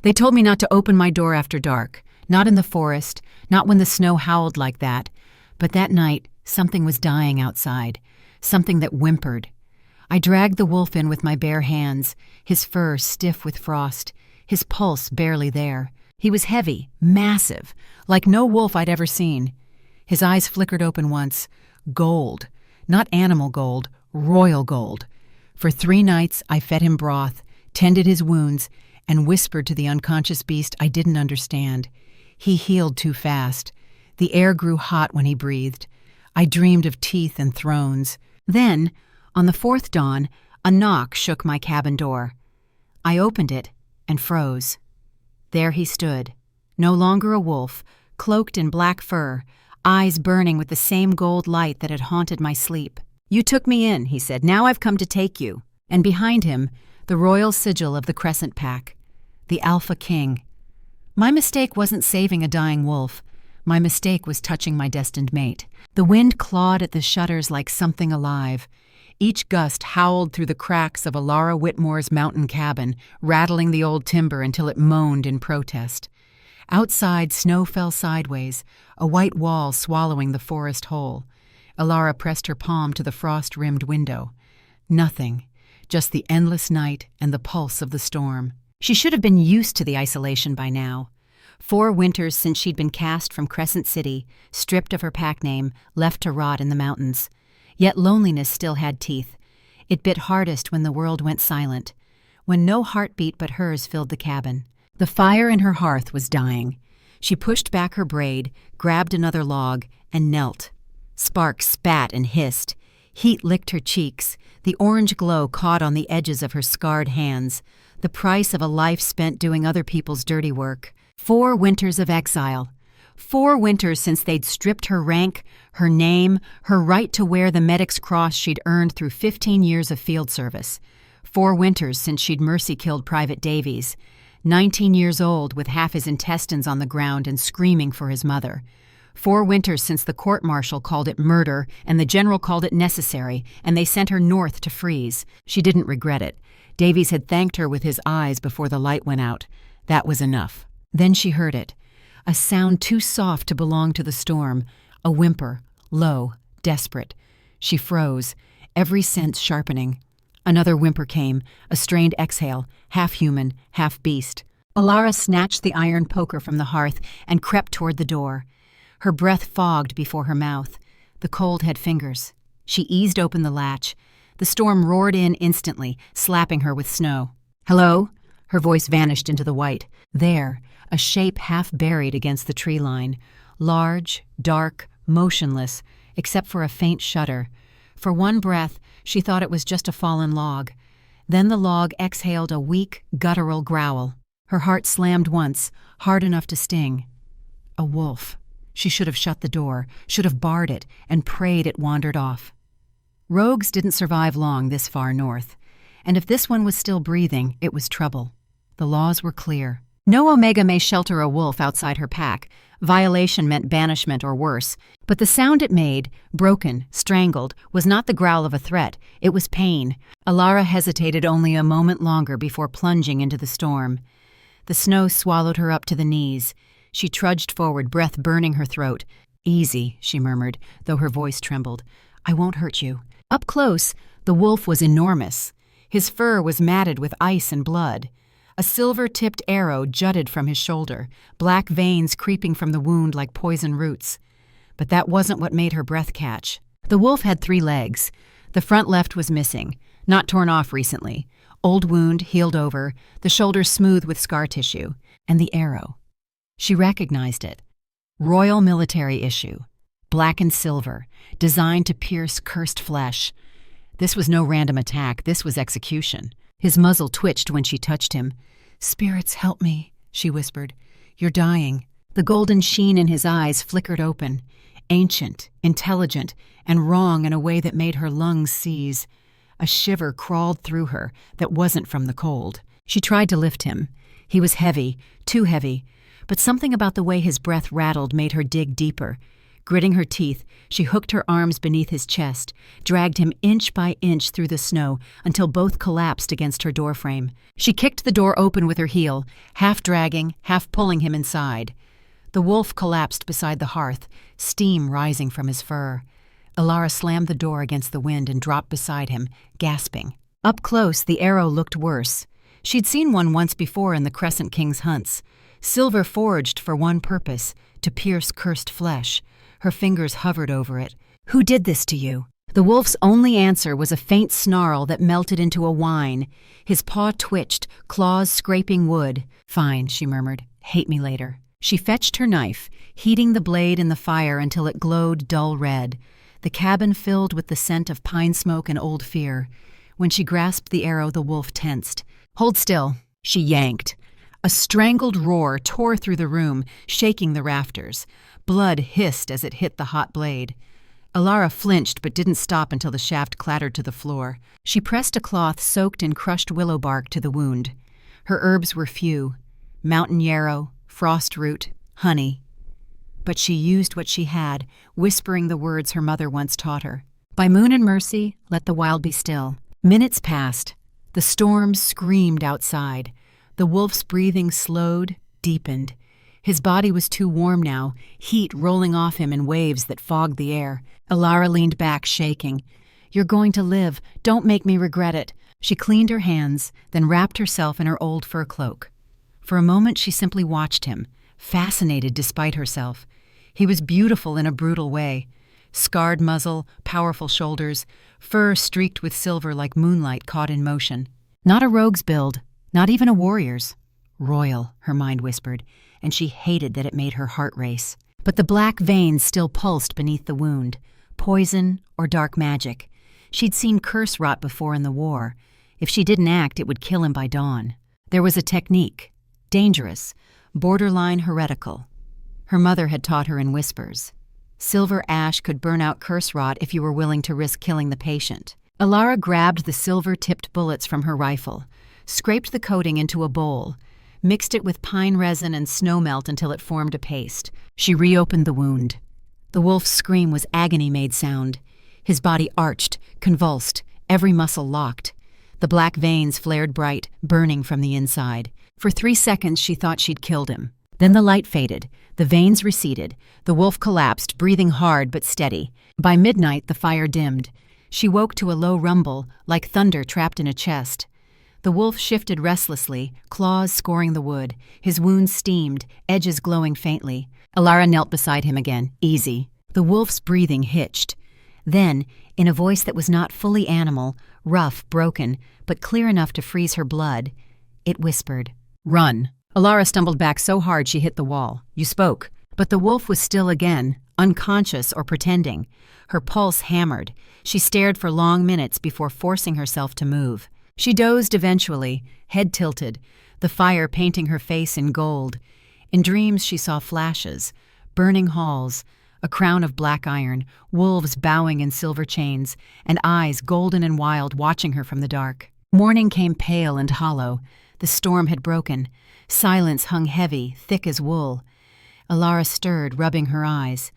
They told me not to open my door after dark, not in the forest, not when the snow howled like that. But that night, something was dying outside, something that whimpered. I dragged the wolf in with my bare hands, his fur stiff with frost, his pulse barely there. He was heavy, massive, like no wolf I'd ever seen. His eyes flickered open once. Gold. Not animal gold, royal gold. For 3 nights I fed him broth, tended his wounds, and whispered to the unconscious beast I didn't understand. He healed too fast. The air grew hot when he breathed. I dreamed of teeth and thrones. Then, on the 4th dawn, a knock shook my cabin door. I opened it and froze. There he stood, no longer a wolf, cloaked in black fur, eyes burning with the same gold light that had haunted my sleep. "You took me in," he said. "Now I've come to take you." And behind him, the royal sigil of the Crescent Pack, the Alpha King. My mistake wasn't saving a dying wolf. My mistake was touching my destined mate. The wind clawed at the shutters like something alive. Each gust howled through the cracks of Elara Whitmore's mountain cabin, rattling the old timber until it moaned in protest. Outside, snow fell sideways, a white wall swallowing the forest whole. Elara pressed her palm to the frost-rimmed window. Nothing, just the endless night and the pulse of the storm. She should have been used to the isolation by now. 4 winters since she'd been cast from Crescent City, stripped of her pack name, left to rot in the mountains. Yet loneliness still had teeth. It bit hardest when the world went silent, when no heartbeat but hers filled the cabin. The fire in her hearth was dying. She pushed back her braid, grabbed another log, and knelt. Sparks spat and hissed. Heat licked her cheeks. The orange glow caught on the edges of her scarred hands. The price of a life spent doing other people's dirty work. 4 winters of exile. 4 winters since they'd stripped her rank, her name, her right to wear the medic's cross she'd earned through 15 years of field service. 4 winters since she'd mercy-killed Private Davies. 19 years old with half his intestines on the ground and screaming for his mother. 4 winters since the court-martial called it murder and the general called it necessary, and they sent her north to freeze. She didn't regret it. Davies had thanked her with his eyes before the light went out. That was enough. Then she heard it. A sound too soft to belong to the storm. A whimper, low, desperate. She froze, every sense sharpening. Another whimper came, a strained exhale, half human, half beast. Elara snatched the iron poker from the hearth and crept toward the door. Her breath fogged before her mouth. The cold had fingers. She eased open the latch. The storm roared in instantly, slapping her with snow. "Hello?" Her voice vanished into the white. There, a shape half buried against the tree line. Large, dark, motionless, except for a faint shudder. For one breath, she thought it was just a fallen log. Then the log exhaled a weak, guttural growl. Her heart slammed once, hard enough to sting. A wolf. She should have shut the door, should have barred it, and prayed it wandered off. Rogues didn't survive long this far north, and if this one was still breathing, it was trouble. The laws were clear. No Omega may shelter a wolf outside her pack. Violation meant banishment or worse. But the sound it made, broken, strangled, was not the growl of a threat. It was pain. Elara hesitated only a moment longer before plunging into the storm. The snow swallowed her up to the knees. She trudged forward, breath burning her throat. "Easy," she murmured, though her voice trembled. "I won't hurt you." Up close, the wolf was enormous. His fur was matted with ice and blood. A silver-tipped arrow jutted from his shoulder, black veins creeping from the wound like poison roots. But that wasn't what made her breath catch. The wolf had 3 legs. The front left was missing, not torn off recently. Old wound, healed over, the shoulder smooth with scar tissue. And the arrow. She recognized it. Royal military issue. Black and silver, designed to pierce cursed flesh. This was no random attack, this was execution. His muzzle twitched when she touched him. "Spirits, help me," she whispered. "You're dying." The golden sheen in his eyes flickered open, ancient, intelligent, and wrong in a way that made her lungs seize. A shiver crawled through her that wasn't from the cold. She tried to lift him. He was heavy, too heavy, but something about the way his breath rattled made her dig deeper. Gritting her teeth, she hooked her arms beneath his chest, dragged him inch by inch through the snow until both collapsed against her doorframe. She kicked the door open with her heel, half dragging, half pulling him inside. The wolf collapsed beside the hearth, steam rising from his fur. Elara slammed the door against the wind and dropped beside him, gasping. Up close, the arrow looked worse. She'd seen one once before in the Crescent King's hunts. Silver forged for one purpose, to pierce cursed flesh. Her fingers hovered over it. "Who did this to you?" The wolf's only answer was a faint snarl that melted into a whine. His paw twitched, claws scraping wood. "Fine," she murmured. "Hate me later." She fetched her knife, heating the blade in the fire until it glowed dull red. The cabin filled with the scent of pine smoke and old fear. When she grasped the arrow, the wolf tensed. "Hold still." She yanked. A strangled roar tore through the room, shaking the rafters. Blood hissed as it hit the hot blade. Elara flinched but didn't stop until the shaft clattered to the floor. She pressed a cloth soaked in crushed willow bark to the wound. Her herbs were few: mountain yarrow, frost root, honey. But she used what she had, whispering the words her mother once taught her. "By moon and mercy, let the wild be still." Minutes passed. The storm screamed outside. The wolf's breathing slowed, deepened. His body was too warm now, heat rolling off him in waves that fogged the air. Elara leaned back, shaking. "You're going to live. Don't make me regret it." She cleaned her hands, then wrapped herself in her old fur cloak. For a moment she simply watched him, fascinated despite herself. He was beautiful in a brutal way. Scarred muzzle, powerful shoulders, fur streaked with silver like moonlight caught in motion. Not a rogue's build, not even a warrior's. Royal, her mind whispered, and she hated that it made her heart race. But the black veins still pulsed beneath the wound. Poison or dark magic. She'd seen curse rot before in the war. If she didn't act, it would kill him by dawn. There was a technique. Dangerous, borderline heretical. Her mother had taught her in whispers. Silver ash could burn out curse rot if you were willing to risk killing the patient. Elara grabbed the silver-tipped bullets from her rifle, scraped the coating into a bowl, mixed it with pine resin and snow melt until it formed a paste. She reopened the wound. The wolf's scream was agony-made sound. His body arched, convulsed, every muscle locked. The black veins flared bright, burning from the inside. For 3 seconds she thought she'd killed him. Then the light faded, the veins receded, the wolf collapsed, breathing hard but steady. By midnight the fire dimmed. She woke to a low rumble, like thunder trapped in a chest. The wolf shifted restlessly, claws scoring the wood. His wounds steamed, edges glowing faintly. Elara knelt beside him again, easy. The wolf's breathing hitched. Then, in a voice that was not fully animal, rough, broken, but clear enough to freeze her blood, it whispered, "Run." Elara stumbled back so hard she hit the wall. "You spoke." But the wolf was still again, unconscious or pretending. Her pulse hammered. She stared for long minutes before forcing herself to move. She dozed eventually, head tilted, the fire painting her face in gold. In dreams she saw flashes, burning halls, a crown of black iron, wolves bowing in silver chains, and eyes golden and wild watching her from the dark. Morning came pale and hollow. The storm had broken. Silence hung heavy, thick as wool. Elara stirred, rubbing her eyes.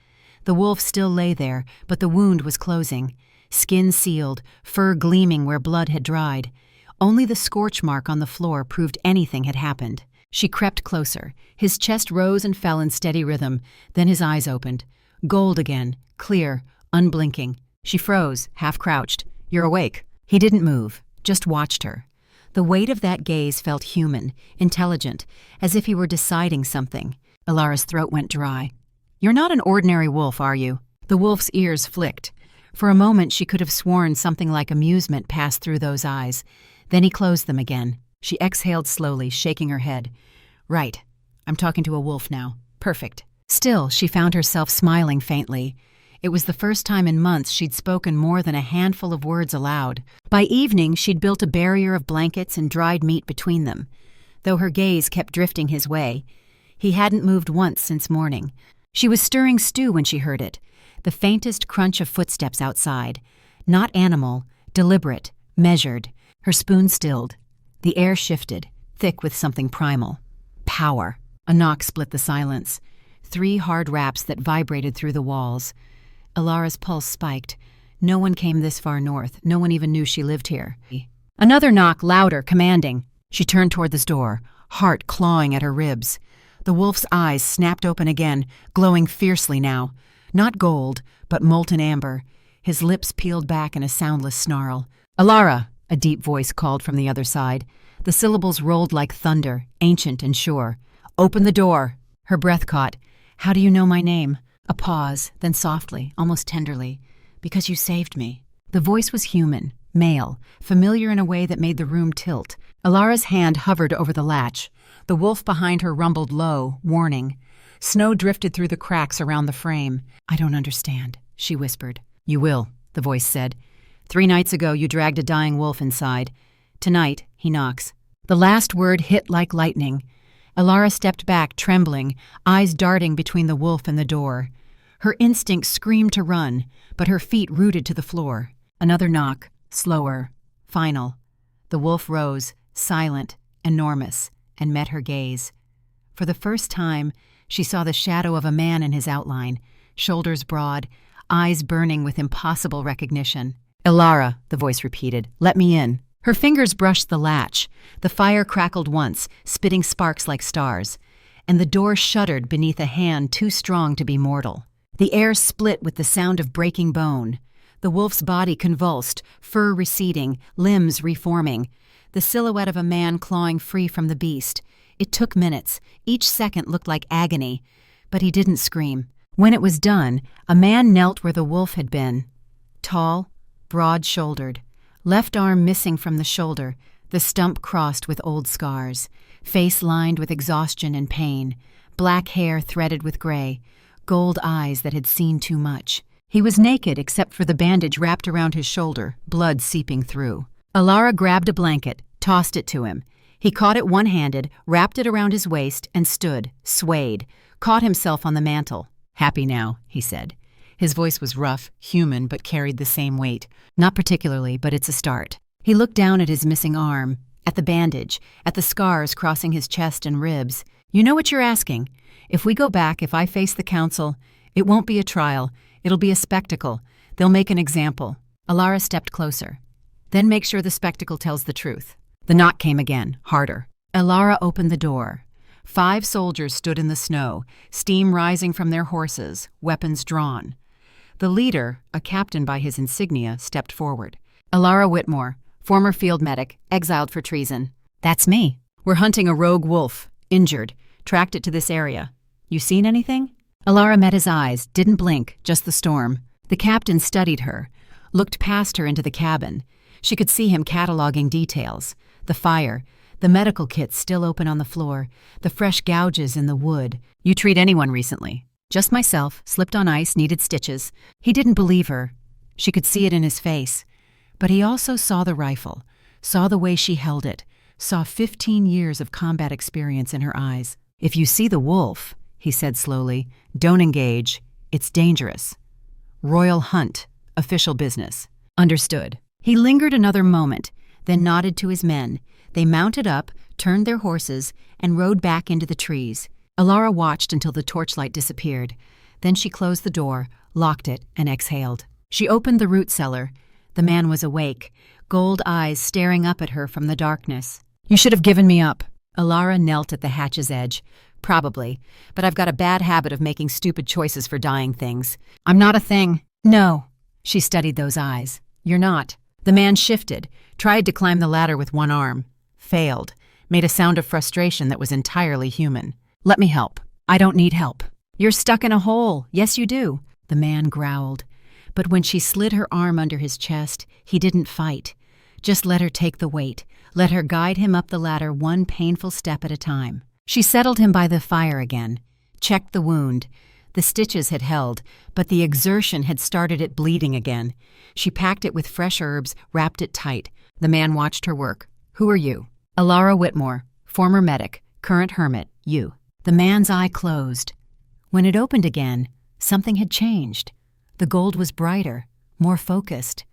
The wolf still lay there, but the wound was closing. Skin sealed, fur gleaming where blood had dried. Only the scorch mark on the floor proved anything had happened. She crept closer. His chest rose and fell in steady rhythm. Then his eyes opened. Gold again, clear, unblinking. She froze, half-crouched. "You're awake." He didn't move, just watched her. The weight of that gaze felt human, intelligent, as if he were deciding something. Elara's throat went dry. "You're not an ordinary wolf, are you?" The wolf's ears flicked. For a moment she could have sworn something like amusement passed through those eyes. Then he closed them again. She exhaled slowly, shaking her head. "Right. I'm talking to a wolf now. Perfect." Still, she found herself smiling faintly. It was the first time in months she'd spoken more than a handful of words aloud. By evening, she'd built a barrier of blankets and dried meat between them. Though her gaze kept drifting his way, he hadn't moved once since morning. She was stirring stew when she heard it, the faintest crunch of footsteps outside. Not animal, deliberate, measured. Her spoon stilled. The air shifted, thick with something primal. Power. A knock split the silence. 3 hard raps that vibrated through the walls. Elara's pulse spiked. No one came this far north. No one even knew she lived here. Another knock, louder, commanding. She turned toward the door, heart clawing at her ribs. The wolf's eyes snapped open again, glowing fiercely now. Not gold, but molten amber. His lips peeled back in a soundless snarl. "Elara!" a deep voice called from the other side. The syllables rolled like thunder, ancient and sure. "Open the door!" Her breath caught. "How do you know my name?" A pause, then softly, almost tenderly. "Because you saved me." The voice was human, male, familiar in a way that made the room tilt. Elara's hand hovered over the latch. The wolf behind her rumbled low, warning. Snow drifted through the cracks around the frame. "I don't understand," she whispered. "You will," the voice said. 3 nights ago you dragged a dying wolf inside. Tonight, he knocks." The last word hit like lightning. Elara stepped back, trembling, eyes darting between the wolf and the door. Her instinct screamed to run, but her feet rooted to the floor. Another knock, slower, final. The wolf rose, silent, enormous, and met her gaze. For the first time, she saw the shadow of a man in his outline, shoulders broad, eyes burning with impossible recognition. "Elara," the voice repeated, "let me in." Her fingers brushed the latch. The fire crackled once, spitting sparks like stars, and the door shuddered beneath a hand too strong to be mortal. The air split with the sound of breaking bone. The wolf's body convulsed, fur receding, limbs reforming. The silhouette of a man clawing free from the beast. It took minutes. Each second looked like agony, but he didn't scream. When it was done, a man knelt where the wolf had been. Tall, broad-shouldered, left arm missing from the shoulder, the stump crossed with old scars, face lined with exhaustion and pain, black hair threaded with gray, gold eyes that had seen too much. He was naked except for the bandage wrapped around his shoulder, blood seeping through. Elara grabbed a blanket, tossed it to him. He caught it one-handed, wrapped it around his waist, and stood, swayed, caught himself on the mantel. "Happy now," he said. His voice was rough, human, but carried the same weight. "Not particularly, but it's a start." He looked down at his missing arm, at the bandage, at the scars crossing his chest and ribs. "You know what you're asking. If we go back, if I face the council, it won't be a trial. It'll be a spectacle. They'll make an example." Elara stepped closer. "Then make sure the spectacle tells the truth." The knock came again, harder. Elara opened the door. 5 soldiers stood in the snow, steam rising from their horses, weapons drawn. The leader, a captain by his insignia, stepped forward. "Elara Whitmore, former field medic, exiled for treason." "That's me. We're hunting a rogue wolf, injured, tracked it to this area. You seen anything?" Elara met his eyes, didn't blink, just the storm. The captain studied her, looked past her into the cabin. She could see him cataloging details. The fire, the medical kits still open on the floor, the fresh gouges in the wood. "You treat anyone recently?" "Just myself, slipped on ice, needed stitches." He didn't believe her. She could see it in his face. But he also saw the rifle, saw the way she held it, saw 15 years of combat experience in her eyes. "If you see the wolf," he said slowly, "don't engage. It's dangerous. Royal hunt, official business." "Understood." He lingered another moment, then nodded to his men. They mounted up, turned their horses, and rode back into the trees. Elara watched until the torchlight disappeared. Then she closed the door, locked it, and exhaled. She opened the root cellar. The man was awake, gold eyes staring up at her from the darkness. "You should have given me up." Elara knelt at the hatch's edge. "Probably, but I've got a bad habit of making stupid choices for dying things. I'm not a thing." "No." She studied those eyes. "You're not." The man shifted, tried to climb the ladder with one arm. Failed, made a sound of frustration that was entirely human. "Let me help." "I don't need help." "You're stuck in a hole. Yes, you do." The man growled. But when she slid her arm under his chest, he didn't fight. Just let her take the weight. Let her guide him up the ladder one painful step at a time. She settled him by the fire again, checked the wound. The stitches had held, but the exertion had started it bleeding again. She packed it with fresh herbs, wrapped it tight. The man watched her work. "Who are you?" "Elara Whitmore, former medic, current hermit, you." The man's eye closed. When it opened again, something had changed. The gold was brighter, more focused.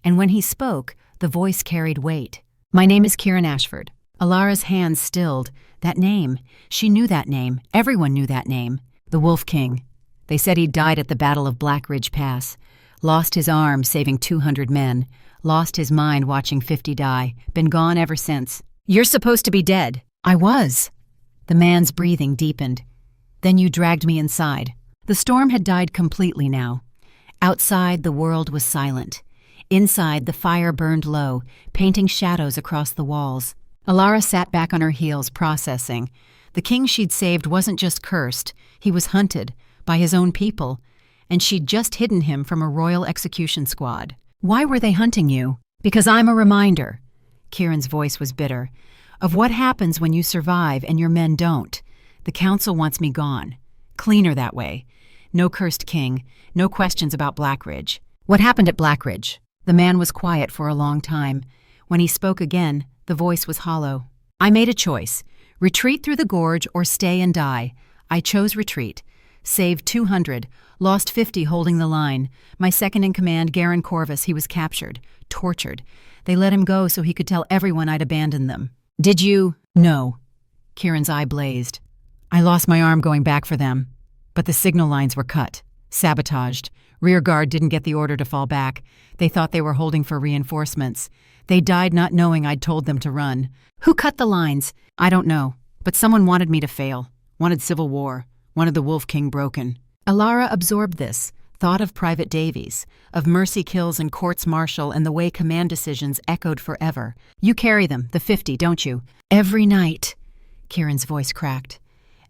And when he spoke, the voice carried weight. "My name is Kieran Ashford." Elara's hands stilled. That name. She knew that name. Everyone knew that name. The Wolf King. They said he'd died at the Battle of Blackridge Pass, lost his arm saving 200 men, lost his mind watching 50 die, been gone ever since. You're supposed to be dead. I was. The man's breathing deepened. Then you dragged me inside. The storm had died completely now. Outside, the world was silent. Inside, the fire burned low, painting shadows across the walls. Elara sat back on her heels, processing. The king she'd saved wasn't just cursed, he was hunted, by his own people, and she'd just hidden him from a royal execution squad. Why were they hunting you? Because I'm a reminder, Kieran's voice was bitter, of what happens when you survive and your men don't. The council wants me gone. Cleaner that way. No cursed king, no questions about Blackridge. What happened at Blackridge? The man was quiet for a long time. When he spoke again, the voice was hollow. I made a choice. Retreat through the gorge or stay and die. I chose retreat. Saved 200, lost 50 holding the line. My second-in-command, Garen Corvus, he was captured, tortured. They let him go so he could tell everyone I'd abandoned them. Did you? No. Kieran's eye blazed. I lost my arm going back for them. But the signal lines were cut. Sabotaged. Rear guard didn't get the order to fall back. They thought they were holding for reinforcements. They died not knowing I'd told them to run. Who cut the lines? I don't know. But someone wanted me to fail. Wanted civil war. Wanted the Wolf King broken. Elara absorbed this. Thought of Private Davies, of mercy kills and courts-martial and the way command decisions echoed forever. You carry them, the 50, don't you? Every night. Kieran's voice cracked.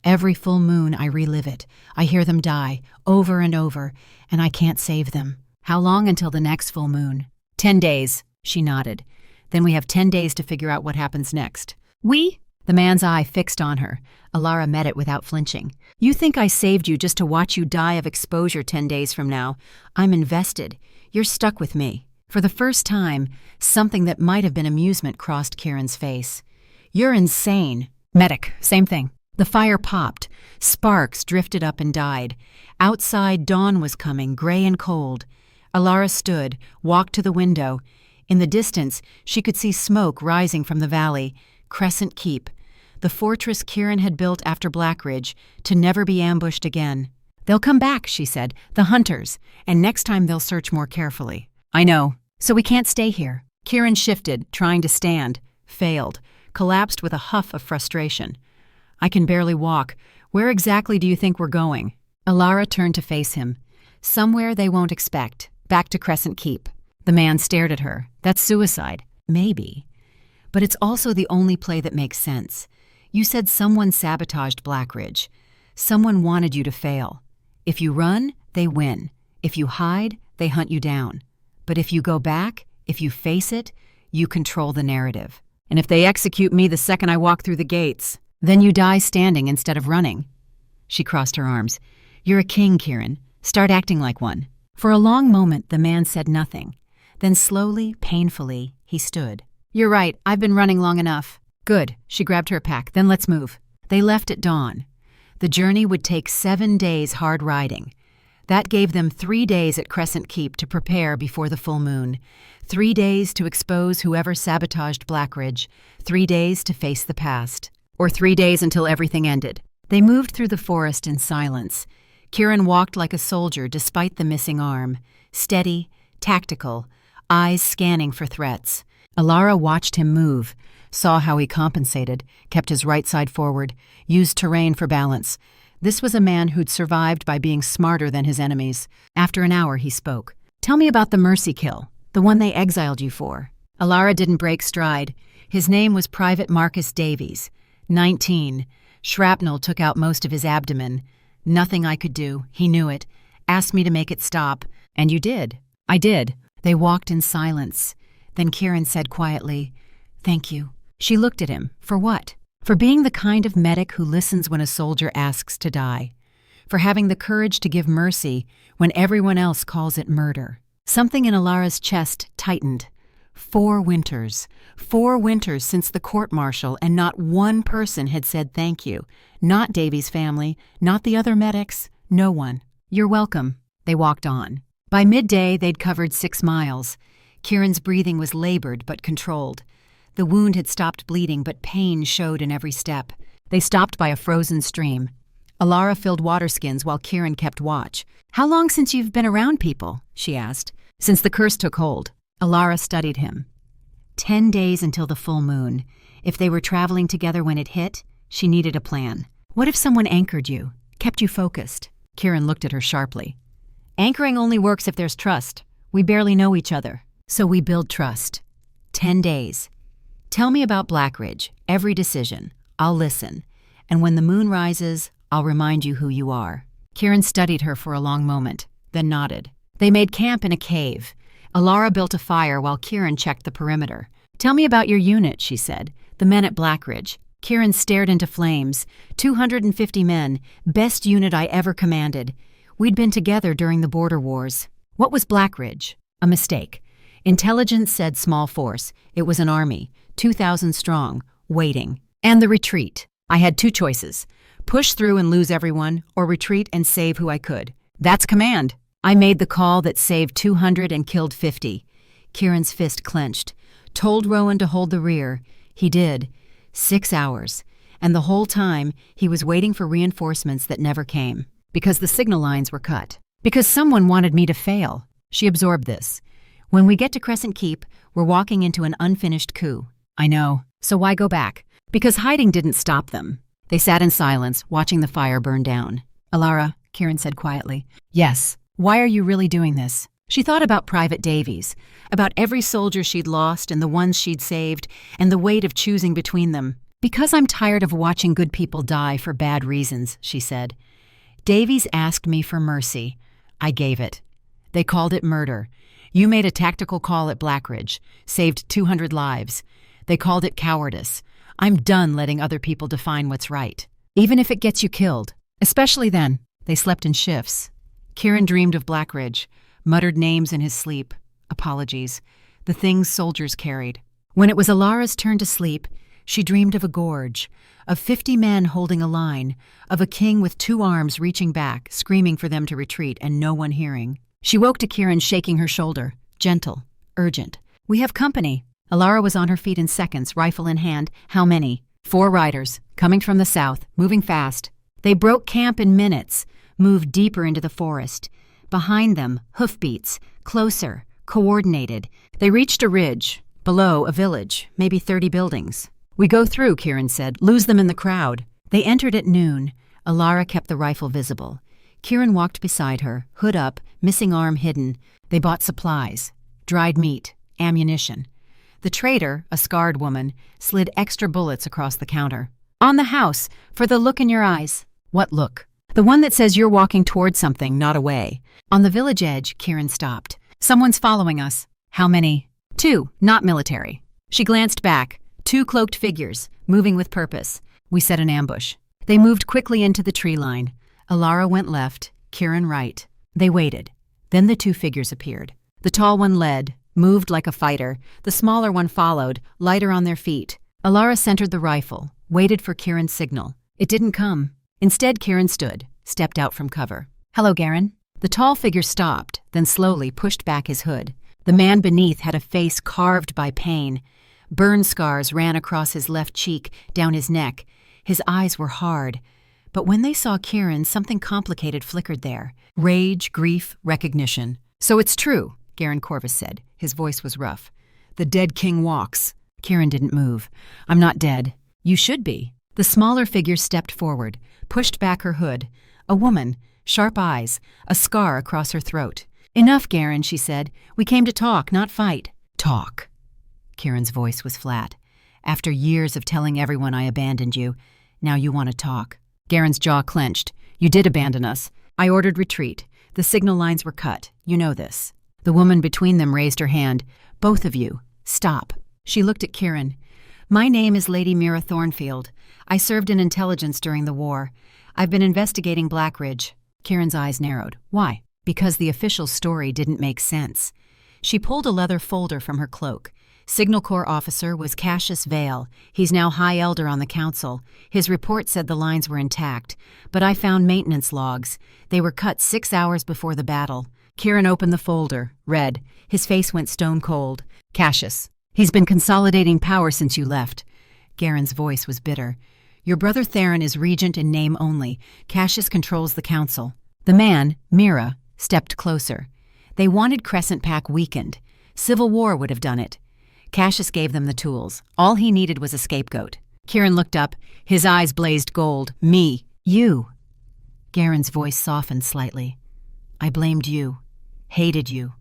Every full moon I relive it. I hear them die, over and over, and I can't save them. How long until the next full moon? 10 days, she nodded. Then we have 10 days to figure out what happens next. We? The man's eye fixed on her. Elara met it without flinching. You think I saved you just to watch you die of exposure 10 days from now? I'm invested. You're stuck with me. For the first time, something that might have been amusement crossed Kieran's face. You're insane. Medic, same thing. The fire popped. Sparks drifted up and died. Outside, dawn was coming, gray and cold. Elara stood, walked to the window. In the distance, she could see smoke rising from the valley. Crescent Keep, the fortress Kieran had built after Blackridge, to never be ambushed again. They'll come back, she said, the hunters, and next time they'll search more carefully. I know. So we can't stay here. Kieran shifted, trying to stand. Failed. Collapsed with a huff of frustration. I can barely walk. Where exactly do you think we're going? Elara turned to face him. Somewhere they won't expect. Back to Crescent Keep. The man stared at her. That's suicide. Maybe. But it's also the only play that makes sense. You said someone sabotaged Blackridge. Someone wanted you to fail. If you run, they win. If you hide, they hunt you down. But if you go back, if you face it, you control the narrative. And if they execute me the second I walk through the gates, then you die standing instead of running. She crossed her arms. You're a king, Kieran. Start acting like one. For a long moment, the man said nothing. Then slowly, painfully, he stood. You're right, I've been running long enough. Good, she grabbed her pack, then let's move. They left at dawn. The journey would take 7 days hard riding. That gave them 3 days at Crescent Keep to prepare before the full moon. 3 days to expose whoever sabotaged Blackridge. 3 days to face the past. Or 3 days until everything ended. They moved through the forest in silence. Kieran walked like a soldier despite the missing arm. Steady, tactical, eyes scanning for threats. Elara watched him move, saw how he compensated, kept his right side forward, used terrain for balance. This was a man who'd survived by being smarter than his enemies. After an hour, he spoke. Tell me about the mercy kill, the one they exiled you for. Elara didn't break stride. His name was Private Marcus Davies. 19. Shrapnel took out most of his abdomen. Nothing I could do. He knew it. Asked me to make it stop. And you did. I did. They walked in silence. Then Kieran said quietly, Thank you. She looked at him. For what? For being the kind of medic who listens when a soldier asks to die. For having the courage to give mercy when everyone else calls it murder. Something in Elara's chest tightened. 4 winters. 4 winters since the court-martial, and not one person had said thank you. Not Davies' family, not the other medics, no one. You're welcome. They walked on. By midday, they'd covered 6 miles. Kieran's breathing was labored but controlled. The wound had stopped bleeding, but pain showed in every step. They stopped by a frozen stream. Elara filled water skins while Kieran kept watch. "How long since you've been around people?" she asked. "Since the curse took hold." Elara studied him. 10 days until the full moon. If they were traveling together when it hit, she needed a plan. "What if someone anchored you, kept you focused?" Kieran looked at her sharply. "Anchoring only works if there's trust. We barely know each other. So we build trust. 10 days. Tell me about Blackridge, every decision. I'll listen. And when the moon rises, I'll remind you who you are." Kieran studied her for a long moment, then nodded. They made camp in a cave. Elara built a fire while Kieran checked the perimeter. "Tell me about your unit," she said. "The men at Blackridge." Kieran stared into flames. 250 men, best unit I ever commanded. We'd been together during the border wars. What was Blackridge? A mistake. Intelligence said small force. It was an army, 2,000 strong, waiting. And the retreat. I had two choices. Push through and lose everyone, or retreat and save who I could. That's command. I made the call that saved 200 and killed 50. Kieran's fist clenched. Told Rowan to hold the rear. He did. 6 hours. And the whole time, he was waiting for reinforcements that never came. Because the signal lines were cut. Because someone wanted me to fail. She absorbed this. When we get to Crescent Keep, we're walking into an unfinished coup. I know. So why go back? Because hiding didn't stop them. They sat in silence, watching the fire burn down. "Elara," Kieran said quietly. "Yes. Why are you really doing this?" She thought about Private Davies, about every soldier she'd lost and the ones she'd saved, and the weight of choosing between them. "Because I'm tired of watching good people die for bad reasons," she said. "Davies asked me for mercy. I gave it. They called it murder. You made a tactical call at Blackridge, saved 200 lives. They called it cowardice. I'm done letting other people define what's right, even if it gets you killed. Especially then." They slept in shifts. Kieran dreamed of Blackridge, muttered names in his sleep. Apologies. The things soldiers carried. When it was Elara's turn to sleep, she dreamed of a gorge, of 50 men holding a line, of a king with 2 arms reaching back, screaming for them to retreat and no one hearing. She woke to Kieran shaking her shoulder, gentle, urgent. "We have company." Elara was on her feet in seconds, rifle in hand. "How many?" 4 riders, coming from the south, moving fast. They broke camp in minutes, moved deeper into the forest. Behind them, hoofbeats, closer, coordinated. They reached a ridge, below a village, maybe 30 buildings. "We go through," Kieran said, "lose them in the crowd." They entered at noon. Elara kept the rifle visible. Kieran walked beside her, hood up, missing arm hidden. They bought supplies, dried meat, ammunition. The trader, a scarred woman, slid extra bullets across the counter. "On the house, for the look in your eyes." "What look?" "The one that says you're walking toward something, not away." On the village edge, Kieran stopped. "Someone's following us." "How many?" 2, not military. She glanced back. 2 cloaked figures, moving with purpose. "We set an ambush." They moved quickly into the tree line. Elara went left, Kieran right. They waited. Then the 2 figures appeared. The tall one led, moved like a fighter. The smaller one followed, lighter on their feet. Elara centered the rifle, waited for Kieran's signal. It didn't come. Instead, Kieran stood, stepped out from cover. "Hello, Garen." The tall figure stopped, then slowly pushed back his hood. The man beneath had a face carved by pain. Burn scars ran across his left cheek, down his neck. His eyes were hard. But when they saw Kieran, something complicated flickered there. Rage, grief, recognition. "So it's true," Garen Corvus said. His voice was rough. "The dead king walks." Kieran didn't move. "I'm not dead." "You should be." The smaller figure stepped forward, pushed back her hood. A woman, sharp eyes, a scar across her throat. "Enough, Garen," she said. "We came to talk, not fight." "Talk." Kieran's voice was flat. "After years of telling everyone I abandoned you, now you want to talk." Garen's jaw clenched. "You did abandon us. I ordered retreat. The signal lines were cut. You know this." The woman between them raised her hand. "Both of you, stop." She looked at Kieran. "My name is Lady Mira Thornfield. I served in intelligence during the war. I've been investigating Blackridge." Kieran's eyes narrowed. "Why?" "Because the official story didn't make sense." She pulled a leather folder from her cloak. Signal Corps officer was Cassius Vale. He's now High Elder on the Council. His report said the lines were intact, but I found maintenance logs. They were cut 6 hours before the battle. Kieran opened the folder, read. His face went stone cold. "Cassius. He's been consolidating power since you left." Garen's voice was bitter. Your brother Theron is regent in name only. Cassius controls the council. The man, Mira, stepped closer. They wanted Crescent Pack weakened. Civil war would have done it. Cassius gave them the tools. All he needed was a scapegoat. Kieran looked up. His eyes blazed gold. Me. You. Garen's voice softened slightly. I blamed you. Hated you.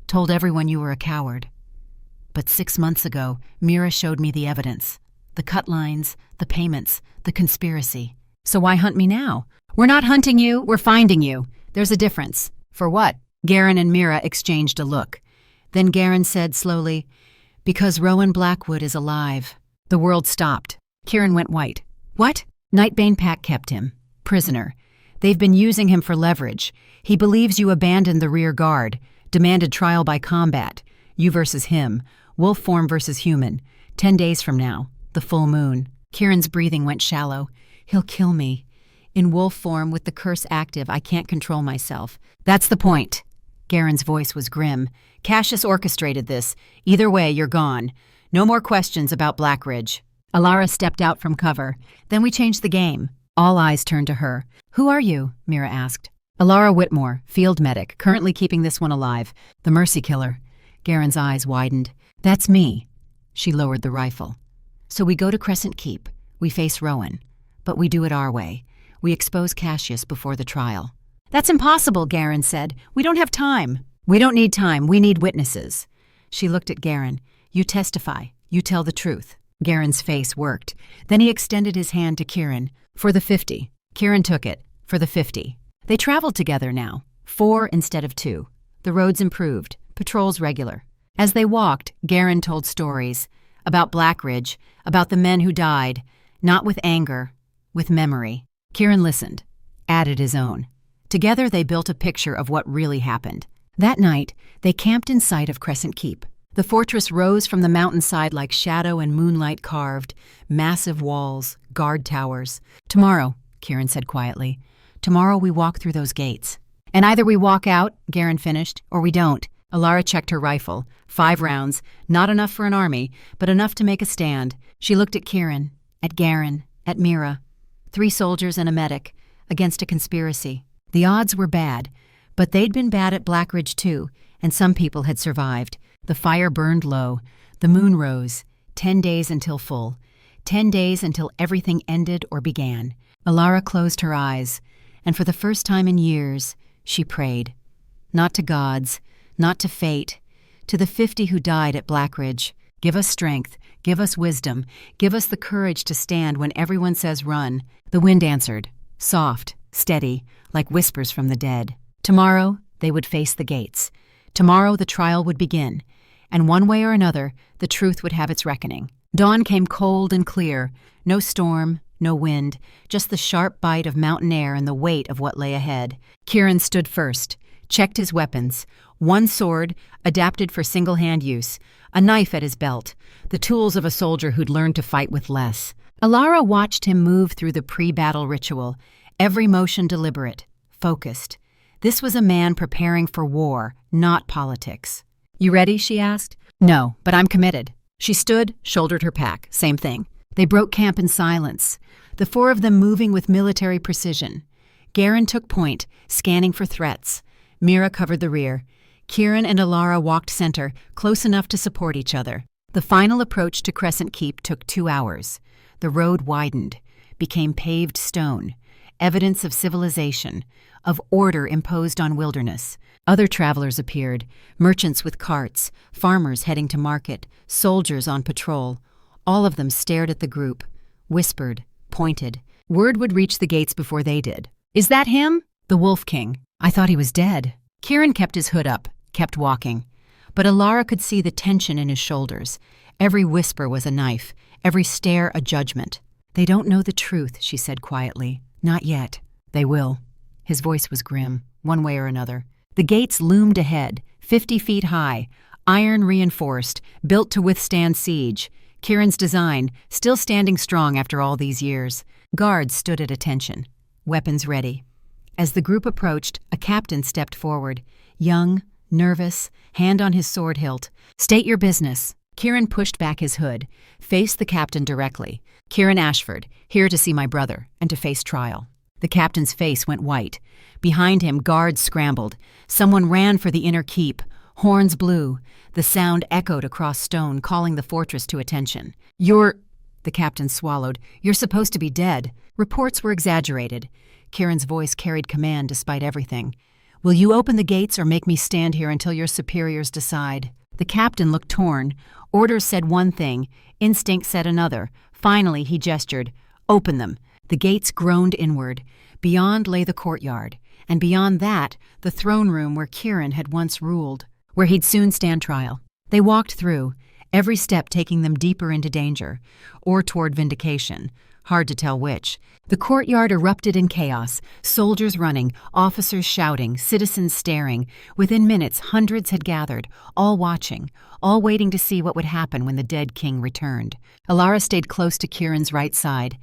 Told everyone you were a coward. But 6 months ago, Mira showed me the evidence. The cut lines, the payments, the conspiracy. So why hunt me now? We're not hunting you, we're finding you. There's a difference. For what? Garen and Mira exchanged a look. Then Garen said slowly, because Rowan Blackwood is alive. The world stopped. Kieran went white. What? Nightbane Pack kept him. Prisoner. They've been using him for leverage. He believes you abandoned the rear guard, demanded trial by combat. You versus him. Wolf form versus human. 10 days from now. The full moon. Kieran's breathing went shallow. He'll kill me. In wolf form, with the curse active, I can't control myself. That's the point. Garen's voice was grim. Cassius orchestrated this. Either way, you're gone. No more questions about Blackridge. Elara stepped out from cover. Then we changed the game. All eyes turned to her. Who are you? Mira asked. Elara Whitmore, field medic, currently keeping this one alive. The mercy killer. Garen's eyes widened. That's me. She lowered the rifle. So we go to Crescent Keep. We face Rowan. But we do it our way. We expose Cassius before the trial. That's impossible, Garen said. We don't have time. We don't need time. We need witnesses. She looked at Garen. You testify. You tell the truth. Garen's face worked. Then he extended his hand to Kieran. For the 50. Kieran took it. For the 50. They traveled together now. 4 instead of 2. The roads improved. Patrols regular. As they walked, Garen told stories. About Blackridge. About the men who died. Not with anger. With memory. Kieran listened. Added his own. Together they built a picture of what really happened. That night, they camped in sight of Crescent Keep. The fortress rose from the mountainside like shadow and moonlight carved, massive walls, guard towers. Tomorrow, Kieran said quietly, tomorrow we walk through those gates. And either we walk out, Garen finished, or we don't. Elara checked her rifle. 5 rounds, not enough for an army, but enough to make a stand. She looked at Kieran, at Garen, at Mira. 3 soldiers and a medic, against a conspiracy. The odds were bad, but they'd been bad at Blackridge too, and some people had survived. The fire burned low. The moon rose. 10 days until full. 10 days until everything ended or began. Elara closed her eyes, and for the first time in years, she prayed. Not to gods, not to fate, to the 50 who died at Blackridge. Give us strength, give us wisdom, give us the courage to stand when everyone says run. The wind answered, soft, steady, like whispers from the dead. Tomorrow, they would face the gates. Tomorrow, the trial would begin. And one way or another, the truth would have its reckoning. Dawn came cold and clear. No storm, no wind, just the sharp bite of mountain air and the weight of what lay ahead. Kieran stood first, checked his weapons. 1 sword, adapted for single-hand use. A knife at his belt. The tools of a soldier who'd learned to fight with less. Elara watched him move through the pre-battle ritual. Every motion deliberate, focused. This was a man preparing for war, not politics. You ready? She asked. No, but I'm committed. She stood, shouldered her pack. Same thing. They broke camp in silence, the 4 of them moving with military precision. Garen took point, scanning for threats. Mira covered the rear. Kieran and Elara walked center, close enough to support each other. The final approach to Crescent Keep took 2 hours. The road widened, became paved stone, evidence of civilization, of order imposed on wilderness. Other travelers appeared, merchants with carts, farmers heading to market, soldiers on patrol. All of them stared at the group, whispered, pointed. Word would reach the gates before they did. Is that him? The Wolf King. I thought he was dead. Kieran kept his hood up, kept walking. But Elara could see the tension in his shoulders. Every whisper was a knife, every stare a judgment. They don't know the truth, she said quietly. Not yet. They will. His voice was grim, one way or another. The gates loomed ahead, 50 feet high, iron reinforced, built to withstand siege. Kieran's design, still standing strong after all these years. Guards stood at attention, weapons ready. As the group approached, a captain stepped forward, young, nervous, hand on his sword hilt. State your business. Kieran pushed back his hood, faced the captain directly. Kieran Ashford, here to see my brother and to face trial. The captain's face went white. Behind him, guards scrambled. Someone ran for the inner keep. Horns blew. The sound echoed across stone, calling the fortress to attention. The captain swallowed. You're supposed to be dead. Reports were exaggerated. Kieran's voice carried command despite everything. Will you open the gates or make me stand here until your superiors decide? The captain looked torn. Orders said one thing. Instinct said another. Finally, he gestured. Open them. The gates groaned inward. Beyond lay the courtyard. And beyond that, the throne room where Kieran had once ruled, where he'd soon stand trial. They walked through, every step taking them deeper into danger, or toward vindication. Hard to tell which. The courtyard erupted in chaos, soldiers running, officers shouting, citizens staring. Within minutes, hundreds had gathered, all watching, all waiting to see what would happen when the dead king returned. Elara stayed close to Kieran's right side,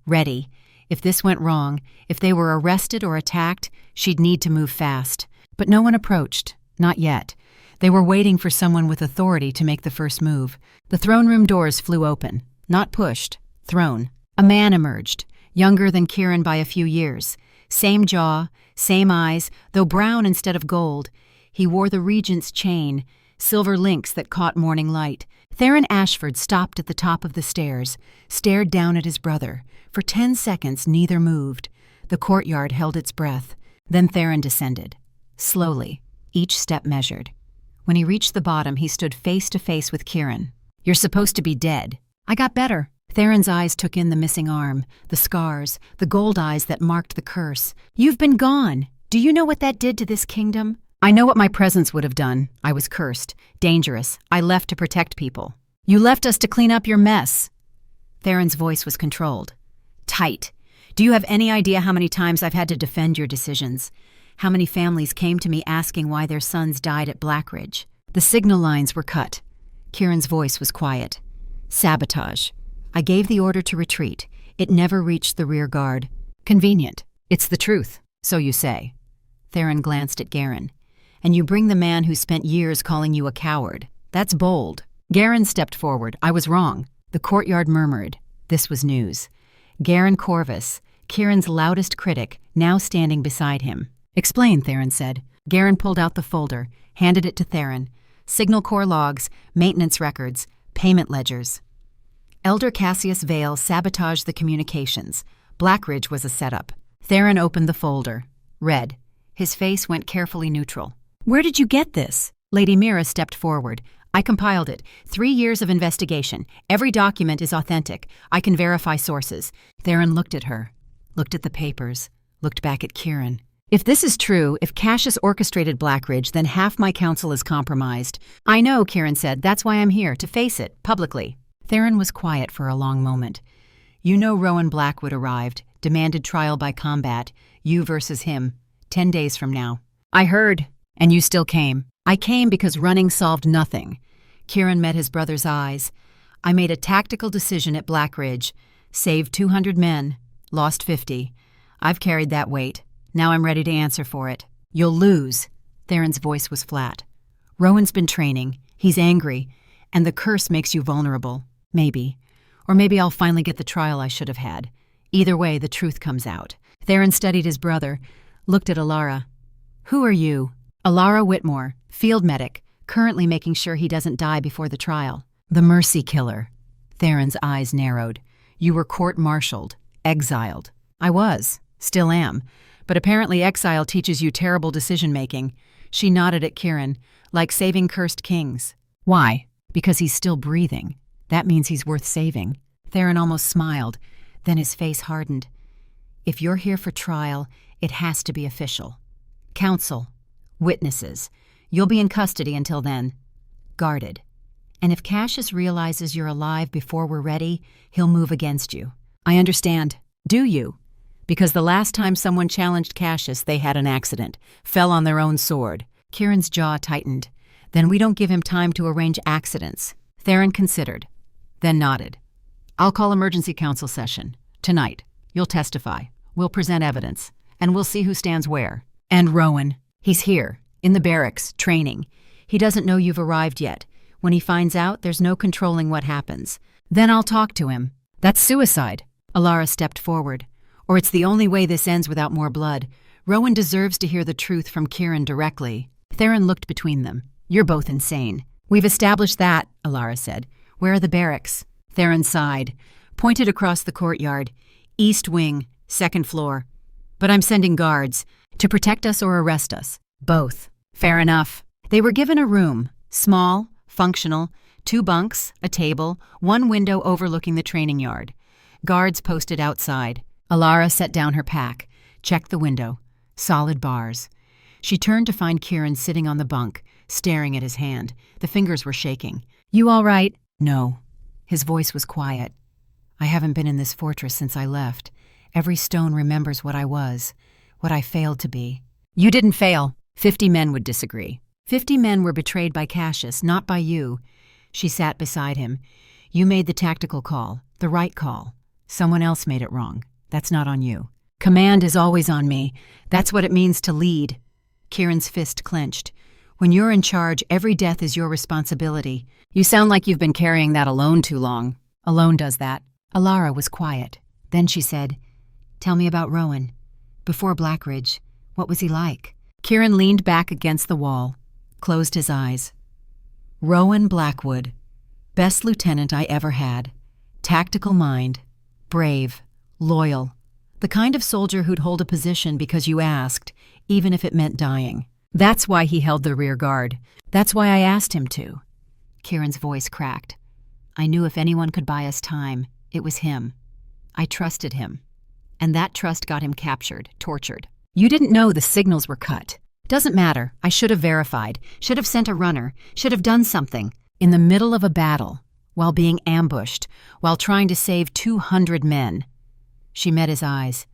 ready. If this went wrong, if they were arrested or attacked, she'd need to move fast. But no one approached, not yet. They were waiting for someone with authority to make the first move. The throne room doors flew open, not pushed, thrown. A man emerged, younger than Kieran by a few years. Same jaw, same eyes, though brown instead of gold. He wore the regent's chain, silver links that caught morning light. Kieran Ashford stopped at the top of the stairs, stared down at his brother. For 10 seconds, neither moved. The courtyard held its breath. Then Kieran descended. Slowly, each step measured. When he reached the bottom, he stood face to face with Kieran. You're supposed to be dead. I got better. Kieran's eyes took in the missing arm, the scars, the gold eyes that marked the curse. You've been gone. Do you know what that did to this kingdom? I know what my presence would have done. I was cursed, dangerous. I left to protect people. You left us to clean up your mess. Kieran's voice was controlled. Tight. Do you have any idea how many times I've had to defend your decisions? How many families came to me asking why their sons died at Blackridge? The signal lines were cut. Kieran's voice was quiet. Sabotage. I gave the order to retreat. It never reached the rear guard. Convenient. It's the truth, so you say. Kieran glanced at Kieran. And you bring the man who spent years calling you a coward. That's bold. Kieran stepped forward. I was wrong. The courtyard murmured. This was news. Kieran Corvus, Kieran's loudest critic, now standing beside him. Explain, Kieran said. Kieran pulled out the folder, handed it to Kieran. Signal Corps logs, maintenance records, payment ledgers. Elder Cassius Vale sabotaged the communications. Blackridge was a setup. Kieran opened the folder. Read. His face went carefully neutral. Where did you get this? Lady Mira stepped forward. I compiled it. 3 years of investigation. Every document is authentic. I can verify sources. Kieran looked at her, looked at the papers, looked back at Kieran. If this is true, if Cassius orchestrated Blackridge, then half my council is compromised. I know, Kieran said. That's why I'm here, to face it, publicly. Kieran was quiet for a long moment. You know Rowan Blackwood arrived, demanded trial by combat, you versus him, 10 days from now. I heard, and you still came. I came because running solved nothing. Kieran met his brother's eyes. I made a tactical decision at Blackridge. Saved 200 men, lost 50. I've carried that weight. Now I'm ready to answer for it. You'll lose. Kieran's voice was flat. Rowan's been training. He's angry. And the curse makes you vulnerable. Maybe. Or maybe I'll finally get the trial I should have had. Either way, the truth comes out. Kieran studied his brother, looked at Elara. Who are you? Elara Whitmore, field medic, currently making sure he doesn't die before the trial. The mercy killer. Kieran's eyes narrowed. You were court-martialed, exiled. I was, still am. But apparently exile teaches you terrible decision-making. She nodded at Kieran, like saving cursed kings. Why? Because he's still breathing. That means he's worth saving. Kieran almost smiled. Then his face hardened. If you're here for trial, it has to be official. Counsel. Witnesses. You'll be in custody until then. Guarded. And if Cassius realizes you're alive before we're ready, he'll move against you. I understand. Do you? Because the last time someone challenged Cassius, they had an accident. Fell on their own sword. Kieran's jaw tightened. Then we don't give him time to arrange accidents. Kieran considered. Then nodded. I'll call emergency council session. Tonight. You'll testify. We'll present evidence. And we'll see who stands where. And Rowan. He's here. In the barracks. Training. He doesn't know you've arrived yet. When he finds out, there's no controlling what happens. Then I'll talk to him. That's suicide. Elara stepped forward. Or it's the only way this ends without more blood. Rowan deserves to hear the truth from Kieran directly. Theron looked between them. You're both insane. We've established that, Elara said. Where are the barracks? Theron sighed, pointed across the courtyard. East wing, second floor. But I'm sending guards. To protect us or arrest us? Both. Fair enough. They were given a room. Small, functional, 2 bunks, a table, 1 window overlooking the training yard. Guards posted outside. Elara set down her pack, checked the window. Solid bars. She turned to find Kieran sitting on the bunk, staring at his hand. The fingers were shaking. You all right? No. His voice was quiet. I haven't been in this fortress since I left. Every stone remembers what I was, what I failed to be. You didn't fail. 50 men would disagree. 50 men were betrayed by Cassius, not by you. She sat beside him. You made the tactical call, the right call. Someone else made it wrong. That's not on you. Command is always on me. That's what it means to lead. Kieran's fist clenched. When you're in charge, every death is your responsibility. You sound like you've been carrying that alone too long. Alone does that. Elara was quiet. Then she said, Tell me about Rowan. Before Blackridge, what was he like? Kieran leaned back against the wall, closed his eyes. Rowan Blackwood. Best lieutenant I ever had. Tactical mind. Brave. Loyal. The kind of soldier who'd hold a position because you asked, even if it meant dying. That's why he held the rear guard. That's why I asked him to. Kieran's voice cracked. I knew if anyone could buy us time, it was him. I trusted him. And that trust got him captured, tortured. You didn't know the signals were cut. Doesn't matter. I should have verified. Should have sent a runner. Should have done something. In the middle of a battle, while being ambushed, while trying to save 200 men. She met his eyes.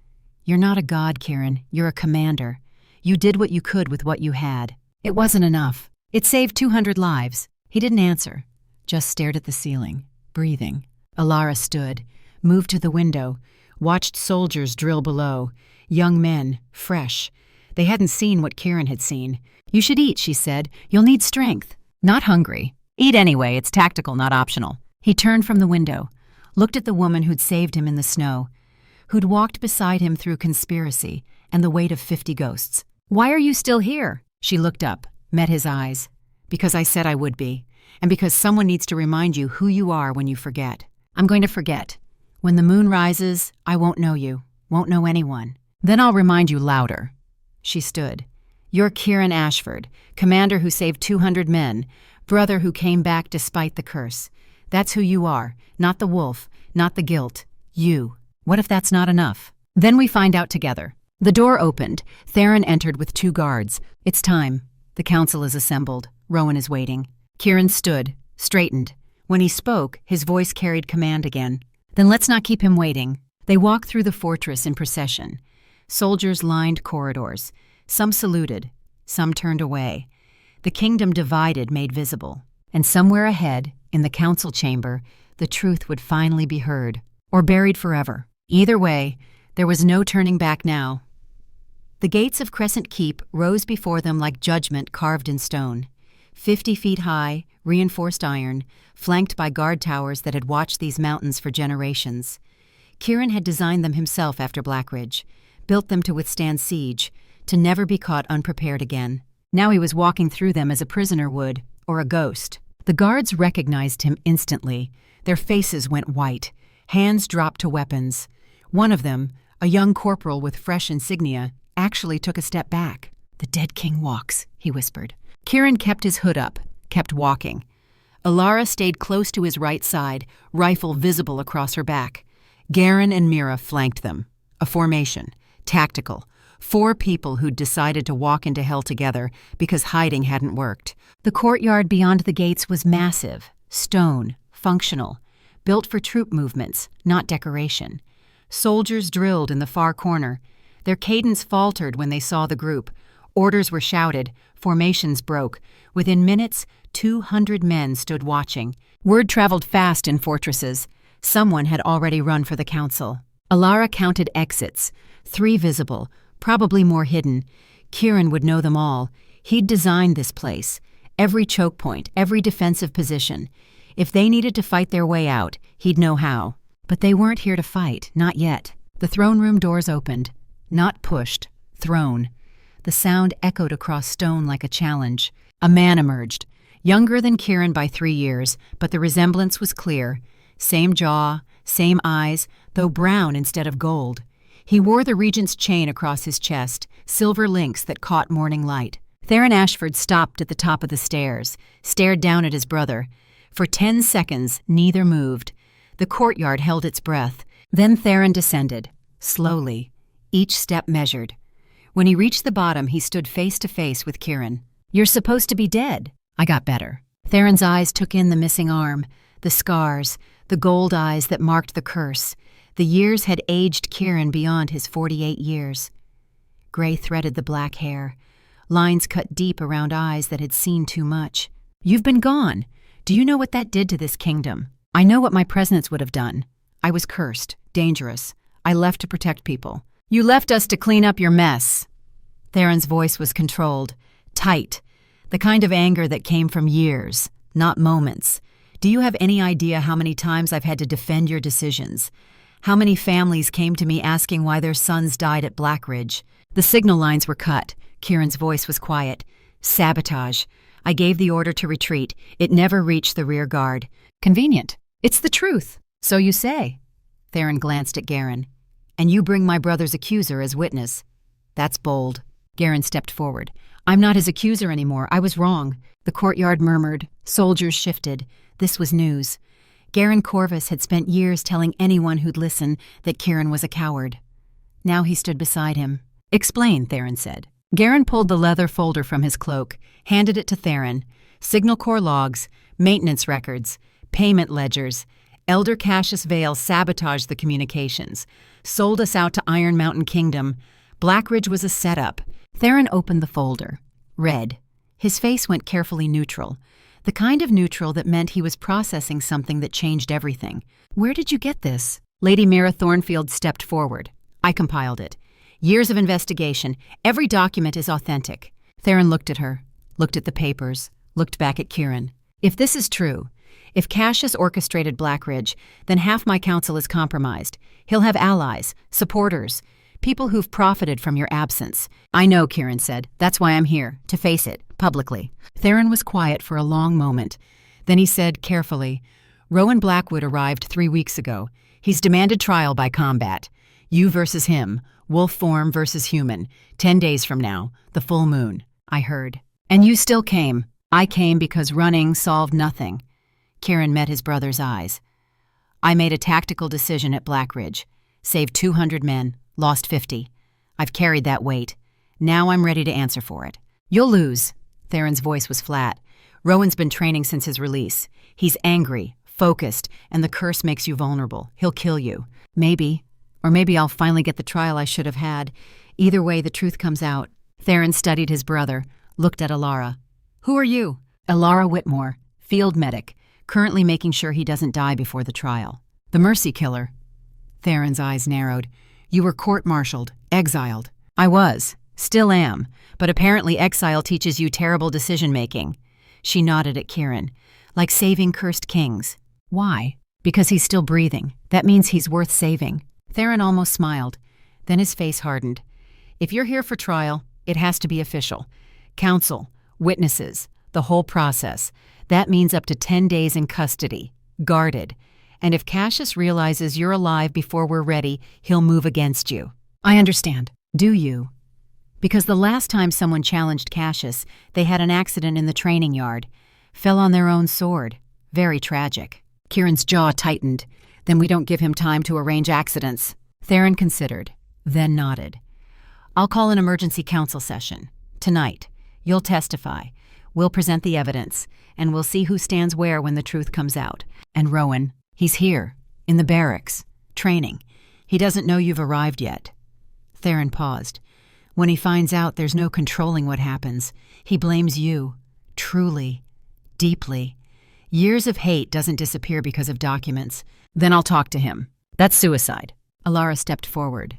You're not a god, Kieran. You're a commander. You did what you could with what you had. It wasn't enough. It saved 200 lives. He didn't answer, just stared at the ceiling, breathing. Elara stood, moved to the window, watched soldiers drill below, young men, fresh. They hadn't seen what Kieran had seen. You should eat, she said. You'll need strength. Not hungry. Eat anyway, it's tactical, not optional. He turned from the window, looked at the woman who'd saved him in the snow, who'd walked beside him through conspiracy and the weight of 50 ghosts. Why are you still here? She looked up, met his eyes. Because I said I would be, and because someone needs to remind you who you are when you forget. I'm going to forget. When the moon rises, I won't know you, won't know anyone. Then I'll remind you louder. She stood. You're Kieran Ashford, commander who saved 200 men, brother who came back despite the curse. That's who you are, not the wolf, not the guilt. You. What if that's not enough? Then we find out together. The door opened. Theron entered with 2 guards. It's time. The council is assembled. Rowan is waiting. Kieran stood, straightened. When he spoke, his voice carried command again. Then let's not keep him waiting. They walked through the fortress in procession. Soldiers lined corridors. Some saluted. Some turned away. The kingdom divided made visible. And somewhere ahead, in the council chamber, the truth would finally be heard. Or buried forever. Either way, there was no turning back now. The gates of Crescent Keep rose before them like judgment carved in stone. 50 feet high, reinforced iron, flanked by guard towers that had watched these mountains for generations. Kieran had designed them himself after Blackridge, built them to withstand siege, to never be caught unprepared again. Now he was walking through them as a prisoner would, or a ghost. The guards recognized him instantly. Their faces went white. Hands dropped to weapons. One of them, a young corporal with fresh insignia, actually took a step back. The dead king walks, he whispered. Kieran kept his hood up, kept walking. Elara stayed close to his right side, rifle visible across her back. Garen and Mira flanked them. A formation, tactical. 4 people who'd decided to walk into hell together because hiding hadn't worked. The courtyard beyond the gates was massive, stone, functional, built for troop movements, not decoration. Soldiers drilled in the far corner. Their cadence faltered when they saw the group. Orders were shouted, formations broke. Within minutes, 200 men stood watching. Word traveled fast in fortresses. Someone had already run for the council. Elara counted exits, 3 visible, probably more hidden. Kieran would know them all. He'd designed this place. Every choke point, every defensive position. If they needed to fight their way out, he'd know how. But they weren't here to fight, not yet. The throne room doors opened. Not pushed, thrown. The sound echoed across stone like a challenge. A man emerged, younger than Kieran by 3 years, but the resemblance was clear. Same jaw, same eyes, though brown instead of gold. He wore the regent's chain across his chest, silver links that caught morning light. Kieran Ashford stopped at the top of the stairs, stared down at his brother. For 10 seconds, neither moved. The courtyard held its breath. Then Kieran descended, slowly, each step measured. When he reached the bottom, he stood face to face with Kieran. "You're supposed to be dead." "I got better." Kieran's eyes took in the missing arm, the scars, the gold eyes that marked the curse. The years had aged Kieran beyond his 48 years. Gray threaded the black hair. Lines cut deep around eyes that had seen too much. "You've been gone. Do you know what that did to this kingdom?" "I know what my presence would have done. I was cursed, dangerous. I left to protect people." "You left us to clean up your mess." Kieran's voice was controlled, tight, the kind of anger that came from years, not moments. "Do you have any idea how many times I've had to defend your decisions? How many families came to me asking why their sons died at Blackridge?" The signal lines were cut. Kieran's voice was quiet. "Sabotage. I gave the order to retreat. It never reached the rear guard." "Convenient. It's the truth." "So you say." Kieran glanced at Garen. "And you bring my brother's accuser as witness." "That's bold." Garen stepped forward. "I'm not his accuser anymore. I was wrong." The courtyard murmured. Soldiers shifted. This was news. Garen Corvus had spent years telling anyone who'd listen that Kieran was a coward. Now he stood beside him. "Explain," Kieran said. Garen pulled the leather folder from his cloak, handed it to Kieran. Signal Corps logs, maintenance records, payment ledgers. Elder Cassius Vale sabotaged the communications, sold us out to Iron Mountain Kingdom. Blackridge was a setup. Kieran opened the folder. Read. His face went carefully neutral. The kind of neutral that meant he was processing something that changed everything. "Where did you get this?" Lady Mira Thornfield stepped forward. "I compiled it. Years of investigation. Every document is authentic." Kieran looked at her, looked at the papers, looked back at Kieran. "If this is true, if Cassius orchestrated Blackridge, then half my council is compromised. He'll have allies, supporters, people who've profited from your absence." "I know," Kieran said. "That's why I'm here, to face it, publicly." Kieran was quiet for a long moment. Then he said, carefully, "Rowan Blackwood arrived 3 weeks ago. He's demanded trial by combat. You versus him, wolf form versus human. 10 days from now, the full moon." "I heard." "And you still came." "I came because running solved nothing." Kieran met his brother's eyes. "I made a tactical decision at Blackridge. Saved 200 men, lost 50. I've carried that weight. Now I'm ready to answer for it." "You'll lose." Kieran's voice was flat. "Rowan's been training since his release. He's angry, focused, and the curse makes you vulnerable. He'll kill you." "Maybe. Or maybe I'll finally get the trial I should have had. Either way, the truth comes out." Kieran studied his brother, looked at Elara. "Who are you?" "Elara Whitmore, field medic, currently making sure he doesn't die before the trial." "The mercy killer." Kieran's eyes narrowed. "You were court-martialed, exiled." "I was. Still am. But apparently exile teaches you terrible decision-making." She nodded at Kieran. "Like saving cursed kings." "Why?" "Because he's still breathing. That means he's worth saving." Kieran almost smiled. Then his face hardened. "If you're here for trial, it has to be official. Counsel, witnesses, the whole process. That means up to 10 days in custody, guarded. And if Cassius realizes you're alive before we're ready, he'll move against you." "I understand." "Do you?" "Because the last time someone challenged Cassius, they had an accident in the training yard. Fell on their own sword. Very tragic." Kieran's jaw tightened. "Then we don't give him time to arrange accidents." Kieran considered, then nodded. "I'll call an emergency council session. Tonight. You'll testify. We'll present the evidence, and we'll see who stands where when the truth comes out. And Rowan, he's here, in the barracks, training. He doesn't know you've arrived yet." Kieran paused. "When he finds out, there's no controlling what happens. He blames you. Truly. Deeply. Years of hate doesn't disappear because of documents. Then I'll talk to him. That's suicide." Elara stepped forward.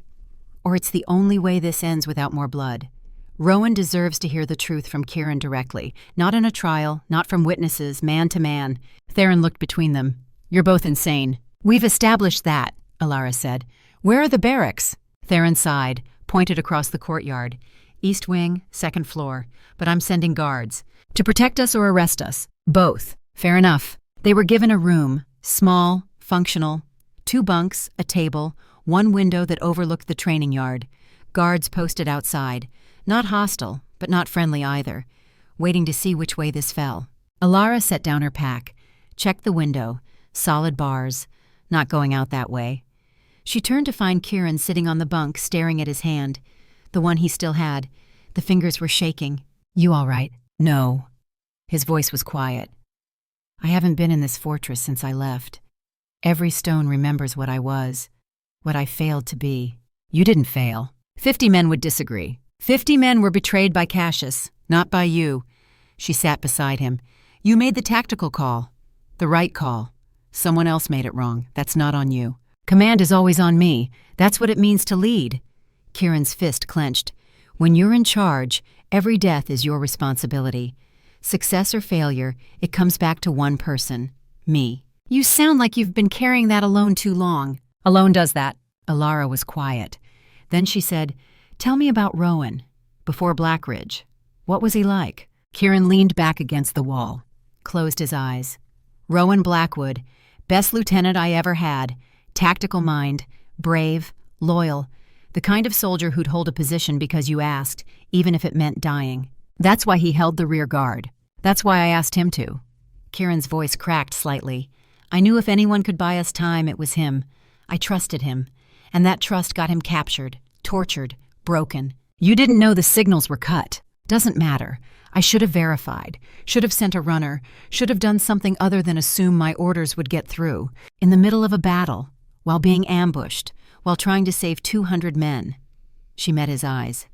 "Or it's the only way this ends without more blood. Rowan deserves to hear the truth from Kieran directly, not in a trial, not from witnesses, man to man." Kieran looked between them. "You're both insane. "We've established that," Elara said. "Where are the barracks?" Theron sighed, pointed across the courtyard. "East wing, second floor, but I'm sending guards. To protect us or arrest us? Both." "Fair enough." They were given a room, small, functional, 2 bunks, a table, 1 window that overlooked the training yard. Guards posted outside, not hostile, but not friendly either, waiting to see which way this fell. Elara set down her pack, checked the window, solid bars, not going out that way. She turned to find Kieran sitting on the bunk staring at his hand, the one he still had. The fingers were shaking. "You all right?" "No." His voice was quiet. "I haven't been in this fortress since I left. Every stone remembers what I was, what I failed to be." "You didn't fail. 50 men would disagree. 50 men were betrayed by Cassius, not by you." She sat beside him. "You made the tactical call, the right call. Someone else made it wrong. That's not on you. Command is always on me. That's what it means to lead." Kieran's fist clenched. "When you're in charge, every death is your responsibility. Success or failure, it comes back to one person, me." "You sound like you've been carrying that alone too long." "Alone does that." Elara was quiet. Then she said, "Tell me about Rowan, before Blackridge. What was he like?" Kieran leaned back against the wall, closed his eyes. "Rowan Blackwood, best lieutenant I ever had, tactical mind, brave, loyal, the kind of soldier who'd hold a position because you asked, even if it meant dying. That's why he held the rear guard. That's why I asked him to." Kieran's voice cracked slightly. "I knew if anyone could buy us time, it was him. I trusted him, and that trust got him captured, tortured, broken. You didn't know the signals were cut. Doesn't matter. I should have verified, should have sent a runner, should have done something other than assume my orders would get through. In the middle of a battle, while being ambushed, while trying to save 200 men." She met his eyes.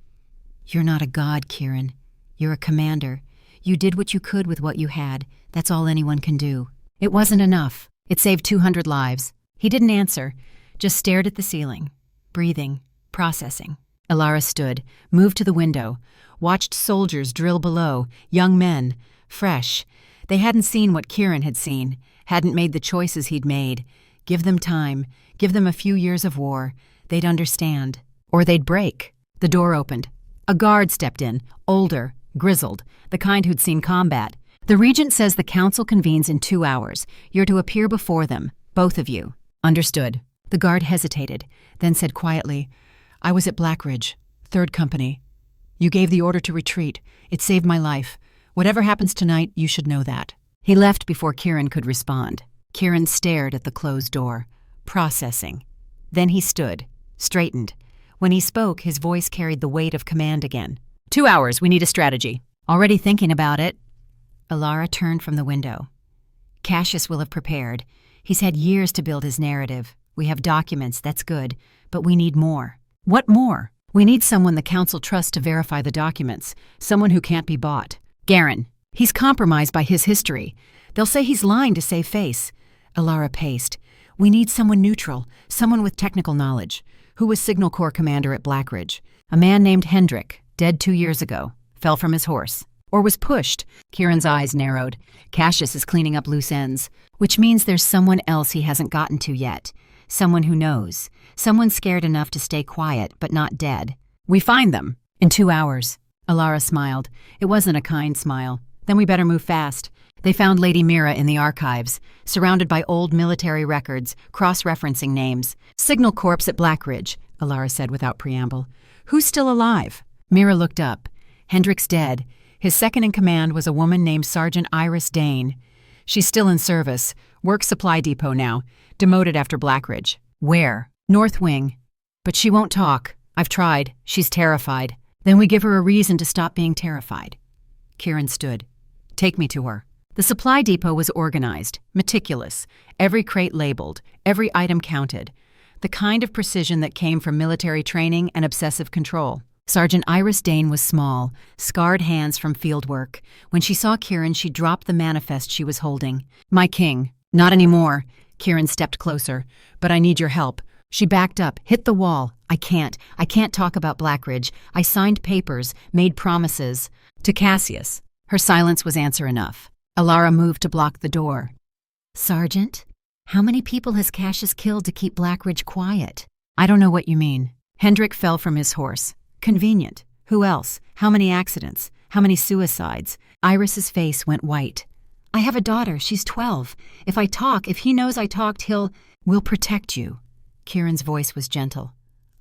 "You're not a god, Kieran. You're a commander. You did what you could with what you had. That's all anyone can do." "It wasn't enough. It saved 200 lives." He didn't answer, just stared at the ceiling, breathing, processing. Elara stood, moved to the window, watched soldiers drill below, young men, fresh. They hadn't seen what Kieran had seen, hadn't made the choices he'd made. Give them time, give them a few years of war. They'd understand. Or they'd break. The door opened. A guard stepped in, older, grizzled, the kind who'd seen combat. "The Regent says the council convenes in 2 hours. You're to appear before them, both of you." "Understood." The guard hesitated, then said quietly, "I was at Blackridge, 3rd Company. You gave the order to retreat. It saved my life. Whatever happens tonight, you should know that." He left before Kieran could respond. Kieran stared at the closed door, processing. Then he stood, straightened. When he spoke, his voice carried the weight of command again. 2 hours, we need a strategy." "Already thinking about it." Elara turned from the window. "Cassius will have prepared. He's had years to build his narrative. We have documents, that's good, but we need more." "What more?" "We need someone the council trusts to verify the documents, someone who can't be bought." "Garen. He's compromised by his history. They'll say he's lying to save face." Elara paced. "We need someone neutral, someone with technical knowledge. Who was Signal Corps commander at Blackridge? A man named Hendrik, dead 2 years ago, fell from his horse. Or was pushed." Kieran's eyes narrowed. "Cassius is cleaning up loose ends, which means there's someone else he hasn't gotten to yet. Someone who knows. Someone scared enough to stay quiet, but not dead. We find them. In 2 hours." Elara smiled. It wasn't a kind smile. "Then we better move fast." They found Lady Mira in the archives, surrounded by old military records, cross-referencing names. "Signal Corps at Blackridge," Elara said without preamble. "Who's still alive?" Mira looked up. "Hendrik's dead. His second in command was a woman named Sergeant Iris Dane. She's still in service. Works supply depot now. Demoted after Blackridge." "Where?" "North Wing. But she won't talk. I've tried. She's terrified." "Then we give her a reason to stop being terrified." Kieran stood. "Take me to her." The supply depot was organized, meticulous, every crate labeled, every item counted. The kind of precision that came from military training and obsessive control. Sergeant Iris Dane was small, scarred hands from field work. When she saw Kieran, she dropped the manifest she was holding. "My king." "Not anymore." Kieran stepped closer. "But I need your help." She backed up, hit the wall. I can't talk about Blackridge. I signed papers, made promises." "To Cassius." Her silence was answer enough. Elara moved to block the door. "Sergeant?" How many people has Cassius killed to keep Blackridge quiet? I don't know what you mean. Hendrik fell from his horse. Convenient. Who else? How many accidents? How many suicides? Iris's face went white. I have a daughter. She's 12. If he knows I talked, We'll protect you. Kieran's voice was gentle.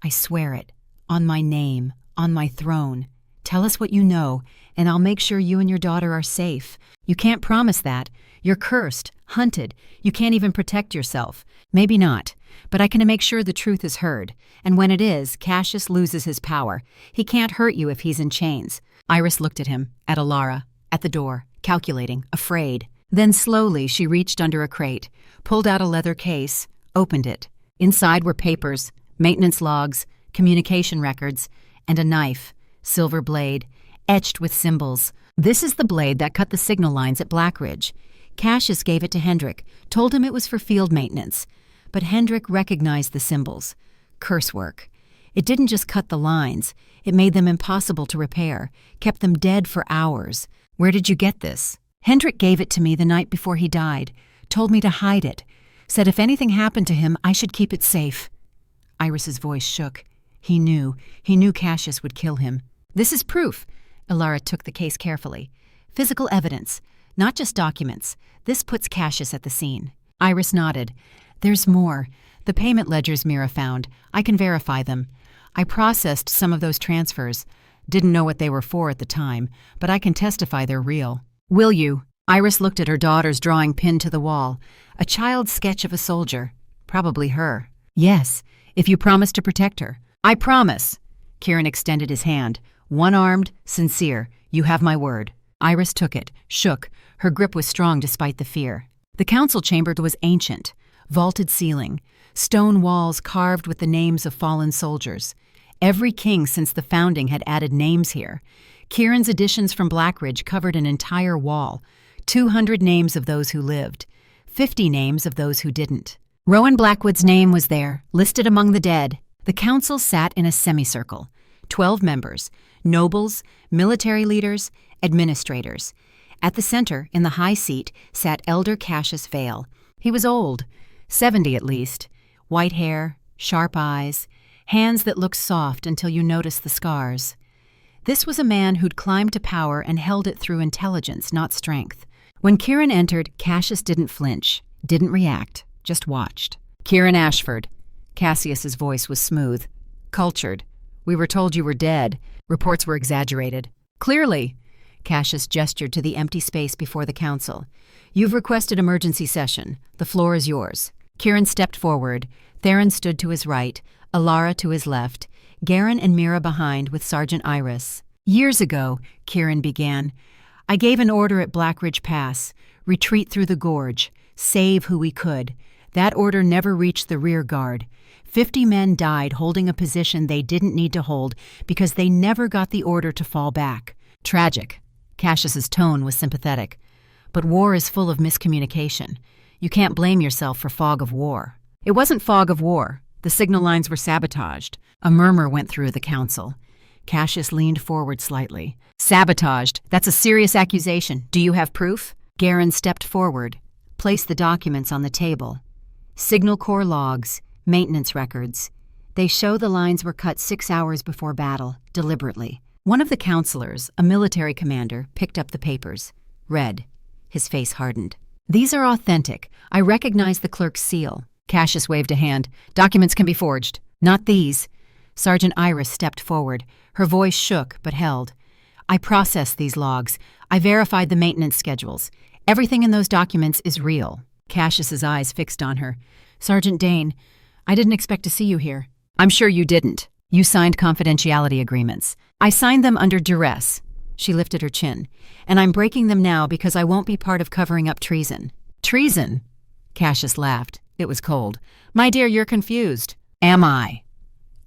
I swear it. On my name. On my throne. Tell us what you know, and I'll make sure you and your daughter are safe. You can't promise that. You're cursed, hunted. You can't even protect yourself. Maybe not, but I can make sure the truth is heard. And when it is, Cassius loses his power. He can't hurt you if he's in chains. Iris looked at him, at Elara, at the door, calculating, afraid. Then slowly she reached under a crate, pulled out a leather case, opened it. Inside were papers, maintenance logs, communication records, and a knife, silver blade, etched with symbols. This is the blade that cut the signal lines at Blackridge. Cassius gave it to Hendrik, told him it was for field maintenance. But Hendrik recognized the symbols. Curse work. It didn't just cut the lines. It made them impossible to repair, kept them dead for hours. Where did you get this? Hendrik gave it to me the night before he died, told me to hide it, said if anything happened to him, I should keep it safe. Iris's voice shook. He knew Cassius would kill him. This is proof. Elara took the case carefully. Physical evidence, not just documents. This puts Cassius at the scene. Iris nodded. There's more. The payment ledgers Mira found. I can verify them. I processed some of those transfers. Didn't know what they were for at the time, but I can testify they're real. Will you? Iris looked at her daughter's drawing pinned to the wall. A child's sketch of a soldier. Probably her. Yes, if you promise to protect her. I promise. Kieran extended his hand. One-armed, sincere. You have my word. Iris took it, shook. Her grip was strong despite the fear. The council chamber was ancient. Vaulted ceiling. Stone walls carved with the names of fallen soldiers. Every king since the founding had added names here. Kieran's additions from Blackridge covered an entire wall. 200 names of those who lived. 50 names of those who didn't. Rowan Blackwood's name was there, listed among the dead. The council sat in a semicircle. 12 members. Nobles, military leaders, administrators. At the center, in the high seat, sat Elder Cassius Vale. He was old, 70 at least. White hair, sharp eyes, hands that looked soft until you noticed the scars. This was a man who'd climbed to power and held it through intelligence, not strength. When Kieran entered, Cassius didn't flinch, didn't react, just watched. Kieran Ashford. Cassius's voice was smooth. Cultured. We were told you were dead. Reports were exaggerated. Clearly. Cassius gestured to the empty space before the council. You've requested emergency session. The floor is yours. Kieran stepped forward. Theron stood to his right, Elara to his left, Garen and Mira behind with Sergeant Iris. Years ago, Kieran began, I gave an order at Blackridge Pass, retreat through the gorge, save who we could. That order never reached the rear guard. 50 men died holding a position they didn't need to hold because they never got the order to fall back. Tragic. Cassius's tone was sympathetic. But war is full of miscommunication. You can't blame yourself for fog of war. It wasn't fog of war. The signal lines were sabotaged. A murmur went through the council. Cassius leaned forward slightly. Sabotaged. That's a serious accusation. Do you have proof? Garen stepped forward, placed the documents on the table. Signal Corps logs, maintenance records. They show the lines were cut 6 hours before battle, deliberately. One of the counselors, a military commander, picked up the papers. Read. His face hardened. These are authentic. I recognize the clerk's seal. Cassius waved a hand. Documents can be forged. Not these. Sergeant Iris stepped forward. Her voice shook, but held. I processed these logs. I verified the maintenance schedules. Everything in those documents is real. Cassius's eyes fixed on her. Sergeant Dane, I didn't expect to see you here. I'm sure you didn't. You signed confidentiality agreements. I signed them under duress. She lifted her chin. And I'm breaking them now because I won't be part of covering up treason. Treason? Cassius laughed. It was cold. My dear, you're confused. Am I?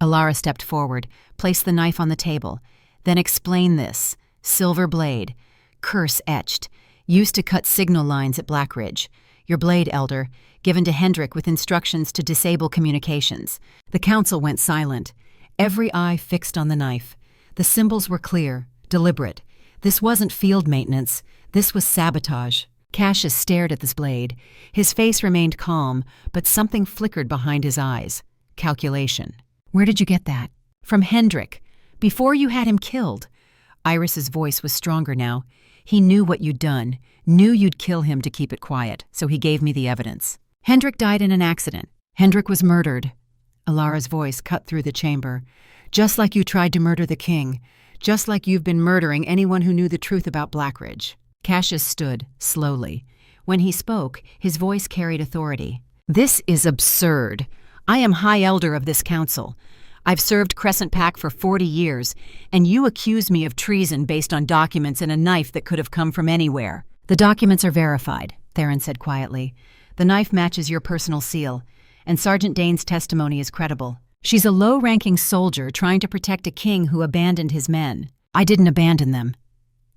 Elara stepped forward, placed the knife on the table. Then explain this. Silver blade. Curse etched. Used to cut signal lines at Blackridge. Your blade, Elder, given to Hendrik with instructions to disable communications. The council went silent. Every eye fixed on the knife. The symbols were clear, deliberate. This wasn't field maintenance. This was sabotage. Cassius stared at this blade. His face remained calm, but something flickered behind his eyes. Calculation. Where did you get that? From Hendrik. Before you had him killed. Iris's voice was stronger now. He knew what you'd done, knew you'd kill him to keep it quiet, so he gave me the evidence. Hendrik died in an accident. Hendrik was murdered. Elara's voice cut through the chamber. Just like you tried to murder the king. Just like you've been murdering anyone who knew the truth about Blackridge. Cassius stood, slowly. When he spoke, his voice carried authority. This is absurd. I am High Elder of this council. I've served Crescent Pack for 40 years, and you accuse me of treason based on documents and a knife that could have come from anywhere. The documents are verified, Theron said quietly. The knife matches your personal seal, and Sergeant Dane's testimony is credible. She's a low-ranking soldier trying to protect a king who abandoned his men. I didn't abandon them.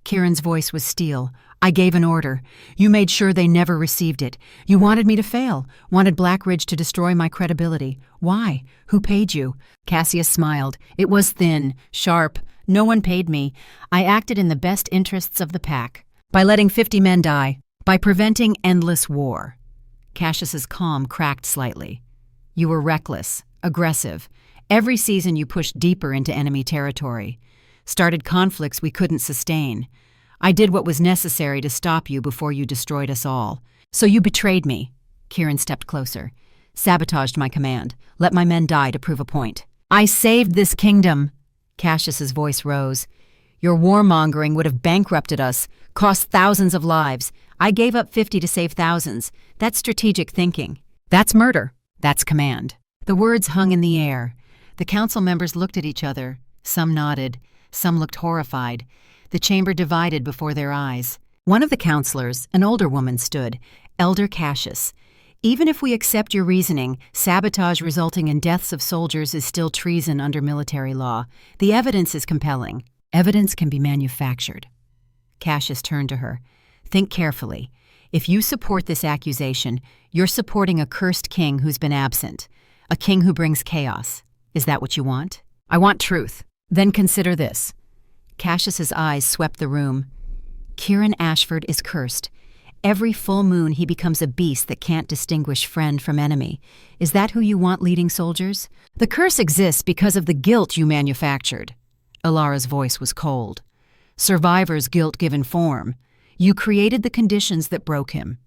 Kieran's voice was steel. I gave an order. You made sure they never received it. You wanted me to fail, wanted Blackridge to destroy my credibility. Why? Who paid you? Cassius smiled. It was thin, sharp. No one paid me. I acted in the best interests of the pack. By letting 50 men die. By preventing endless war. Cassius's calm cracked slightly. You were reckless, aggressive. Every season you pushed deeper into enemy territory. Started conflicts we couldn't sustain. I did what was necessary to stop you before you destroyed us all. So you betrayed me. Kieran stepped closer. Sabotaged my command. Let my men die to prove a point. I saved this kingdom. Cassius's voice rose. Your warmongering would have bankrupted us, cost thousands of lives. I gave up 50 to save thousands. That's strategic thinking. That's murder. That's command. The words hung in the air. The council members looked at each other. Some nodded. Some looked horrified. The chamber divided before their eyes. One of the counselors, an older woman, stood. Elder Cassius. Even if we accept your reasoning, sabotage resulting in deaths of soldiers is still treason under military law. The evidence is compelling. Evidence can be manufactured. Cassius turned to her. Think carefully. If you support this accusation, you're supporting a cursed king who's been absent. A king who brings chaos. Is that what you want? I want truth. Then consider this. Cassius's eyes swept the room. Kieran Ashford is cursed. Every full moon he becomes a beast that can't distinguish friend from enemy. Is that who you want leading soldiers? The curse exists because of the guilt you manufactured. Elara's voice was cold. Survivor's guilt given form. You created the conditions that broke him.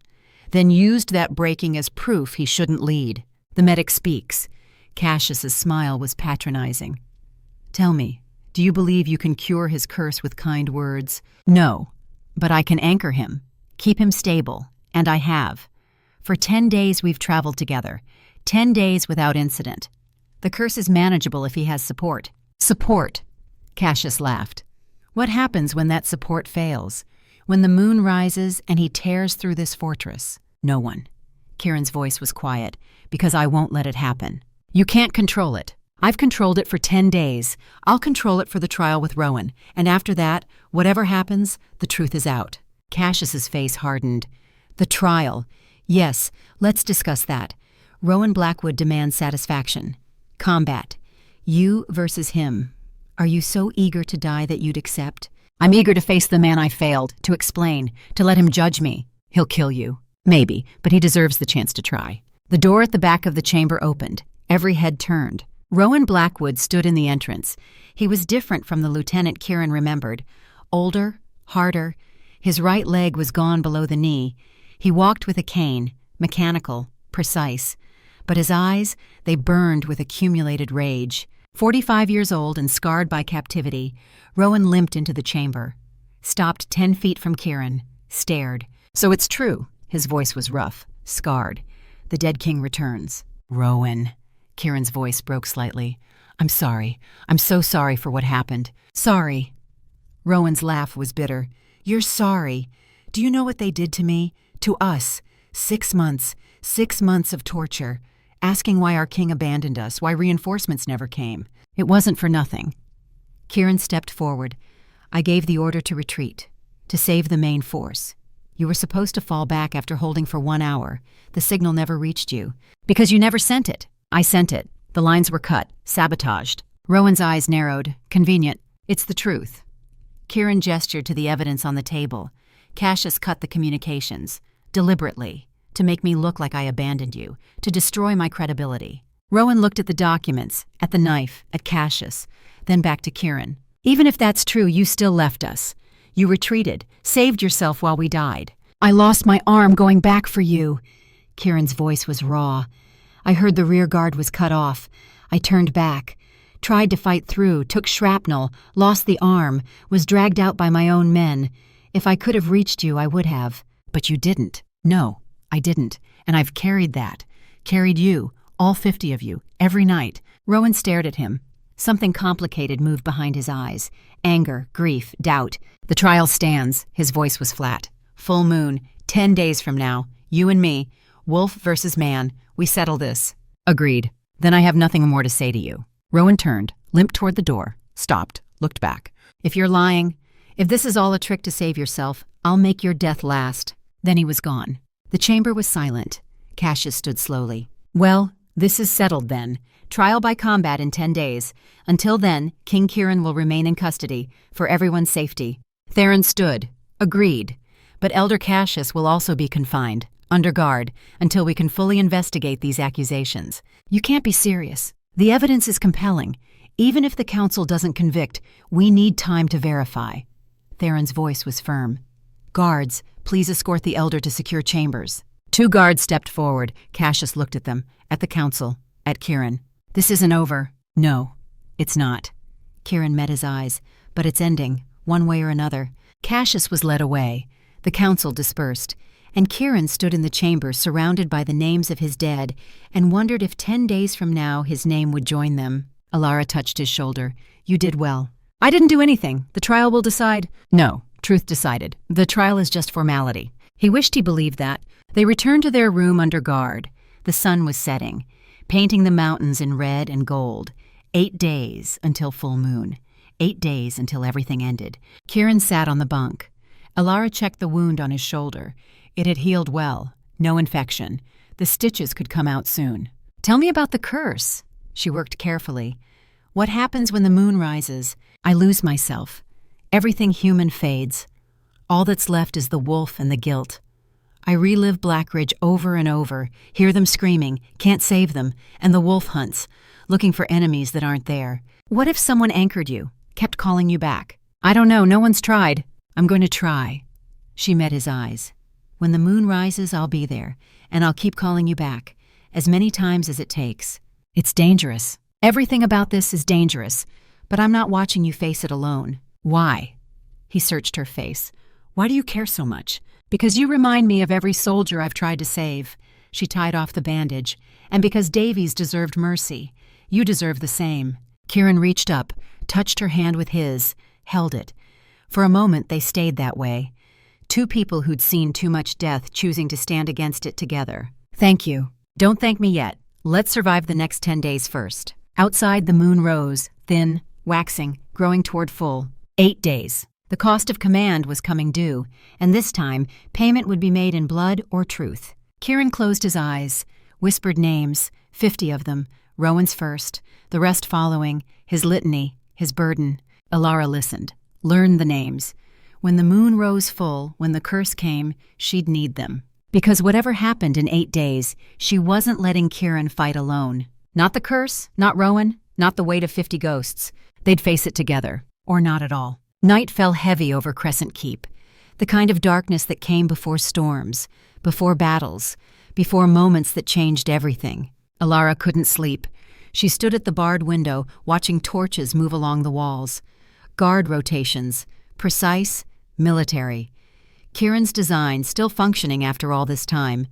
Then used that breaking as proof he shouldn't lead. The medic speaks. Cassius's smile was patronizing. Tell me, do you believe you can cure his curse with kind words? No, but I can anchor him, keep him stable, and I have. For 10 days we've traveled together, 10 days without incident. The curse is manageable if he has support. Support, Cassius laughed. What happens when that support fails? When the moon rises and he tears through this fortress? No one. Kieran's voice was quiet, because I won't let it happen. You can't control it. I've controlled it for 10 days. I'll control it for the trial with Rowan, and after that, whatever happens, the truth is out. Cassius's face hardened. The trial. Yes, let's discuss that. Rowan Blackwood demands satisfaction. Combat. You versus him. Are you so eager to die that you'd accept? I'm eager to face the man I failed, to explain, to let him judge me. He'll kill you. Maybe, but he deserves the chance to try. The door at the back of the chamber opened. Every head turned. Rowan Blackwood stood in the entrance. He was different from the lieutenant Kieran remembered. Older, harder. His right leg was gone below the knee. He walked with a cane, mechanical, precise. But his eyes, they burned with accumulated rage. 45 years old and scarred by captivity, Rowan limped into the chamber. Stopped 10 feet from Kieran. Stared. So it's true. His voice was rough, scarred. The dead king returns. Rowan. Kieran's voice broke slightly. I'm sorry. I'm so sorry for what happened. Sorry. Rowan's laugh was bitter. You're sorry. Do you know what they did to me? To us. 6 months. 6 months of torture. Asking why our king abandoned us, why reinforcements never came. It wasn't for nothing. Kieran stepped forward. I gave the order to retreat. To save the main force. You were supposed to fall back after holding for 1 hour. The signal never reached you. Because you never sent it. I sent it. The lines were cut, sabotaged. Rowan's eyes narrowed. Convenient. It's the truth. Kieran gestured to the evidence on the table. Cassius cut the communications, deliberately, to make me look like I abandoned you, to destroy my credibility. Rowan looked at the documents, at the knife, at Cassius, then back to Kieran. Even if that's true, you still left us. You retreated, saved yourself while we died. I lost my arm going back for you. Kieran's voice was raw. I heard the rear guard was cut off. I turned back, tried to fight through, took shrapnel, lost the arm, was dragged out by my own men. If I could have reached you, I would have. But you didn't. No, I didn't. And I've carried that. Carried you, all 50 of you, every night. Rowan stared at him. Something complicated moved behind his eyes. Anger, grief, doubt. The trial stands. His voice was flat. Full moon, 10 days from now. You and me. Wolf versus man. We settle this. Agreed. Then I have nothing more to say to you. Rowan turned, limped toward the door, stopped, looked back. If you're lying, if this is all a trick to save yourself, I'll make your death last. Then he was gone. The chamber was silent. Cassius stood slowly. Well, this is settled then. Trial by combat in 10 days. Until then, King Kieran will remain in custody, for everyone's safety. Theron stood. Agreed. But Elder Cassius will also be confined, under guard, until we can fully investigate these accusations. You can't be serious. The evidence is compelling. Even if the council doesn't convict, we need time to verify. Theron's voice was firm. Guards, please escort the elder to secure chambers. 2 guards stepped forward. Cassius looked at them, at the council, at Kieran. This isn't over. No, it's not. Kieran met his eyes. But it's ending, one way or another. Cassius was led away. The council dispersed, and Kieran stood in the chamber surrounded by the names of his dead and wondered if 10 days from now his name would join them. Elara touched his shoulder. You did well. I didn't do anything. The trial will decide. No, truth decided. The trial is just formality. He wished he believed that. They returned to their room under guard. The sun was setting, painting the mountains in red and gold. 8 days until full moon. 8 days until everything ended. Kieran sat on the bunk. Elara checked the wound on his shoulder. It had healed well. No infection. The stitches could come out soon. Tell me about the curse. She worked carefully. What happens when the moon rises? I lose myself. Everything human fades. All that's left is the wolf and the guilt. I relive Blackridge over and over, hear them screaming, can't save them, and the wolf hunts, looking for enemies that aren't there. What if someone anchored you, kept calling you back? I don't know, no one's tried. I'm going to try. She met his eyes. When the moon rises, I'll be there, and I'll keep calling you back, as many times as it takes. It's dangerous. Everything about this is dangerous, but I'm not watching you face it alone. Why? He searched her face. Why do you care so much? Because you remind me of every soldier I've tried to save. She tied off the bandage. And because Davies deserved mercy. You deserve the same. Kieran reached up, touched her hand with his, held it. For a moment they stayed that way. 2 people who'd seen too much death choosing to stand against it together. Thank you. Don't thank me yet. Let's survive the next 10 days first. Outside the moon rose, thin, waxing, growing toward full. 8 days. The cost of command was coming due, and this time, payment would be made in blood or truth. Kieran closed his eyes, whispered names, 50 of them, Rowan's first, the rest following, his litany, his burden. Elara listened, learned the names. When the moon rose full, when the curse came, she'd need them. Because whatever happened in 8 days, she wasn't letting Kieran fight alone. Not the curse, not Rowan, not the weight of 50 ghosts. They'd face it together, or not at all. Night fell heavy over Crescent Keep, the kind of darkness that came before storms, before battles, before moments that changed everything. Elara couldn't sleep. She stood at the barred window, watching torches move along the walls. Guard rotations, precise, military. Kieran's design still functioning after all this time.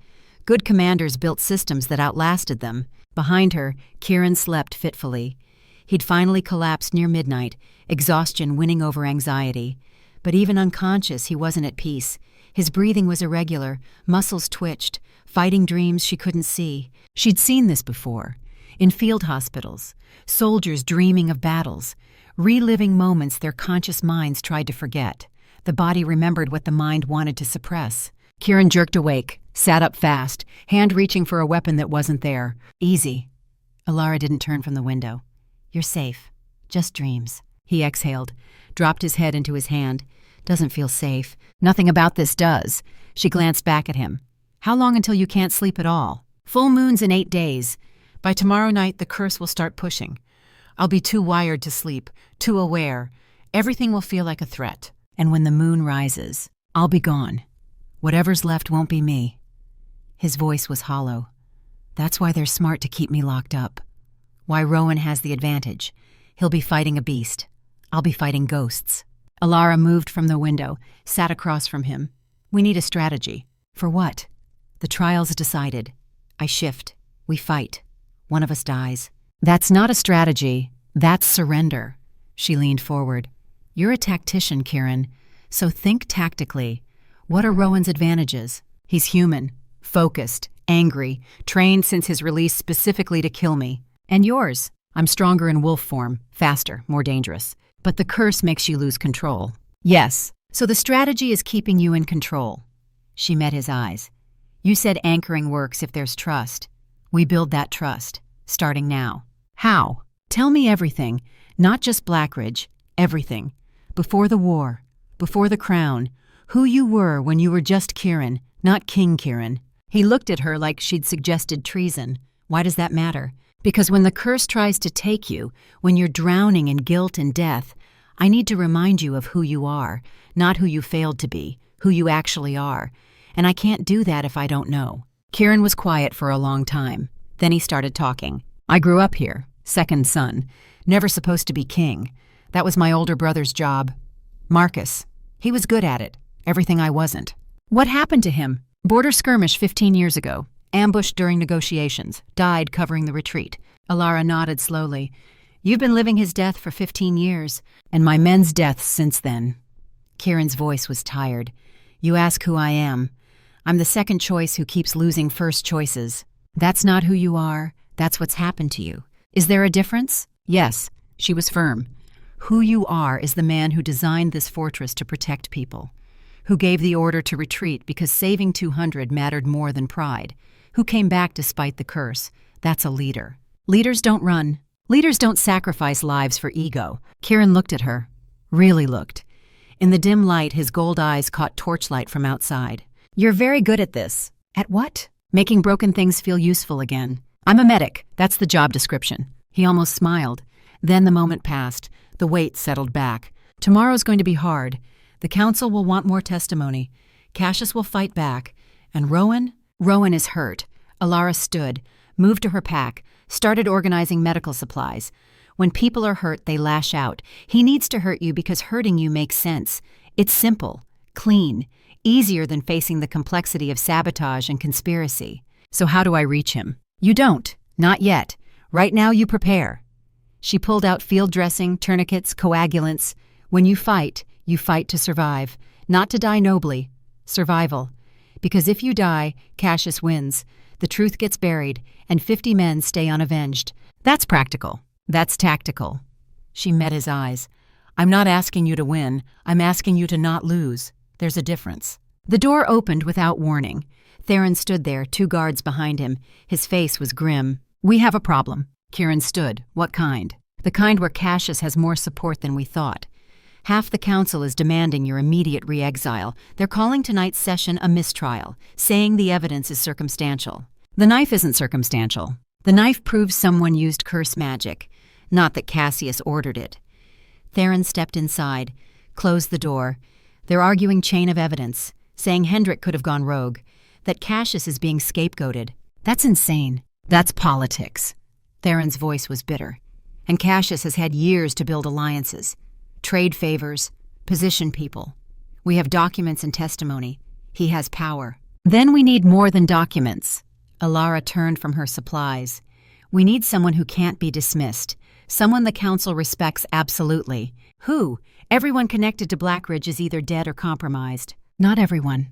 Good commanders built systems that outlasted them. Behind her, Kieran slept fitfully. He'd finally collapsed near midnight, exhaustion winning over anxiety. But even unconscious, he wasn't at peace. His breathing was irregular, muscles twitched, fighting dreams she couldn't see. She'd seen this before. In field hospitals, soldiers dreaming of battles, reliving moments their conscious minds tried to forget. The body remembered what the mind wanted to suppress. Kieran jerked awake, sat up fast, hand reaching for a weapon that wasn't there. Easy. Elara didn't turn from the window. You're safe. Just dreams. He exhaled, dropped his head into his hand. Doesn't feel safe. Nothing about this does. She glanced back at him. How long until you can't sleep at all? Full moon's in 8 days. By tomorrow night, the curse will start pushing. I'll be too wired to sleep, too aware. Everything will feel like a threat. And when the moon rises, I'll be gone. Whatever's left won't be me. His voice was hollow. That's why they're smart to keep me locked up. Why Rowan has the advantage. He'll be fighting a beast. I'll be fighting ghosts. Elara moved from the window, sat across from him. We need a strategy. For what? The trial's decided. I shift. We fight. One of us dies. That's not a strategy. That's surrender. She leaned forward. You're a tactician, Kieran. So think tactically. What are Rowan's advantages? He's human, focused, angry, trained since his release specifically to kill me. And yours? I'm stronger in wolf form, faster, more dangerous. But the curse makes you lose control. Yes. So the strategy is keeping you in control. She met his eyes. You said anchoring works if there's trust. We build that trust, starting now. How? Tell me everything, not just Blackridge, everything. Before the war, before the crown, who you were when you were just Kieran, not King Kieran. He looked at her like she'd suggested treason. Why does that matter? Because when the curse tries to take you, when you're drowning in guilt and death, I need to remind you of who you are, not who you failed to be, who you actually are. And I can't do that if I don't know. Kieran was quiet for a long time. Then he started talking. I grew up here, second son, never supposed to be king. That was my older brother's job. Marcus. He was good at it. Everything I wasn't. What happened to him? Border skirmish 15 years ago. Ambushed during negotiations. Died covering the retreat. Elara nodded slowly. You've been living his death for 15 years, and my men's deaths since then. Kieran's voice was tired. You ask who I am. I'm the second choice who keeps losing first choices. That's not who you are. That's what's happened to you. Is there a difference? Yes. She was firm. Who you are is the man who designed this fortress to protect people, who gave the order to retreat because saving 200 mattered more than pride, who came back despite the curse. That's a leader. Leaders don't run. Leaders don't sacrifice lives for ego. Kieran looked at her. Really looked. In the dim light, his gold eyes caught torchlight from outside. You're very good at this. At what? Making broken things feel useful again. I'm a medic. That's the job description. He almost smiled. Then the moment passed. The weight settled back. Tomorrow's going to be hard. The council will want more testimony. Cassius will fight back. And Rowan? Rowan is hurt. Elara stood, moved to her pack, started organizing medical supplies. When people are hurt, they lash out. He needs to hurt you because hurting you makes sense. It's simple, clean, easier than facing the complexity of sabotage and conspiracy. So how do I reach him? You don't. Not yet. Right now you prepare. She pulled out field dressing, tourniquets, coagulants. When you fight to survive. Not to die nobly. Survival. Because if you die, Cassius wins. The truth gets buried, and 50 men stay unavenged. That's practical. That's tactical. She met his eyes. I'm not asking you to win. I'm asking you to not lose. There's a difference. The door opened without warning. Theron stood there, 2 guards behind him. His face was grim. We have a problem. Kieran stood. What kind? The kind where Cassius has more support than we thought. Half the council is demanding your immediate re-exile. They're calling tonight's session a mistrial, saying the evidence is circumstantial. The knife isn't circumstantial. The knife proves someone used curse magic, not that Cassius ordered it. Theron stepped inside, closed the door. They're arguing chain of evidence, saying Hendrik could have gone rogue, that Cassius is being scapegoated. That's insane. That's politics. Theron's voice was bitter. And Cassius has had years to build alliances, trade favors, position people. We have documents and testimony. He has power. Then we need more than documents. Elara turned from her supplies. We need someone who can't be dismissed, someone the council respects absolutely. Who? Everyone connected to Blackridge is either dead or compromised. Not everyone.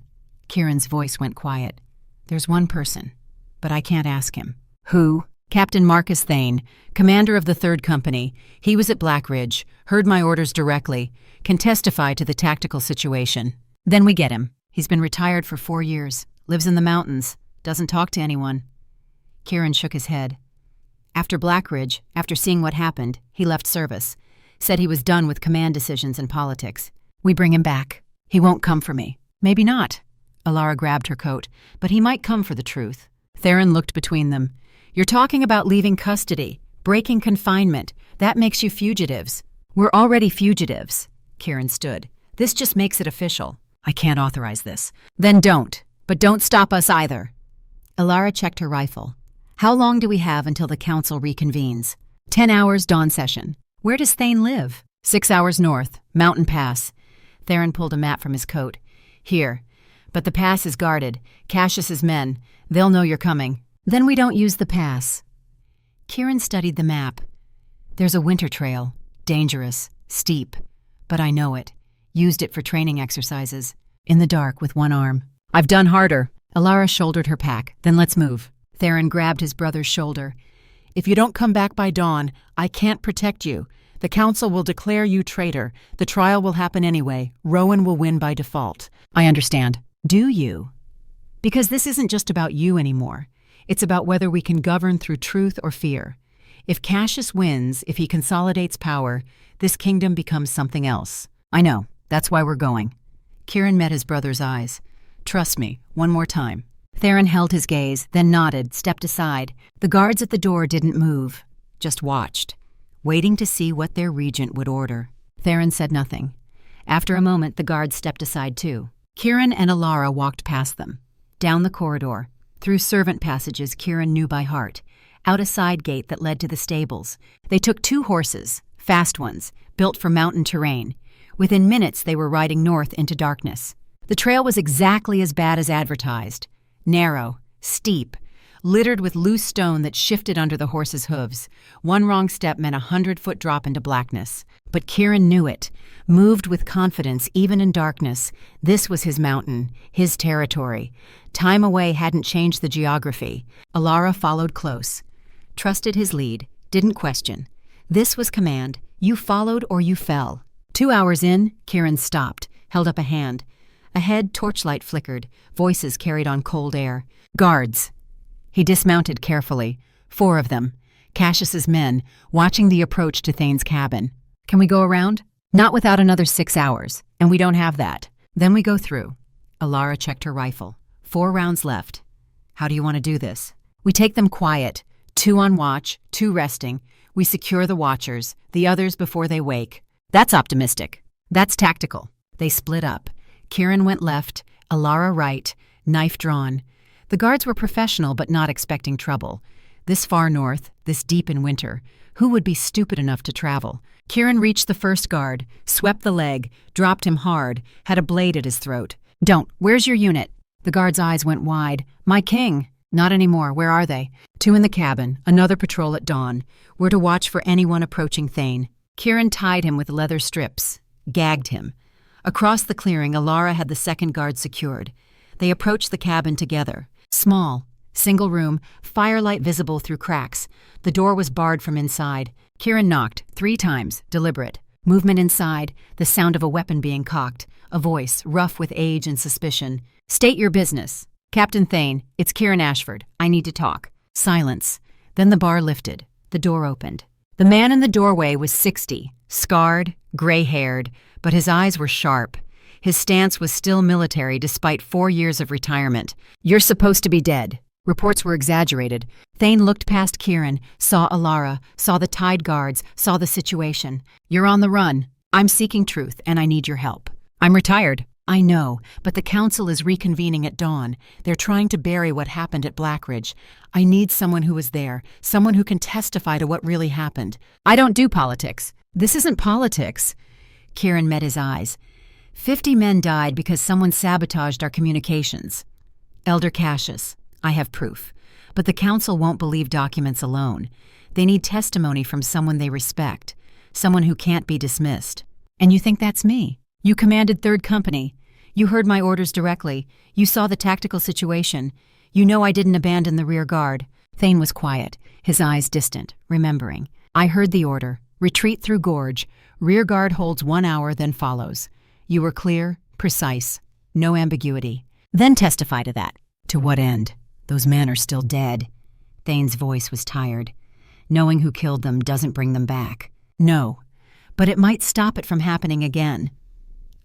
Kieran's voice went quiet. There's one person, but I can't ask him. Who? Captain Marcus Thane, commander of the 3rd Company. He was at Blackridge, heard my orders directly, can testify to the tactical situation. Then we get him. He's been retired for 4 years, lives in the mountains, doesn't talk to anyone. Kieran shook his head. After Blackridge, after seeing what happened, he left service, said he was done with command decisions and politics. We bring him back. He won't come for me. Maybe not. Elara grabbed her coat. But he might come for the truth. Theron looked between them. You're talking about leaving custody, breaking confinement. That makes you fugitives. We're already fugitives. Kieran stood. This just makes it official. I can't authorize this. Then don't. But don't stop us either. Elara checked her rifle. How long do we have until the council reconvenes? 10 hours dawn session. Where does Thane live? 6 hours north, Mountain Pass. Theron pulled a map from his coat. Here. But the pass is guarded. Cassius's men. They'll know you're coming. Then we don't use the pass. Kieran studied the map. There's a winter trail. Dangerous. Steep. But I know it. Used it for training exercises. In the dark with one arm. I've done harder. Elara shouldered her pack. Then let's move. Theron grabbed his brother's shoulder. If you don't come back by dawn, I can't protect you. The council will declare you traitor. The trial will happen anyway. Rowan will win by default. I understand. Do you? Because this isn't just about you anymore. It's about whether we can govern through truth or fear. If Cassius wins, if he consolidates power, this kingdom becomes something else. I know. That's why we're going. Kieran met his brother's eyes. Trust me, one more time. Theron held his gaze, then nodded, stepped aside. The guards at the door didn't move, just watched, waiting to see what their regent would order. Theron said nothing. After a moment, the guards stepped aside too. Kieran and Elara walked past them. Down the corridor, through servant passages Kieran knew by heart, out a side gate that led to the stables. They took 2 horses, fast ones, built for mountain terrain. Within minutes, they were riding north into darkness. The trail was exactly as bad as advertised. Narrow, steep, littered with loose stone that shifted under the horses' hooves. One wrong step meant a 100-foot drop into blackness. But Kieran knew it, moved with confidence even in darkness. This was his mountain, his territory. Time away hadn't changed the geography. Elara followed close, trusted his lead, didn't question. This was command. You followed or you fell. 2 hours in, Kieran stopped, held up a hand. Ahead, torchlight flickered. Voices carried on cold air. Guards. He dismounted carefully. 4 of them. Cassius's men, watching the approach to Thane's cabin. Can we go around? Not without another 6 hours. And we don't have that. Then we go through. Elara checked her rifle. 4 rounds left. How do you want to do this? We take them quiet. 2 on watch, 2 resting. We secure the watchers, the others before they wake. That's optimistic. That's tactical. They split up. Kieran went left, Elara right, knife drawn. The guards were professional but not expecting trouble. This far north, this deep in winter, who would be stupid enough to travel? Kieran reached the first guard, swept the leg, dropped him hard, had a blade at his throat. Don't. Where's your unit? The guard's eyes went wide. My king. Not anymore. Where are they? 2 in the cabin, another patrol at dawn. We're to watch for anyone approaching Thane. Kieran tied him with leather strips, gagged him. Across the clearing, Elara had the second guard secured. They approached the cabin together. Small, single room, firelight visible through cracks. The door was barred from inside. Kieran knocked 3 times, deliberate. Movement inside, the sound of a weapon being cocked. A voice, rough with age and suspicion. State your business. Captain Thane, it's Kieran Ashford. I need to talk. Silence. Then the bar lifted. The door opened. The man in the doorway was 60, scarred, gray-haired, but his eyes were sharp. His stance was still military despite 4 years of retirement. You're supposed to be dead. Reports were exaggerated. Thane looked past Kieran, saw Elara, saw the Tide Guards, saw the situation. You're on the run. I'm seeking truth, and I need your help. I'm retired. I know, but the council is reconvening at dawn. They're trying to bury what happened at Blackridge. I need someone who was there, someone who can testify to what really happened. I don't do politics. This isn't politics. Kieran met his eyes. 50 men died because someone sabotaged our communications. Elder Cassius, I have proof. But the council won't believe documents alone. They need testimony from someone they respect, someone who can't be dismissed. And you think that's me? You commanded 3rd Company. You heard my orders directly. You saw the tactical situation. You know I didn't abandon the rear guard. Thane was quiet, his eyes distant, remembering. I heard the order. Retreat through gorge. Rear guard holds 1 hour, then follows. You were clear, precise, no ambiguity. Then testify to that. To what end? Those men are still dead. Thane's voice was tired. Knowing who killed them doesn't bring them back. No, but it might stop it from happening again.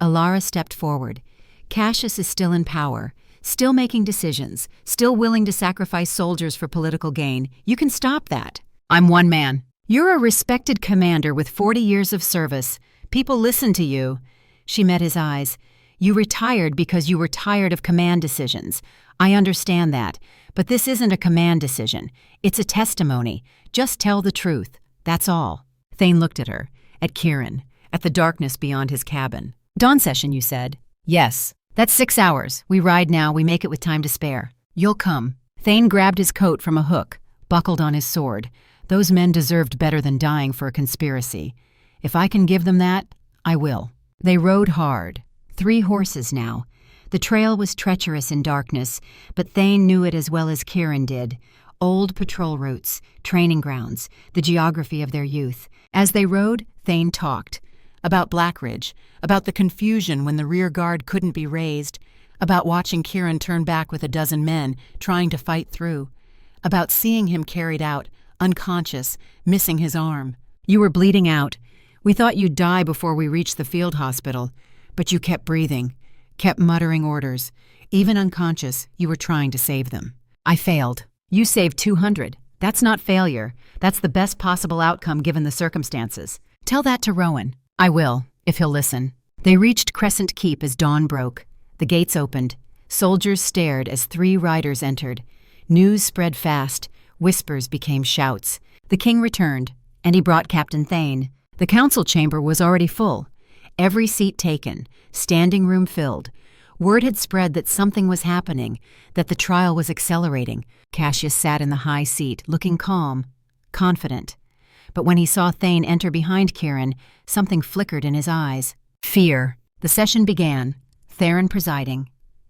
Elara stepped forward. Cassius is still in power, still making decisions, still willing to sacrifice soldiers for political gain. You can stop that. I'm one man. You're a respected commander with 40 years of service. People listen to you. She met his eyes. You retired because you were tired of command decisions. I understand that. But this isn't a command decision. It's a testimony. Just tell the truth. That's all. Thane looked at her, at Kieran, at the darkness beyond his cabin. Dawn session, you said? Yes. That's 6 hours. We ride now. We make it with time to spare. You'll come. Thane grabbed his coat from a hook, buckled on his sword. Those men deserved better than dying for a conspiracy. If I can give them that, I will. They rode hard. 3 horses now. The trail was treacherous in darkness, but Thane knew it as well as Kieran did. Old patrol routes, training grounds, the geography of their youth. As they rode, Thane talked. About Blackridge, about the confusion when the rear guard couldn't be raised, about watching Kieran turn back with a dozen men, trying to fight through, about seeing him carried out, unconscious, missing his arm. You were bleeding out. We thought you'd die before we reached the field hospital, but you kept breathing, kept muttering orders. Even unconscious, you were trying to save them. I failed. You saved 200. That's not failure. That's the best possible outcome given the circumstances. Tell that to Rowan. I will, if he'll listen. They reached Crescent Keep as dawn broke. The gates opened. Soldiers stared as 3 riders entered. News spread fast. Whispers became shouts. The king returned, and he brought Captain Thane. The council chamber was already full. Every seat taken, standing room filled. Word had spread that something was happening, that the trial was accelerating. Cassius sat in the high seat, looking calm, confident. But when he saw Thane enter behind Kieran, something flickered in his eyes. Fear. The session began, Theron presiding.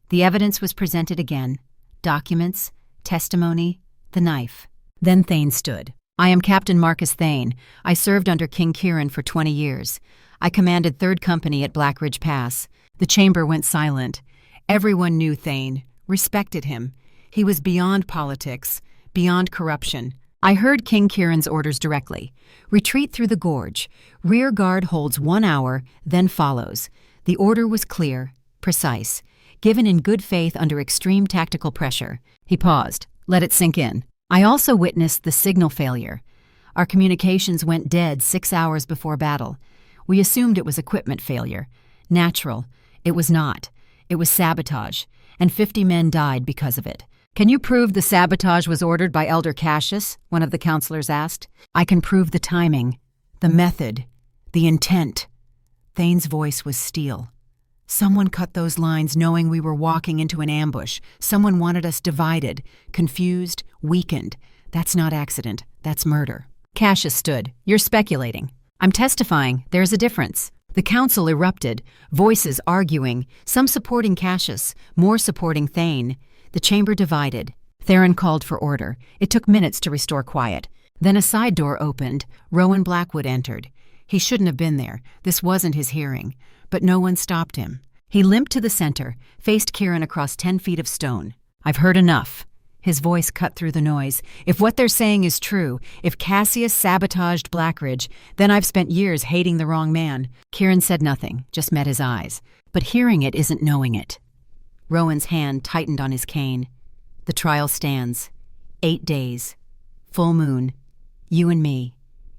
The evidence was presented again. Documents, testimony, the knife. Then Thane stood. I am Captain Marcus Thane. I served under King Kieran for 20 years. I commanded 3rd Company at Blackridge Pass. The chamber went silent. Everyone knew Thane, respected him. He was beyond politics, beyond corruption. I heard King Kieran's orders directly. Retreat through the gorge. Rear guard holds 1 hour, then follows. The order was clear, precise, given in good faith under extreme tactical pressure. He paused. Let it sink in. I also witnessed the signal failure. Our communications went dead 6 hours before battle. We assumed it was equipment failure. Natural. It was not. It was sabotage, and 50 men died because of it. Can you prove the sabotage was ordered by Elder Cassius? One of the counselors asked. I can prove the timing, the method, the intent. Thane's voice was steel. Someone cut those lines knowing we were walking into an ambush. Someone wanted us divided, confused, weakened. That's not accident. That's murder. Cassius stood. You're speculating. I'm testifying. There's a difference. The council erupted, voices arguing, some supporting Cassius, more supporting Thane. The chamber divided. Theron called for order. It took minutes to restore quiet. Then a side door opened. Rowan Blackwood entered. He shouldn't have been there. This wasn't his hearing. But no one stopped him. He limped to the center, faced Kieran across 10 feet of stone. I've heard enough. His voice cut through the noise. If what they're saying is true, if Cassius sabotaged Blackridge, then I've spent years hating the wrong man. Kieran said nothing, just met his eyes. But hearing it isn't knowing it. Rowan's hand tightened on his cane. The trial stands. 8 days. Full moon. You and me.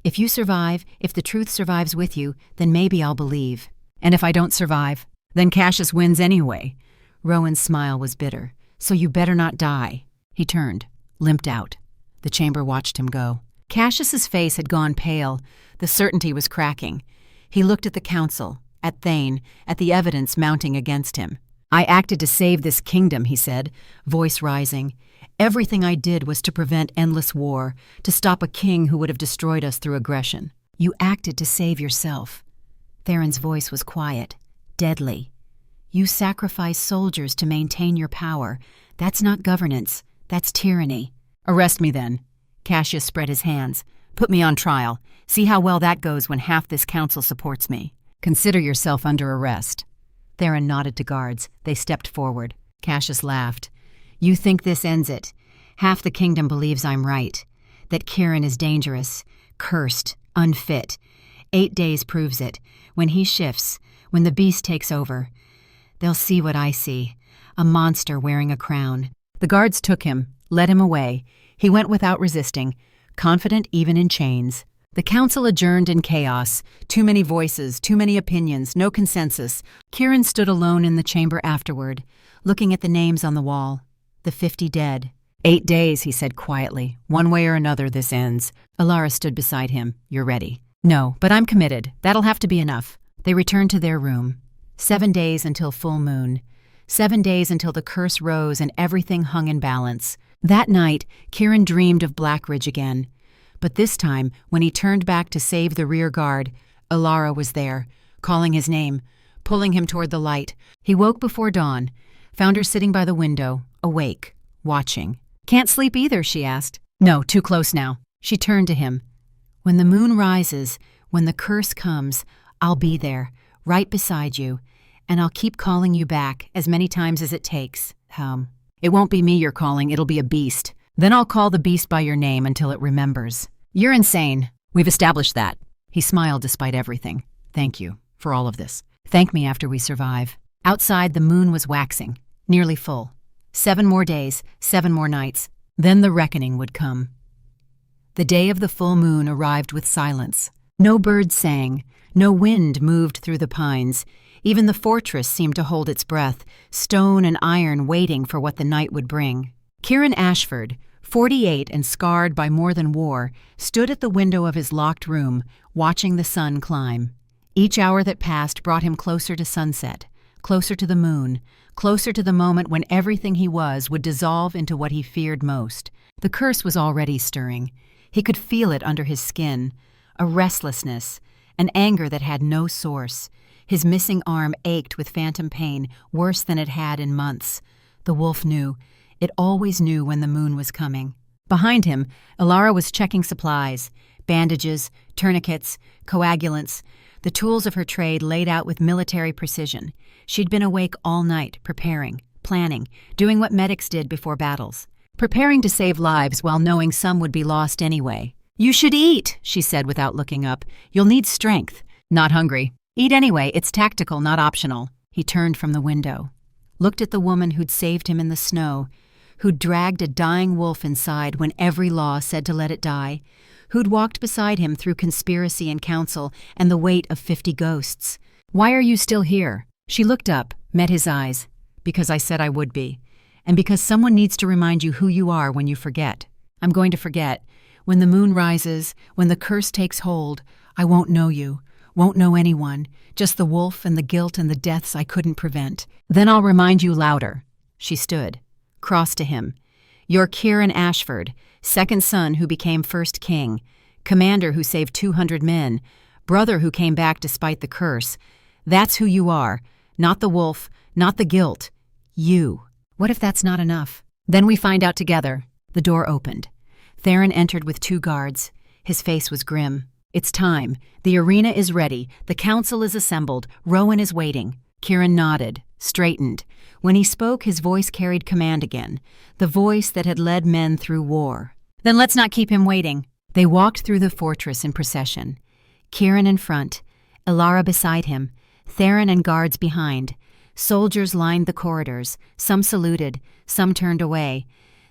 If you survive, if the truth survives with you, then maybe I'll believe. And if I don't survive, then Cassius wins anyway. Rowan's smile was bitter. So you better not die. He turned, limped out. The chamber watched him go. Cassius's face had gone pale. The certainty was cracking. He looked at the council, at Thane, at the evidence mounting against him. I acted to save this kingdom, he said, voice rising. Everything I did was to prevent endless war, to stop a king who would have destroyed us through aggression. You acted to save yourself. Theron's voice was quiet, deadly. You sacrifice soldiers to maintain your power. That's not governance. That's tyranny. Arrest me then. Cassius spread his hands. Put me on trial. See how well that goes when half this council supports me. Consider yourself under arrest. Theron nodded to guards. They stepped forward. Cassius laughed. You think this ends it. Half the kingdom believes I'm right. That Kieran is dangerous, cursed, unfit. 8 days proves it. When he shifts, When the beast takes over, they'll see what I see, a monster wearing a crown. The guards took him, led him away. He went without resisting, confident even in chains. The council adjourned in chaos. Too many voices, too many opinions, no consensus. Kieran stood alone in the chamber afterward, looking at the names on the wall. The 50 dead. 8 days, he said quietly. One way or another, this ends. Elara stood beside him. You're ready. No, but I'm committed. That'll have to be enough. They returned to their room. 7 days until full moon. 7 days until the curse rose and everything hung in balance. That night, Kieran dreamed of Blackridge again. But this time, when he turned back to save the rear guard, Elara was there, calling his name, pulling him toward the light. He woke before dawn, found her sitting by the window, awake, watching. Can't sleep either, she asked. No, too close now. She turned to him. When the moon rises, when the curse comes, I'll be there, right beside you, and I'll keep calling you back as many times as it takes. It won't be me you're calling, it'll be a beast. Then I'll call the beast by your name until it remembers. You're insane. We've established that. He smiled despite everything. Thank you for all of this. Thank me after we survive. Outside, the moon was waxing, nearly full. 7 more days, 7 more nights. Then the reckoning would come. The day of the full moon arrived with silence. No birds sang, no wind moved through the pines. Even the fortress seemed to hold its breath, stone and iron waiting for what the night would bring. Kieran Ashford, 48 and scarred by more than war, stood at the window of his locked room, watching the sun climb. Each hour that passed brought him closer to sunset, closer to the moon, closer to the moment when everything he was would dissolve into what he feared most. The curse was already stirring. He could feel it under his skin, a restlessness, an anger that had no source. His missing arm ached with phantom pain, worse than it had in months. The wolf knew. It always knew when the moon was coming. Behind him, Elara was checking supplies, bandages, tourniquets, coagulants, the tools of her trade laid out with military precision. She'd been awake all night, preparing, planning, doing what medics did before battles, preparing to save lives while knowing some would be lost anyway. You should eat, she said without looking up. You'll need strength. Not hungry. Eat anyway, it's tactical, not optional. He turned from the window, looked at the woman who'd saved him in the snow, who'd dragged a dying wolf inside when every law said to let it die, who'd walked beside him through conspiracy and council and the weight of 50 ghosts. Why are you still here? She looked up, met his eyes. Because I said I would be. And because someone needs to remind you who you are when you forget. I'm going to forget. When the moon rises, when the curse takes hold, I won't know you, won't know anyone, just the wolf and the guilt and the deaths I couldn't prevent. Then I'll remind you louder. She stood, crossed to him. You're Kieran Ashford, second son who became first king, commander who saved 200 men, brother who came back despite the curse. That's who you are, not the wolf, not the guilt. You. What if that's not enough? Then we find out together. The door opened. Theron entered with 2 guards. His face was grim. It's time. The arena is ready. The council is assembled. Rowan is waiting. Kieran nodded, straightened. When he spoke, his voice carried command again, the voice that had led men through war. Then let's not keep him waiting. They walked through the fortress in procession. Kieran in front, Elara beside him, Theron and guards behind. Soldiers lined the corridors. Some saluted, some turned away.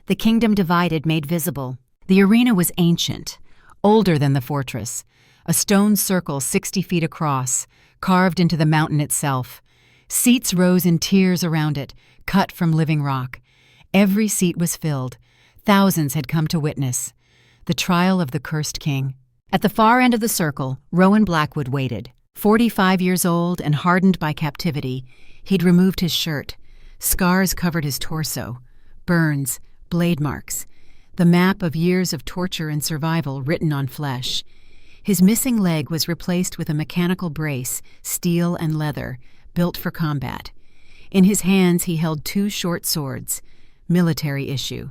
The kingdom divided made visible. The arena was ancient, older than the fortress, a stone circle 60 feet across, carved into the mountain itself. Seats rose in tiers around it, cut from living rock. Every seat was filled. Thousands had come to witness the trial of the cursed king. At the far end of the circle, Rowan Blackwood waited. 45 years old and hardened by captivity, he'd removed his shirt. Scars covered his torso, burns, blade marks, the map of years of torture and survival written on flesh. His missing leg was replaced with a mechanical brace, steel and leather, built for combat. In his hands he held 2 short swords, military issue,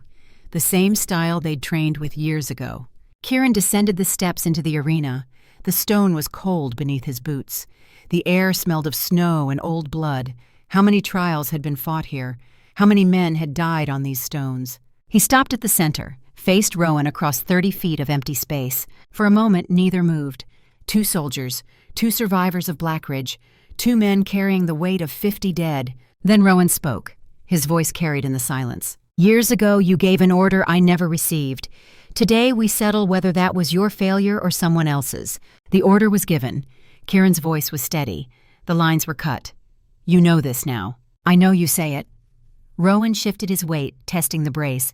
the same style they'd trained with years ago. Kieran descended the steps into the arena. The stone was cold beneath his boots. The air smelled of snow and old blood. How many trials had been fought here? How many men had died on these stones? He stopped at the center, faced Rowan across 30 feet of empty space. For a moment, neither moved. 2 soldiers, 2 survivors of Blackridge, 2 men carrying the weight of 50 dead. Then Rowan spoke, his voice carried in the silence. Years ago, you gave an order I never received. Today, we settle whether that was your failure or someone else's. The order was given. Kieran's voice was steady. The lines were cut. You know this now. I know you say it. Rowan shifted his weight, testing the brace.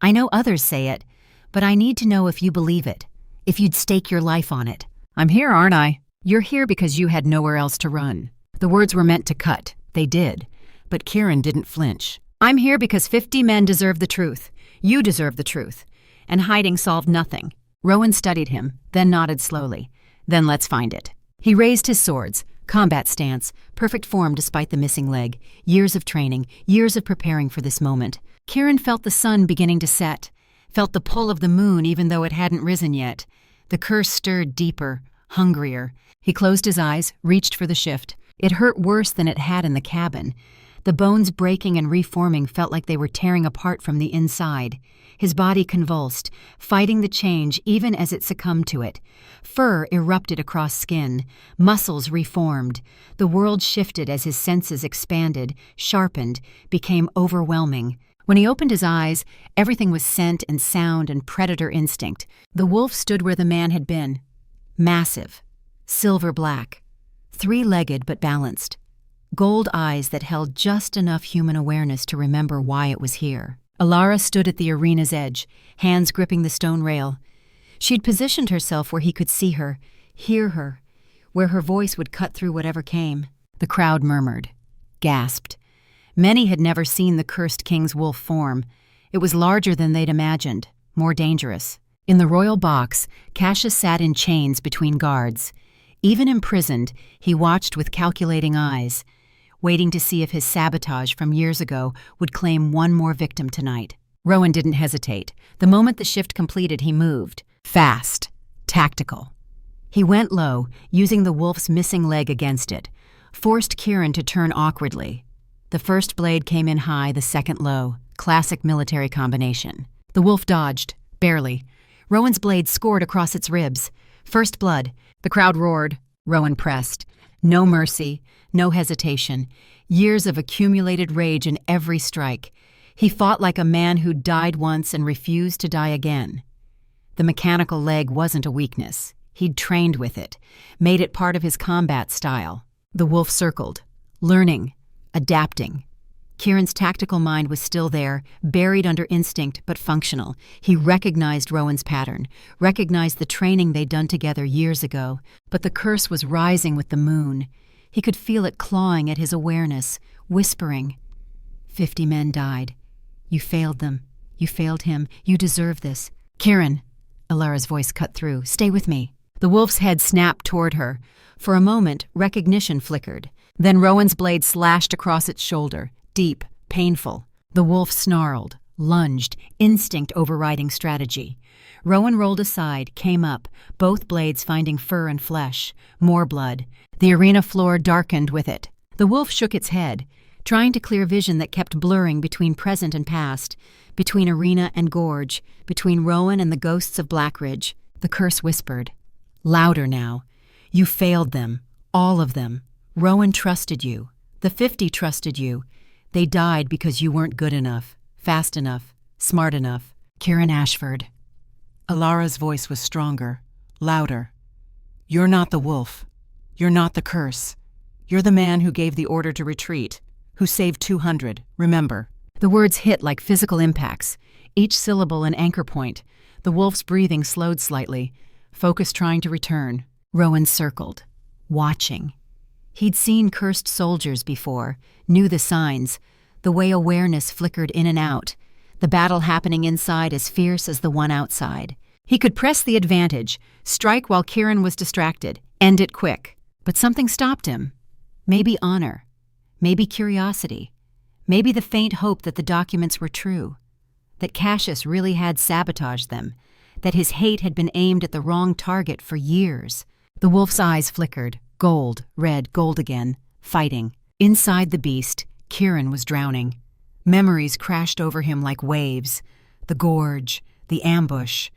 I know others say it, but I need to know if you believe it, if you'd stake your life on it. I'm here, aren't I? You're here because you had nowhere else to run. The words were meant to cut. They did. But Kieran didn't flinch. I'm here because 50 men deserve the truth. You deserve the truth. And hiding solved nothing. Rowan studied him, then nodded slowly. Then let's find it. He raised his swords. Combat stance, perfect form despite the missing leg, years of training, years of preparing for this moment. Kieran felt the sun beginning to set, felt the pull of the moon even though it hadn't risen yet. The curse stirred deeper, hungrier. He closed his eyes, reached for the shift. It hurt worse than it had in the cabin. The bones breaking and reforming felt like they were tearing apart from the inside. His body convulsed, fighting the change even as it succumbed to it. Fur erupted across skin. Muscles reformed. The world shifted as his senses expanded, sharpened, became overwhelming. When he opened his eyes, everything was scent and sound and predator instinct. The wolf stood where the man had been. Massive. Silver black. 3-legged but balanced. Gold eyes that held just enough human awareness to remember why it was here. Elara stood at the arena's edge, hands gripping the stone rail. She'd positioned herself where he could see her, hear her, where her voice would cut through whatever came. The crowd murmured, gasped. Many had never seen the cursed king's wolf form. It was larger than they'd imagined, more dangerous. In the royal box, Cassius sat in chains between guards. Even imprisoned, he watched with calculating eyes, waiting to see if his sabotage from years ago would claim one more victim tonight. Rowan didn't hesitate. The moment the shift completed, he moved. Fast. Tactical. He went low, using the wolf's missing leg against it, forced Kieran to turn awkwardly. The first blade came in high, the second low. Classic military combination. The wolf dodged, barely. Rowan's blade scored across its ribs. First blood. The crowd roared. Rowan pressed. No mercy, no hesitation. Years of accumulated rage in every strike. He fought like a man who'd died once and refused to die again. The mechanical leg wasn't a weakness. He'd trained with it, made it part of his combat style. The wolf circled, learning, adapting. Kieran's tactical mind was still there, buried under instinct but functional. He recognized Rowan's pattern, recognized the training they'd done together years ago. But the curse was rising with the moon. He could feel it clawing at his awareness, whispering, 50 men died. You failed them. You failed him. You deserve this. Kieran, Elara's voice cut through. Stay with me. The wolf's head snapped toward her. For a moment, recognition flickered. Then Rowan's blade slashed across its shoulder. Deep, painful. The wolf snarled, lunged, instinct overriding strategy. Rowan rolled aside, came up, both blades finding fur and flesh. More blood. The arena floor darkened with it. The wolf shook its head, trying to clear vision that kept blurring between present and past, between arena and gorge, between Rowan and the ghosts of Blackridge. The curse whispered. Louder now. You failed them. All of them. Rowan trusted you. The 50 trusted you. They died because you weren't good enough, fast enough, smart enough. Kieran Ashford. Elara's voice was stronger, louder. You're not the wolf. You're not the curse. You're the man who gave the order to retreat, who saved 200, remember. The words hit like physical impacts, each syllable an anchor point. The wolf's breathing slowed slightly, focus trying to return. Rowan circled, watching. He'd seen cursed soldiers before, knew the signs, the way awareness flickered in and out, the battle happening inside as fierce as the one outside. He could press the advantage, strike while Kieran was distracted, end it quick. But something stopped him. Maybe honor, maybe curiosity, maybe the faint hope that the documents were true, that Cassius really had sabotaged them, that his hate had been aimed at the wrong target for years. The wolf's eyes flickered. Gold, red, gold again, fighting. Inside the beast, Kieran was drowning. Memories crashed over him like waves. The gorge, the ambush.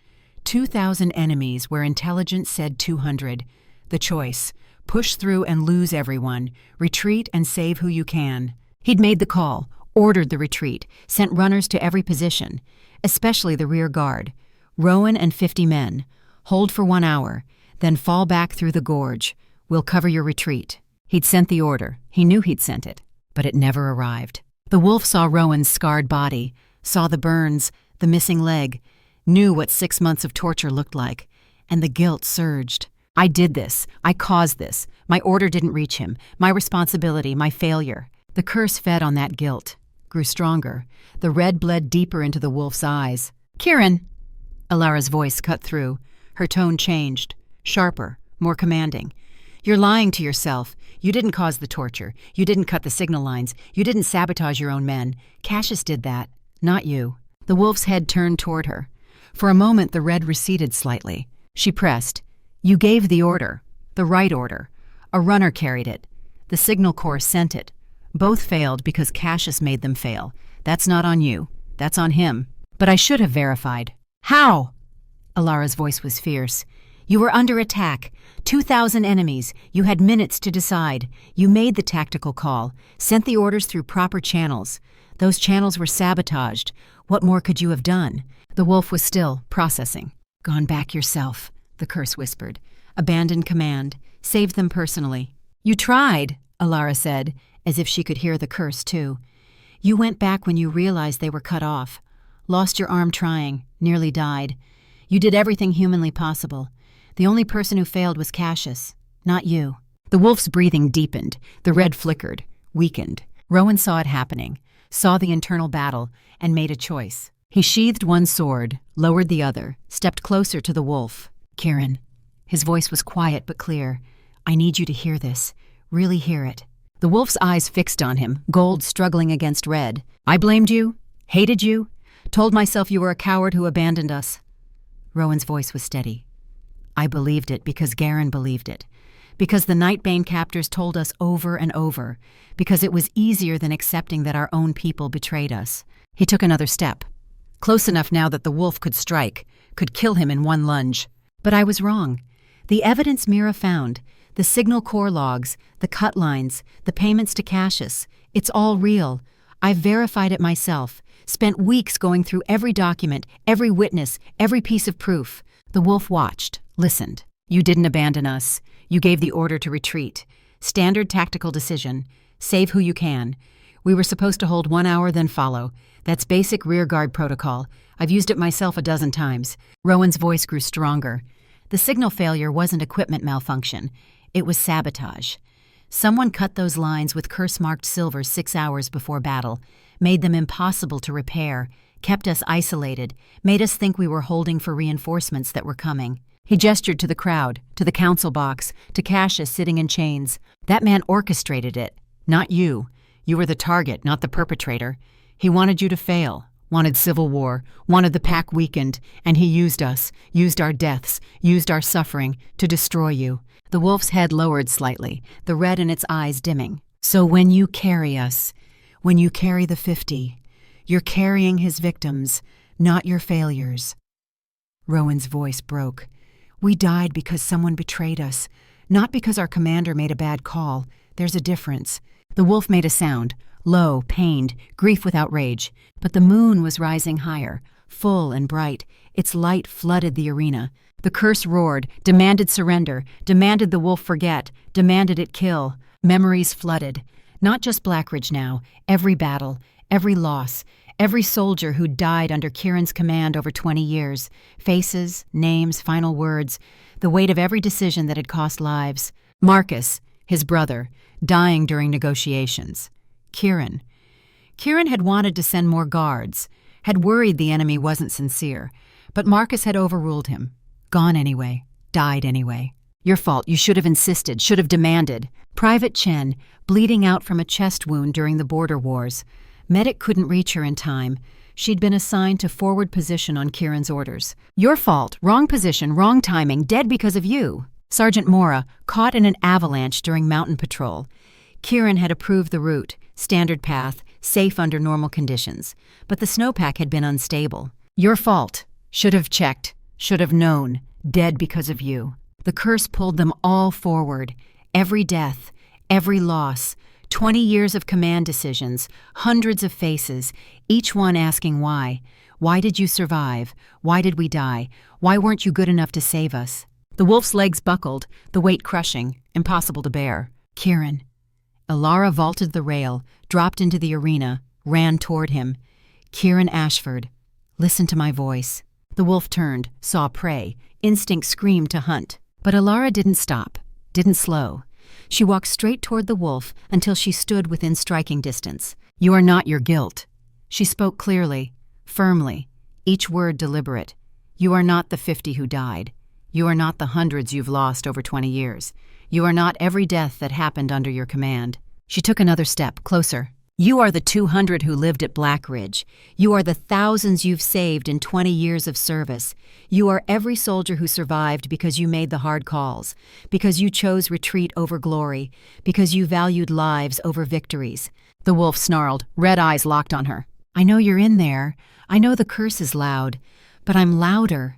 2,000 enemies where intelligence said 200. The choice, Push through and lose everyone. Retreat and save who you can. He'd made the call, ordered the retreat, sent runners to every position, especially the rear guard. Rowan and 50 men. Hold for 1 hour, then fall back through the gorge. We'll cover your retreat. He'd sent the order. He knew he'd sent it, but it never arrived. The wolf saw Rowan's scarred body, saw the burns, the missing leg, knew what 6 months of torture looked like, and the guilt surged. I did this. I caused this. My order didn't reach him. My responsibility, my failure. The curse fed on that guilt, grew stronger. The red bled deeper into the wolf's eyes. "Kieran!" Elara's voice cut through. Her tone changed, sharper, more commanding. "You're lying to yourself. You didn't cause the torture. You didn't cut the signal lines. You didn't sabotage your own men. Cassius did that, not you." The wolf's head turned toward her. For a moment, the red receded slightly. She pressed. "You gave the order, the right order. A runner carried it. The signal corps sent it. Both failed because Cassius made them fail. That's not on you. That's on him. But I should have verified." "How?" Elara's voice was fierce. "You were under attack. 2,000 enemies. You had minutes to decide. You made the tactical call, sent the orders through proper channels. Those channels were sabotaged. What more could you have done?" The wolf was still processing. "Gone back yourself," the curse whispered. "Abandoned command. Saved them personally." "You tried," Elara said, as if she could hear the curse too. "You went back when you realized they were cut off. Lost your arm trying, nearly died. You did everything humanly possible. The only person who failed was Cassius, not you." The wolf's breathing deepened. The red flickered, weakened. Rowan saw it happening, saw the internal battle, and made a choice. He sheathed one sword, lowered the other, stepped closer to the wolf. "Kieran." His voice was quiet but clear. "I need you to hear this. Really hear it." The wolf's eyes fixed on him, gold struggling against red. "I blamed you, hated you, told myself you were a coward who abandoned us." Rowan's voice was steady. "I believed it because Garen believed it. Because the Nightbane captors told us over and over. Because it was easier than accepting that our own people betrayed us." He took another step. Close enough now that the wolf could strike, could kill him in one lunge. "But I was wrong. The evidence Mira found, the signal corps logs, the cut lines, the payments to Cassius, it's all real. I've verified it myself, spent weeks going through every document, every witness, every piece of proof." The wolf watched, listened. "You didn't abandon us. You gave the order to retreat. Standard tactical decision. Save who you can. We were supposed to hold 1 hour, then follow. That's basic rearguard protocol. I've used it myself a dozen times." Rowan's voice grew stronger. The signal failure wasn't equipment malfunction. It was sabotage. Someone cut those lines with curse-marked silver 6 hours before battle, made them impossible to repair, kept us isolated, made us think we were holding for reinforcements that were coming. He gestured to the crowd, to the council box, to Cassius sitting in chains. "That man orchestrated it, not you. You were the target, not the perpetrator. He wanted you to fail, wanted civil war, wanted the pack weakened, and he used us, used our deaths, used our suffering to destroy you." The wolf's head lowered slightly, the red in its eyes dimming. "So when you carry us, when you carry the 50, you're carrying his victims, not your failures." Rowan's voice broke. "We died because someone betrayed us, not because our commander made a bad call. There's a difference." The wolf made a sound, low, pained, grief without rage. But the moon was rising higher, full and bright. Its light flooded the arena. The curse roared, demanded surrender, demanded the wolf forget, demanded it kill. Memories flooded. Not just Blackridge now, every battle, every loss, every soldier who'd died under Kieran's command over 20 years. Faces, names, final words, the weight of every decision that had cost lives. Marcus, his brother, dying during negotiations. Kieran had wanted to send more guards, had worried the enemy wasn't sincere, but Marcus had overruled him. Gone anyway, died anyway. "Your fault, you should have insisted, should have demanded." Private Chen, bleeding out from a chest wound during the border wars. Medic couldn't reach her in time. She'd been assigned to forward position on Kieran's orders. "Your fault, wrong position, wrong timing, dead because of you." Sergeant Mora, caught in an avalanche during mountain patrol. Kieran had approved the route, standard path, safe under normal conditions, but the snowpack had been unstable. "Your fault. Should have checked. Should have known. Dead because of you." The curse pulled them all forward. Every death, every loss, 20 years of command decisions, hundreds of faces, each one asking why. Why did you survive? Why did we die? Why weren't you good enough to save us? The wolf's legs buckled, the weight crushing, impossible to bear. Kieran. Elara vaulted the rail, dropped into the arena, ran toward him. Kieran Ashford. Listen to my voice. The wolf turned, saw prey. Instinct screamed to hunt. But Elara didn't stop, didn't slow. She walked straight toward the wolf until she stood within striking distance. You are not your guilt. She spoke clearly, firmly, each word deliberate. You are not the 50 who died. You are not the hundreds you've lost over 20 years. You are not every death that happened under your command. She took another step, closer. You are the 200 who lived at Blackridge. You are the thousands you've saved in 20 years of service. You are every soldier who survived because you made the hard calls, because you chose retreat over glory, because you valued lives over victories. The wolf snarled, red eyes locked on her. I know you're in there. I know the curse is loud, but I'm louder.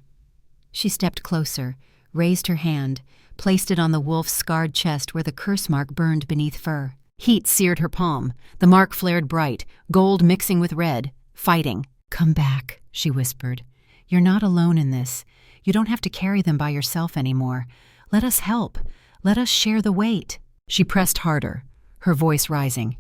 She stepped closer, raised her hand, placed it on the wolf's scarred chest where the curse mark burned beneath fur. Heat seared her palm. The mark flared bright, gold mixing with red, fighting. Come back, she whispered. You're not alone in this. You don't have to carry them by yourself anymore. Let us help. Let us share the weight. She pressed harder, her voice rising.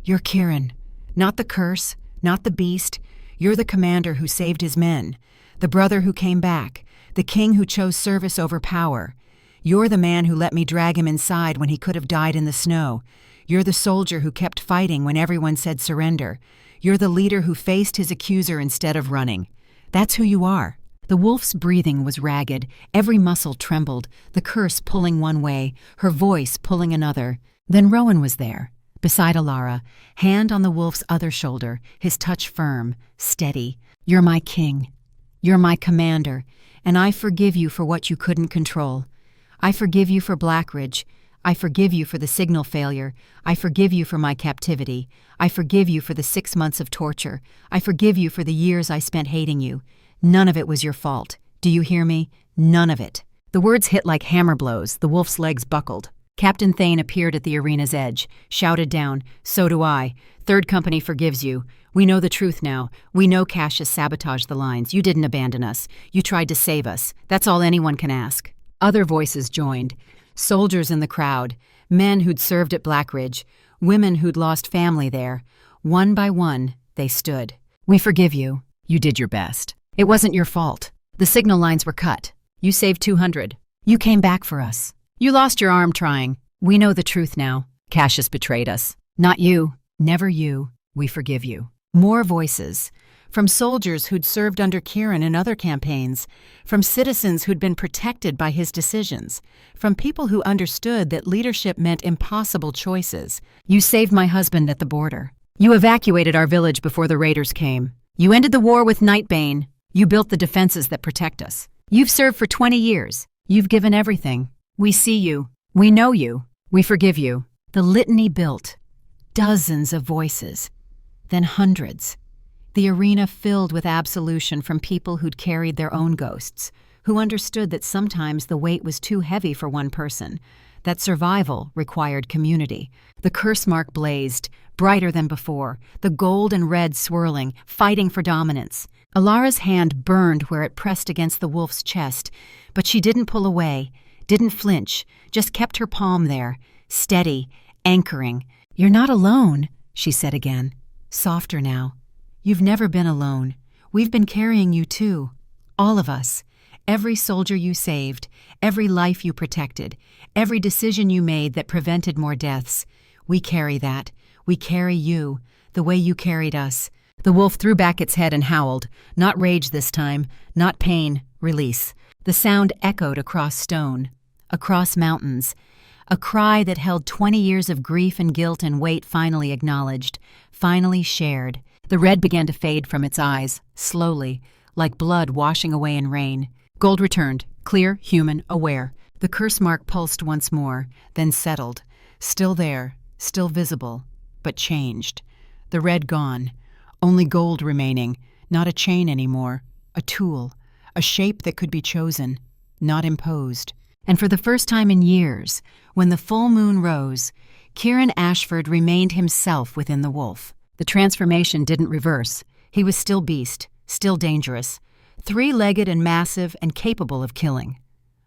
You're Kieran. Not the curse, not the beast. You're the commander who saved his men, the brother who came back, the king who chose service over power. You're the man who let me drag him inside when he could have died in the snow. You're the soldier who kept fighting when everyone said surrender. You're the leader who faced his accuser instead of running. That's who you are. The wolf's breathing was ragged, every muscle trembled, the curse pulling one way, her voice pulling another. Then Rowan was there, beside Elara, hand on the wolf's other shoulder, his touch firm, steady. You're my king. You're my commander, and I forgive you for what you couldn't control. I forgive you for Blackridge. I forgive you for the signal failure. I forgive you for my captivity. I forgive you for the 6 months of torture. I forgive you for the years I spent hating you. None of it was your fault. Do you hear me? None of it. The words hit like hammer blows. The wolf's legs buckled. Captain Thane appeared at the arena's edge, shouted down, So do I. Third Company forgives you. We know the truth now. We know Cassius sabotaged the lines. You didn't abandon us. You tried to save us. That's all anyone can ask. Other voices joined. Soldiers in the crowd, men who'd served at Blackridge, women who'd lost family there. One by one, they stood. We forgive you. You did your best. It wasn't your fault. The signal lines were cut. You saved 200. You came back for us. You lost your arm trying. We know the truth now. Cassius betrayed us. Not you. Never you. We forgive you. More voices. From soldiers who'd served under Kieran in other campaigns, from citizens who'd been protected by his decisions, from people who understood that leadership meant impossible choices. You saved my husband at the border. You evacuated our village before the raiders came. You ended the war with Nightbane. You built the defenses that protect us. You've served for 20 years. You've given everything. We see you. We know you. We forgive you. The litany built. Dozens of voices. Then hundreds. The arena filled with absolution from people who'd carried their own ghosts, who understood that sometimes the weight was too heavy for one person, that survival required community. The curse mark blazed, brighter than before, the gold and red swirling, fighting for dominance. Elara's hand burned where it pressed against the wolf's chest, but she didn't pull away, didn't flinch, just kept her palm there, steady, anchoring. You're not alone, she said again, softer now. You've never been alone. We've been carrying you too. All of us. Every soldier you saved, every life you protected, every decision you made that prevented more deaths. We carry that. We carry you, the way you carried us. The wolf threw back its head and howled. Not rage this time, not pain, release. The sound echoed across stone, across mountains. A cry that held 20 years of grief and guilt and weight finally acknowledged, finally shared. The red began to fade from its eyes, slowly, like blood washing away in rain. Gold returned, clear, human, aware. The curse mark pulsed once more, then settled. Still there, still visible, but changed. The red gone. Only gold remaining, not a chain anymore. A tool, a shape that could be chosen, not imposed. And for the first time in years, when the full moon rose, Kieran Ashford remained himself within the wolf. The transformation didn't reverse. He was still beast, still dangerous, three-legged and massive and capable of killing.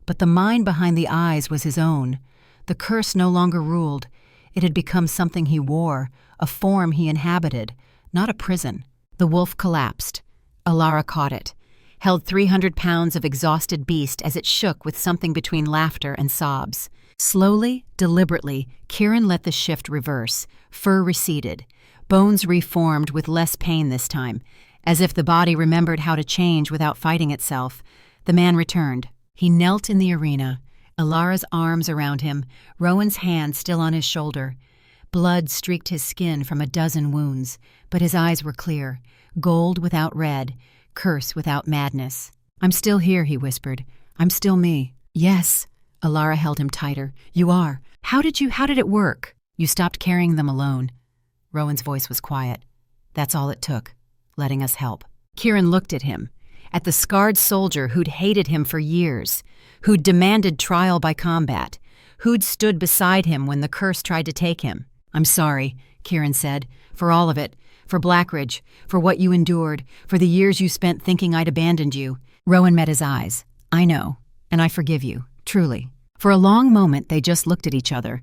But the mind behind the eyes was his own. The curse no longer ruled. It had become something he wore, a form he inhabited, not a prison. The wolf collapsed. Elara caught it, held 300 pounds of exhausted beast as it shook with something between laughter and sobs. Slowly, deliberately, Kieran let the shift reverse. Fur receded. Bones reformed with less pain this time. As if the body remembered how to change without fighting itself, the man returned. He knelt in the arena, Elara's arms around him, Rowan's hand still on his shoulder. Blood streaked his skin from a dozen wounds, but his eyes were clear, gold without red, curse without madness. "I'm still here," he whispered. "I'm still me." "Yes." Elara held him tighter. "You are. How did it work?" "You stopped carrying them alone." Rowan's voice was quiet. "That's all it took, letting us help." Kieran looked at him, at the scarred soldier who'd hated him for years, who'd demanded trial by combat, who'd stood beside him when the curse tried to take him. "I'm sorry," Kieran said, "for all of it, for Blackridge, for what you endured, for the years you spent thinking I'd abandoned you." Rowan met his eyes. "I know, and I forgive you, truly." For a long moment they just looked at each other,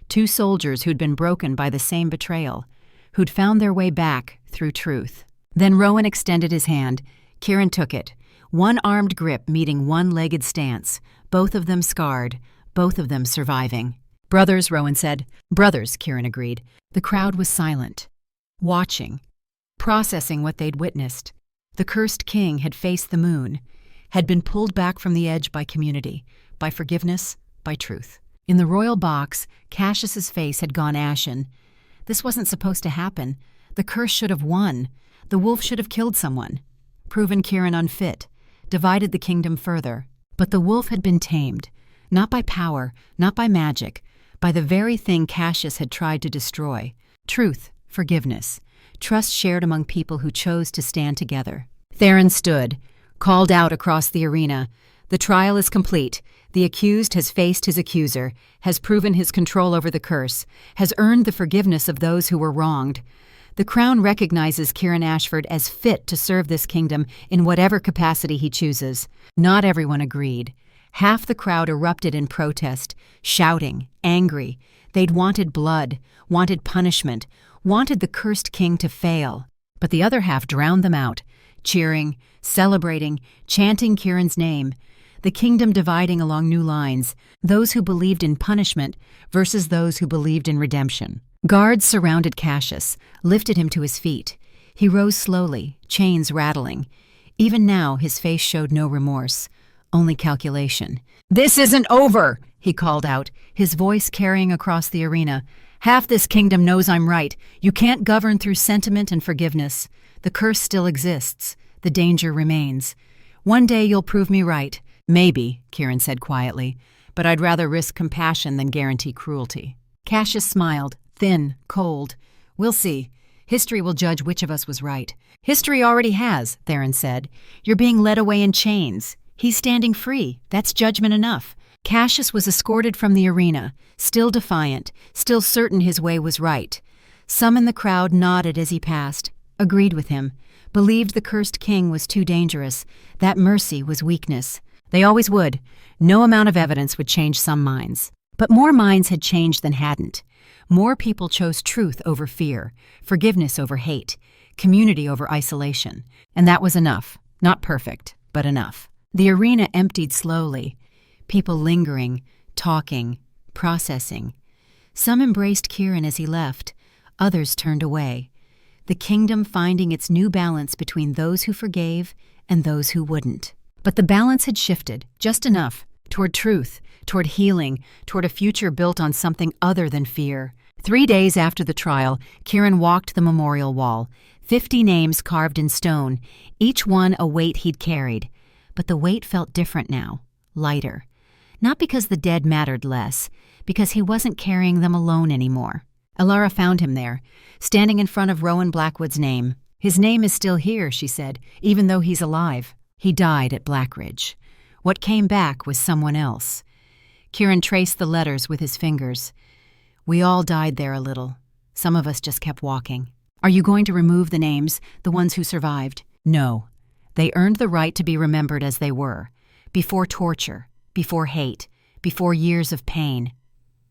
two soldiers who'd been broken by the same betrayal, who'd found their way back through truth. Then Rowan extended his hand. Kieran took it, one-armed grip meeting one-legged stance, both of them scarred, both of them surviving. "Brothers," Rowan said. "Brothers," Kieran agreed. The crowd was silent, watching, processing what they'd witnessed. The cursed king had faced the moon, had been pulled back from the edge by community, by forgiveness, by truth. In the royal box, Cassius's face had gone ashen. This wasn't supposed to happen. The curse should have won. The wolf should have killed someone, proven Kieran unfit, divided the kingdom further. But the wolf had been tamed, not by power, not by magic, by the very thing Cassius had tried to destroy. Truth, forgiveness, trust shared among people who chose to stand together. Theron stood, called out across the arena. "The trial is complete. The accused has faced his accuser, has proven his control over the curse, has earned the forgiveness of those who were wronged. The Crown recognizes Kieran Ashford as fit to serve this kingdom in whatever capacity he chooses." Not everyone agreed. Half the crowd erupted in protest, shouting, angry. They'd wanted blood, wanted punishment, wanted the cursed king to fail. But the other half drowned them out, cheering, celebrating, chanting Kieran's name. The kingdom dividing along new lines, those who believed in punishment versus those who believed in redemption. Guards surrounded Cassius, lifted him to his feet. He rose slowly, chains rattling. Even now, his face showed no remorse, only calculation. "This isn't over," he called out, his voice carrying across the arena. "Half this kingdom knows I'm right. You can't govern through sentiment and forgiveness. The curse still exists. The danger remains. One day you'll prove me right." "Maybe," Kieran said quietly, "but I'd rather risk compassion than guarantee cruelty." Cassius smiled, thin, cold. "We'll see. History will judge which of us was right." "History already has," Theron said. "You're being led away in chains. He's standing free. That's judgment enough." Cassius was escorted from the arena, still defiant, still certain his way was right. Some in the crowd nodded as he passed, agreed with him, believed the cursed king was too dangerous, that mercy was weakness. They always would. No amount of evidence would change some minds. But more minds had changed than hadn't. More people chose truth over fear, forgiveness over hate, community over isolation. And that was enough. Not perfect, but enough. The arena emptied slowly, people lingering, talking, processing. Some embraced Kieran as he left, others turned away. The kingdom finding its new balance between those who forgave and those who wouldn't. But the balance had shifted, just enough, toward truth, toward healing, toward a future built on something other than fear. 3 days after the trial, Kieran walked the memorial wall, 50 names carved in stone, each one a weight he'd carried. But the weight felt different now, lighter. Not because the dead mattered less, because he wasn't carrying them alone anymore. Elara found him there, standing in front of Rowan Blackwood's name. "His name is still here," she said, "even though he's alive. He died at Blackridge. What came back was someone else. Kieran traced the letters with his fingers. We all died there a little. Some of us just kept walking. Are you going to remove the names, the ones who survived? No. They earned the right to be remembered as they were. Before torture, before hate, before years of pain.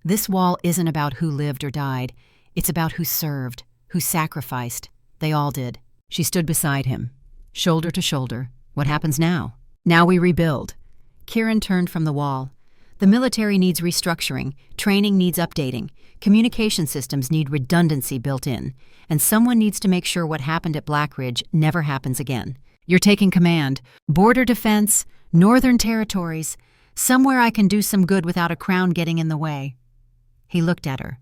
This wall isn't about who lived or died. It's about who served, who sacrificed. They all did. She stood beside him, shoulder to shoulder. What happens now? Now we rebuild. Kieran turned from the wall. The military needs restructuring, training needs updating, communication systems need redundancy built in, and someone needs to make sure what happened at Blackridge never happens again. You're taking command. Border defense, northern territories, somewhere I can do some good without a crown getting in the way. He looked at her.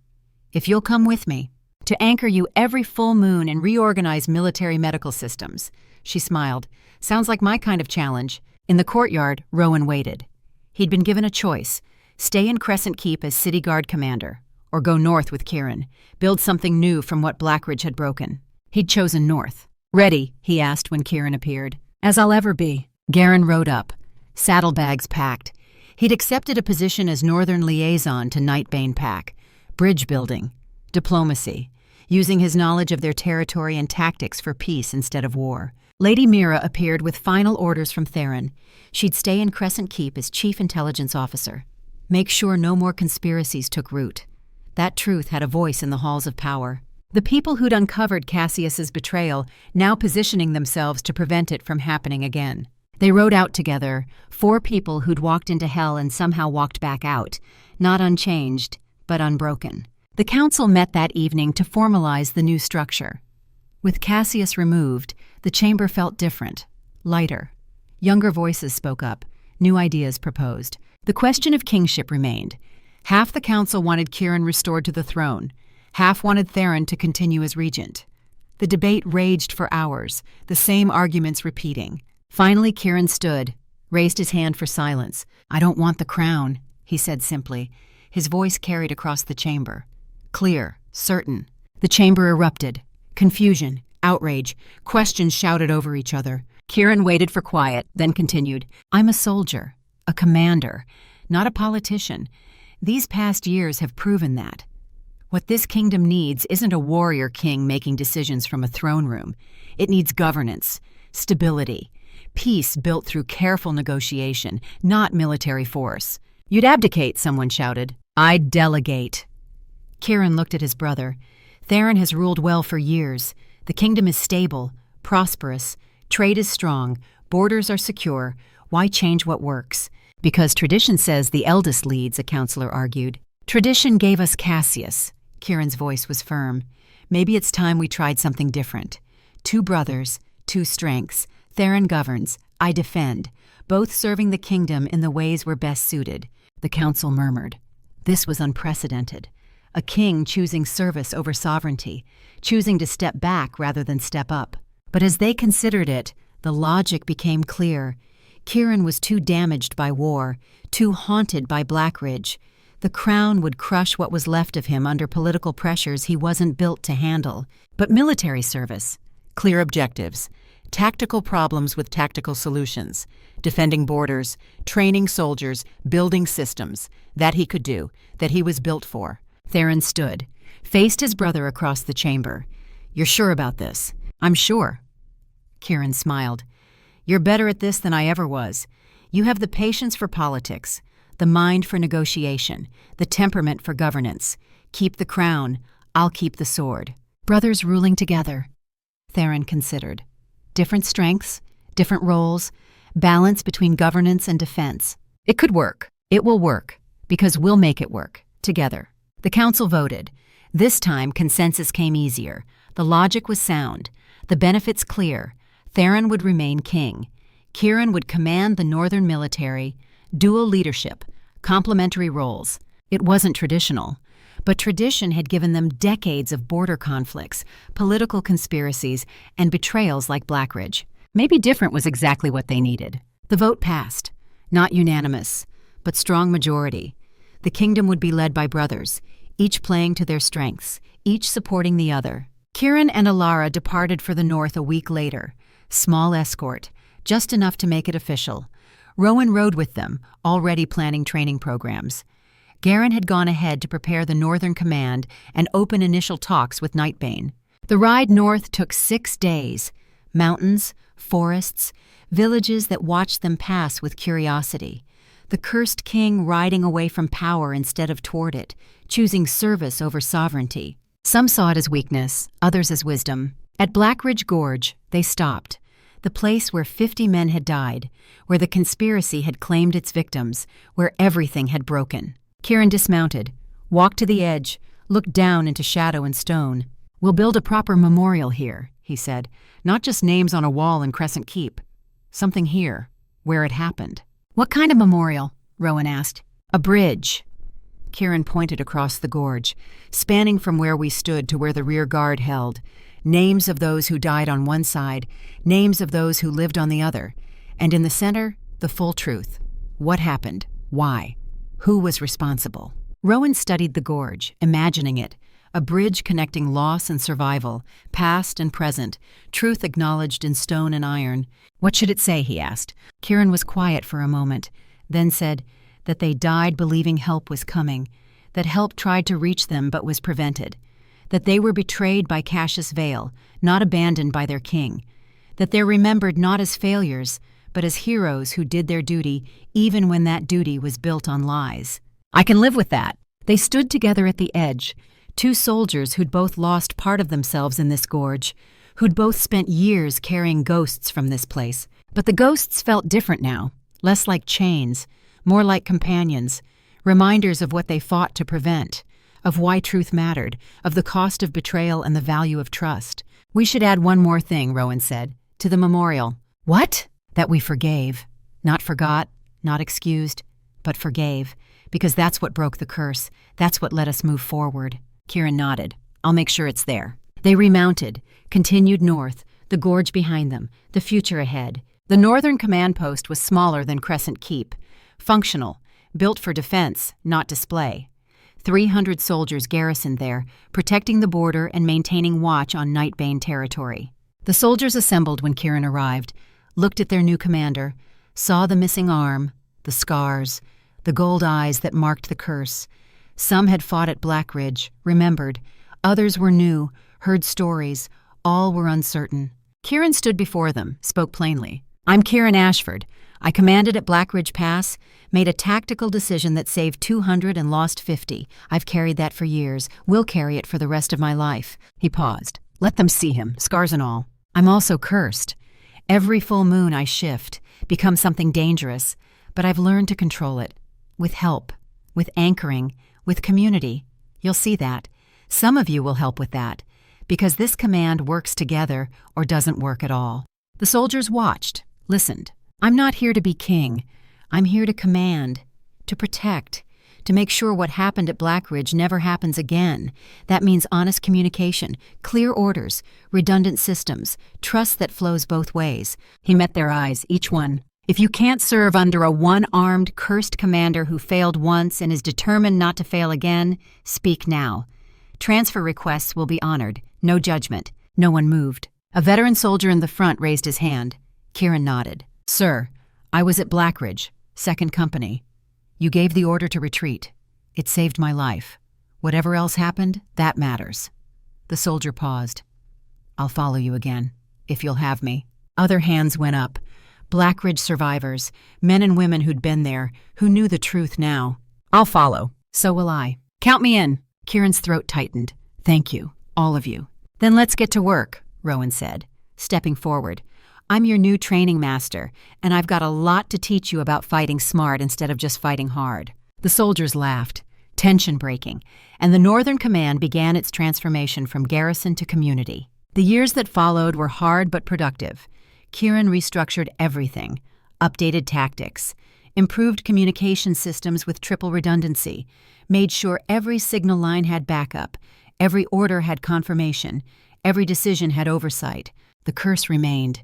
If you'll come with me, to anchor you every full moon and reorganize military medical systems. She smiled. Sounds like my kind of challenge. In the courtyard, Rowan waited. He'd been given a choice. Stay in Crescent Keep as City Guard commander, or go north with Kieran, build something new from what Blackridge had broken. He'd chosen north. Ready, he asked when Kieran appeared. As I'll ever be. Garen rode up, saddlebags packed. He'd accepted a position as northern liaison to Nightbane Pack, bridge building, diplomacy, using his knowledge of their territory and tactics for peace instead of war. Lady Mira appeared with final orders from Theron. She'd stay in Crescent Keep as chief intelligence officer. Make sure no more conspiracies took root. That truth had a voice in the halls of power. The people who'd uncovered Cassius's betrayal now positioning themselves to prevent it from happening again. They rode out together, 4 people who'd walked into hell and somehow walked back out, not unchanged, but unbroken. The council met that evening to formalize the new structure. With Cassius removed, the chamber felt different, lighter. Younger voices spoke up, new ideas proposed. The question of kingship remained. Half the council wanted Kieran restored to the throne. Half wanted Theron to continue as regent. The debate raged for hours, the same arguments repeating. Finally, Kieran stood, raised his hand for silence. I don't want the crown, he said simply. His voice carried across the chamber. Clear, certain. The chamber erupted. Confusion, outrage, questions shouted over each other. Kieran waited for quiet, then continued. I'm a soldier, a commander, not a politician. These past years have proven that. What this kingdom needs isn't a warrior king making decisions from a throne room. It needs governance, stability, peace built through careful negotiation, not military force. You'd abdicate, someone shouted. I'd delegate. Kieran looked at his brother. Theron has ruled well for years. The kingdom is stable, prosperous, trade is strong, borders are secure. Why change what works? Because tradition says the eldest leads, a counselor argued. Tradition gave us Cassius. Kieran's voice was firm. Maybe it's time we tried something different. 2 brothers, 2 strengths. Theron governs, I defend, both serving the kingdom in the ways we're best suited. The council murmured. This was unprecedented. A king choosing service over sovereignty, choosing to step back rather than step up. But as they considered it, the logic became clear. Kieran was too damaged by war, too haunted by Blackridge. The crown would crush what was left of him under political pressures he wasn't built to handle. But military service, clear objectives, tactical problems with tactical solutions, defending borders, training soldiers, building systems, that he could do, that he was built for. Theron stood, faced his brother across the chamber. You're sure about this? I'm sure. Kieran smiled. You're better at this than I ever was. You have the patience for politics, the mind for negotiation, the temperament for governance. Keep the crown, I'll keep the sword. Brothers ruling together. Theron considered. Different strengths, different roles, balance between governance and defense. It could work. It will work, because we'll make it work, together. The council voted. This time, consensus came easier. The logic was sound, the benefits clear. Theron would remain king. Kieran would command the northern military, dual leadership, complementary roles. It wasn't traditional, but tradition had given them decades of border conflicts, political conspiracies, and betrayals like Blackridge. Maybe different was exactly what they needed. The vote passed. Not unanimous, but strong majority. The kingdom would be led by brothers, each playing to their strengths, each supporting the other. Kieran and Elara departed for the north a week later. Small escort, just enough to make it official. Rowan rode with them, already planning training programs. Garen had gone ahead to prepare the Northern Command and open initial talks with Nightbane. The ride north took 6 days. Mountains, forests, villages that watched them pass with curiosity. The cursed king riding away from power instead of toward it, choosing service over sovereignty. Some saw it as weakness, others as wisdom. At Blackridge Gorge, they stopped. The place where 50 men had died, where the conspiracy had claimed its victims, where everything had broken. Kieran dismounted, walked to the edge, looked down into shadow and stone. "We'll build a proper memorial here," he said. "Not just names on a wall in Crescent Keep. Something here, where it happened." "What kind of memorial?" Rowan asked. "A bridge." Kieran pointed across the gorge, spanning from where we stood to where the rear guard held. Names of those who died on one side, names of those who lived on the other. And in the center, the full truth. What happened? Why? Who was responsible? Rowan studied the gorge, imagining it. A bridge connecting loss and survival, past and present, truth acknowledged in stone and iron. "What should it say?" he asked. Kieran was quiet for a moment, then said that they died believing help was coming, that help tried to reach them but was prevented, that they were betrayed by Cassius Vale, not abandoned by their king, that they're remembered not as failures, but as heroes who did their duty even when that duty was built on lies. "I can live with that." They stood together at the edge, 2 soldiers who'd both lost part of themselves in this gorge, who'd both spent years carrying ghosts from this place. But the ghosts felt different now, less like chains, more like companions, reminders of what they fought to prevent, of why truth mattered, of the cost of betrayal and the value of trust. "We should add one more thing," Rowan said, "to the memorial." "What?" "That we forgave. Not forgot, not excused, but forgave. Because that's what broke the curse. That's what let us move forward." Kieran nodded. "I'll make sure it's there." They remounted, continued north, the gorge behind them, the future ahead. The northern command post was smaller than Crescent Keep, functional, built for defense, not display. 300 soldiers garrisoned there, protecting the border and maintaining watch on Nightbane territory. The soldiers assembled when Kieran arrived, looked at their new commander, saw the missing arm, the scars, the gold eyes that marked the curse. Some had fought at Blackridge, remembered. Others were new, heard stories. All were uncertain. Kieran stood before them, spoke plainly. "I'm Kieran Ashford. I commanded at Blackridge Pass, made a tactical decision that saved 200 and lost 50. I've carried that for years. Will carry it for the rest of my life." He paused. Let them see him, scars and all. "I'm also cursed. Every full moon I shift, become something dangerous, but I've learned to control it. With help, with anchoring, with community. You'll see that. Some of you will help with that, because this command works together or doesn't work at all." The soldiers watched, listened. "I'm not here to be king. I'm here to command, to protect, to make sure what happened at Blackridge never happens again. That means honest communication, clear orders, redundant systems, trust that flows both ways." He met their eyes, each one. "If you can't serve under a one-armed, cursed commander who failed once and is determined not to fail again, speak now. Transfer requests will be honored. No judgment." No one moved. A veteran soldier in the front raised his hand. Kieran nodded. "Sir, I was at Blackridge, 2nd Company. You gave the order to retreat. It saved my life. Whatever else happened, that matters." The soldier paused. "I'll follow you again, if you'll have me." Other hands went up. Blackridge survivors, men and women who'd been there, who knew the truth now. "I'll follow." "So will I." "Count me in." Kieran's throat tightened. "Thank you, all of you." "Then let's get to work," Rowan said, stepping forward. "I'm your new training master, and I've got a lot to teach you about fighting smart instead of just fighting hard." The soldiers laughed, tension breaking, and the Northern Command began its transformation from garrison to community. The years that followed were hard but productive. Kieran restructured everything, updated tactics, improved communication systems with triple redundancy, made sure every signal line had backup, every order had confirmation, every decision had oversight. The curse remained.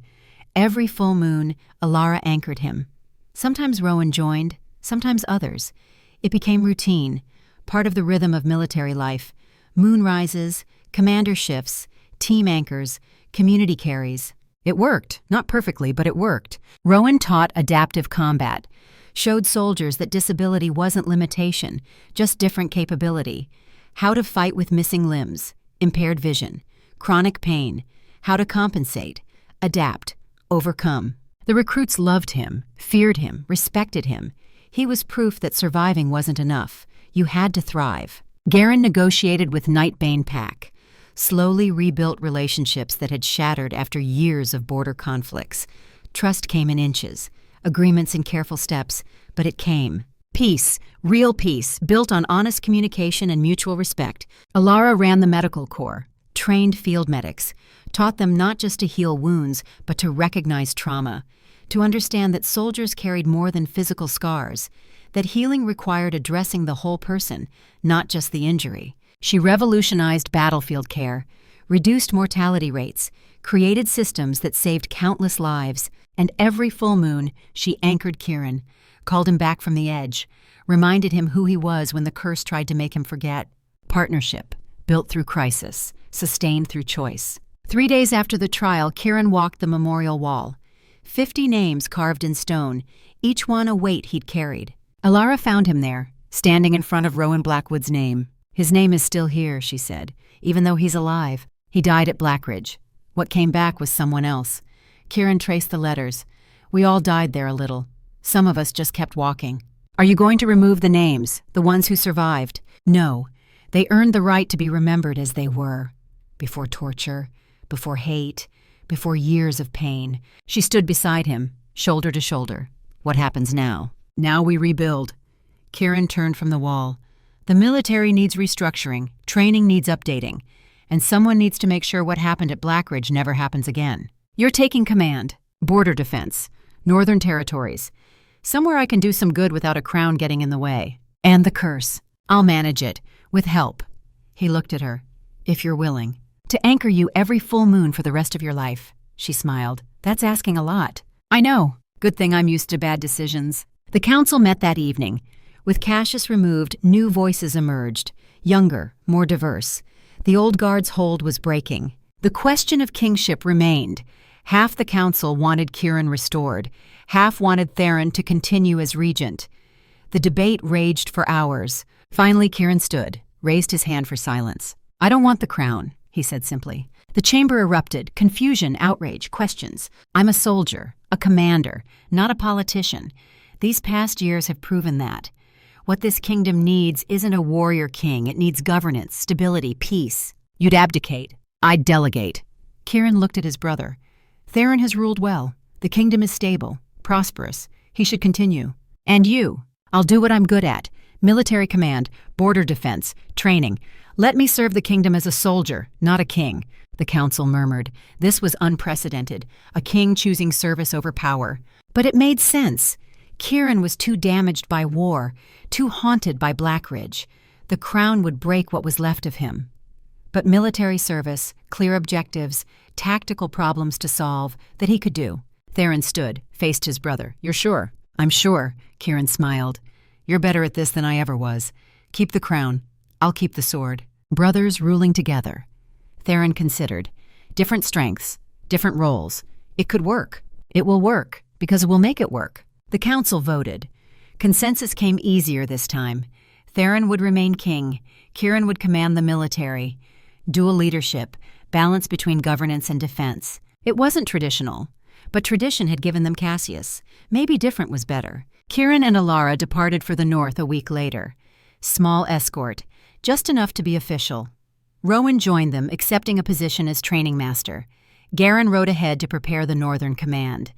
Every full moon, Elara anchored him. Sometimes Rowan joined, sometimes others. It became routine, part of the rhythm of military life. Moon rises, commander shifts, team anchors, community carries. It worked, not perfectly, but it worked. Rowan taught adaptive combat, showed soldiers that disability wasn't limitation, just different capability. How to fight with missing limbs, impaired vision, chronic pain, how to compensate, adapt, overcome. The recruits loved him, feared him, respected him. He was proof that surviving wasn't enough. You had to thrive. Kieran negotiated with Nightbane Pack, slowly rebuilt relationships that had shattered after years of border conflicts. Trust came in inches, agreements in careful steps, but it came. Peace, real peace, built on honest communication and mutual respect. Elara ran the medical corps, trained field medics, taught them not just to heal wounds, but to recognize trauma, to understand that soldiers carried more than physical scars, that healing required addressing the whole person, not just the injury. She revolutionized battlefield care, reduced mortality rates, created systems that saved countless lives, and every full moon she anchored Kieran, called him back from the edge, reminded him who he was when the curse tried to make him forget. Partnership, built through crisis, sustained through choice. 3 days after the trial, Kieran walked the memorial wall. 50 names carved in stone, each one a weight he'd carried. Elara found him there, standing in front of Rowan Blackwood's name. His name is still here, she said, even though he's alive. He died at Blackridge. What came back was someone else. Kieran traced the letters. We all died there a little. Some of us just kept walking. Are you going to remove the names, the ones who survived? No. They earned the right to be remembered as they were. Before torture, before hate, before years of pain. She stood beside him, shoulder to shoulder. What happens now? Now we rebuild. Kieran turned from the wall. The military needs restructuring, training needs updating, and someone needs to make sure what happened at Blackridge never happens again. You're taking command. Border defense. Northern territories. Somewhere I can do some good without a crown getting in the way. And the curse. I'll manage it. With help. He looked at her. If you're willing. To anchor you every full moon for the rest of your life. She smiled. That's asking a lot. I know. Good thing I'm used to bad decisions. The council met that evening. With Cassius removed, new voices emerged. Younger, more diverse. The old guard's hold was breaking. The question of kingship remained. Half the council wanted Kieran restored. Half wanted Theron to continue as regent. The debate raged for hours. Finally, Kieran stood, raised his hand for silence. I don't want the crown, he said simply. The chamber erupted, confusion, outrage, questions. I'm a soldier, a commander, not a politician. These past years have proven that. What this kingdom needs isn't a warrior king. It needs governance, stability, peace. You'd abdicate. I'd delegate. Kieran looked at his brother. Theron has ruled well. The kingdom is stable, prosperous. He should continue. And you? I'll do what I'm good at. Military command, border defense, training. Let me serve the kingdom as a soldier, not a king. The council murmured. This was unprecedented, a king choosing service over power. But it made sense. Kieran was too damaged by war, too haunted by Blackridge. The crown would break what was left of him. But military service, clear objectives, tactical problems to solve, that he could do. Theron stood, faced his brother. You're sure? I'm sure, Kieran smiled. You're better at this than I ever was. Keep the crown. I'll keep the sword. Brothers ruling together. Theron considered. Different strengths, different roles. It could work. It will work, because it will make it work. The council voted. Consensus came easier this time. Theron would remain king. Kieran would command the military. Dual leadership, balance between governance and defense. It wasn't traditional, but tradition had given them Cassius. Maybe different was better. Kieran and Elara departed for the north a week later. Small escort, just enough to be official. Rowan joined them, accepting a position as training master. Garin rode ahead to prepare the northern command.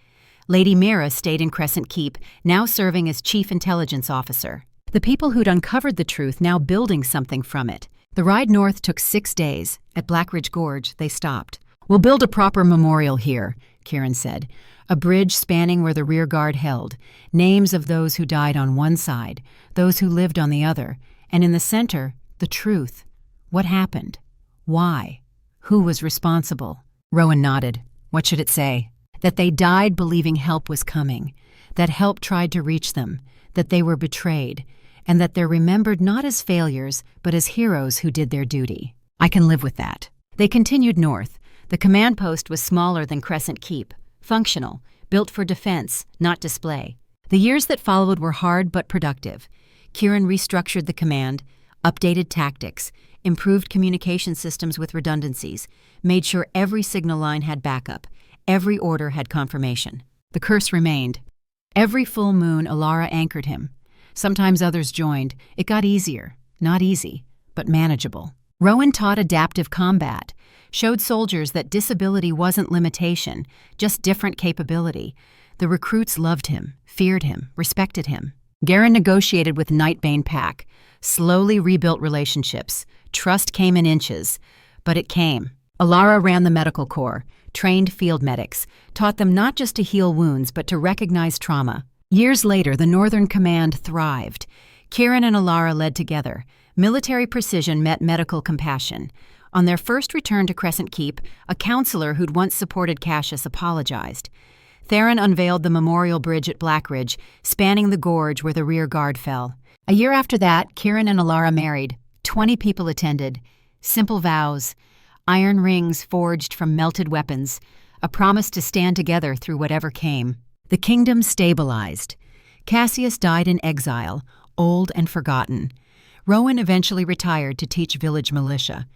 Lady Mira stayed in Crescent Keep, now serving as chief intelligence officer. The people who'd uncovered the truth now building something from it. The ride north took 6 days. At Blackridge Gorge, they stopped. We'll build a proper memorial here, Kieran said. A bridge spanning where the rear guard held. Names of those who died on one side, those who lived on the other. And in the center, the truth. What happened? Why? Who was responsible? Rowan nodded. What should it say? That they died believing help was coming. That help tried to reach them. That they were betrayed. And that they're remembered not as failures, but as heroes who did their duty. I can live with that. They continued north. The command post was smaller than Crescent Keep. Functional. Built for defense, not display. The years that followed were hard but productive. Kieran restructured the command, updated tactics, improved communication systems with redundancies, made sure every signal line had backup, every order had confirmation. The curse remained. Every full moon, Elara anchored him. Sometimes others joined. It got easier. Not easy, but manageable. Rowan taught adaptive combat, showed soldiers that disability wasn't limitation, just different capability. The recruits loved him, feared him, respected him. Garen negotiated with Nightbane Pack, slowly rebuilt relationships. Trust came in inches, but it came. Elara ran the medical corps, trained field medics, taught them not just to heal wounds but to recognize trauma. Years later, the Northern Command thrived. Kieran and Elara led together. Military precision met medical compassion. On their first return to Crescent Keep, a counselor who'd once supported Cassius apologized. Theron unveiled the memorial bridge at Blackridge, spanning the gorge where the rear guard fell. A year after that, Kieran and Elara married. 20 people attended. Simple vows. Iron rings forged from melted weapons. A promise to stand together through whatever came. The kingdom stabilized. Cassius died in exile, old and forgotten. Rowan eventually retired to teach village militia.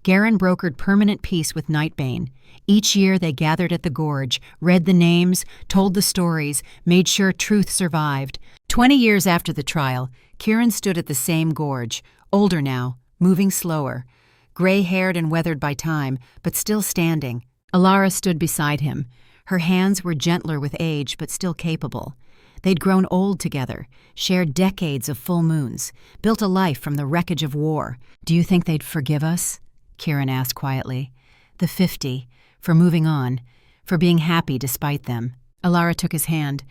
Garen brokered permanent peace with Nightbane. Each year they gathered at the gorge, read the names, told the stories, made sure truth survived. 20 years after the trial, Kieran stood at the same gorge, older now, moving slower, gray-haired and weathered by time, but still standing. Elara stood beside him. Her hands were gentler with age, but still capable. They'd grown old together, shared decades of full moons, built a life from the wreckage of war. "Do you think they'd forgive us?" Kieran asked quietly. "The 50, for moving on, for being happy despite them." Elara took his hand.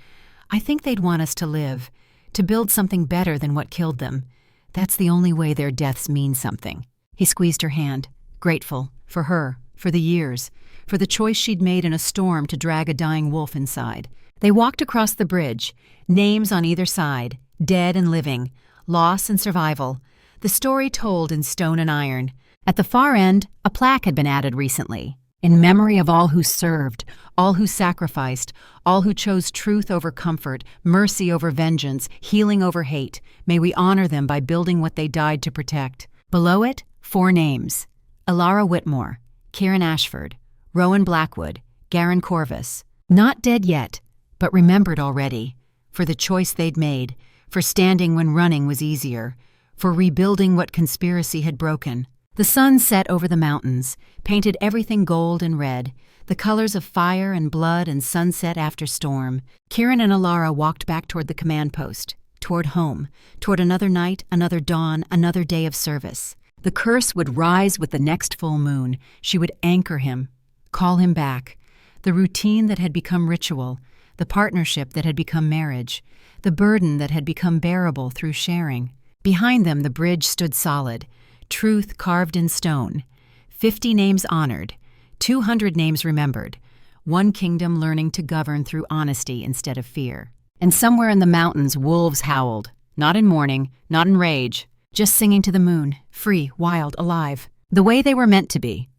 "I think they'd want us to live, to build something better than what killed them. That's the only way their deaths mean something." He squeezed her hand, grateful, for her, for the years, for the choice she'd made in a storm to drag a dying wolf inside. They walked across the bridge, names on either side, dead and living, loss and survival, the story told in stone and iron. At the far end, a plaque had been added recently, in memory of all who served, all who sacrificed, all who chose truth over comfort, mercy over vengeance, healing over hate. May we honor them by building what they died to protect. Below it, 4 names: Elara Whitmore, Kieran Ashford, Rowan Blackwood, Garen Corvus. Not dead yet, but remembered already, for the choice they'd made, for standing when running was easier, for rebuilding what conspiracy had broken. The sun set over the mountains, painted everything gold and red, the colors of fire and blood and sunset after storm. Kieran and Elara walked back toward the command post, toward home, toward another night, another dawn, another day of service. The curse would rise with the next full moon. She would anchor him, call him back. The routine that had become ritual, the partnership that had become marriage, the burden that had become bearable through sharing. Behind them the bridge stood solid, truth carved in stone, 50 names honored, 200 names remembered, one kingdom learning to govern through honesty instead of fear. And somewhere in the mountains wolves howled, not in mourning, not in rage, just singing to the moon, free, wild, alive, the way they were meant to be.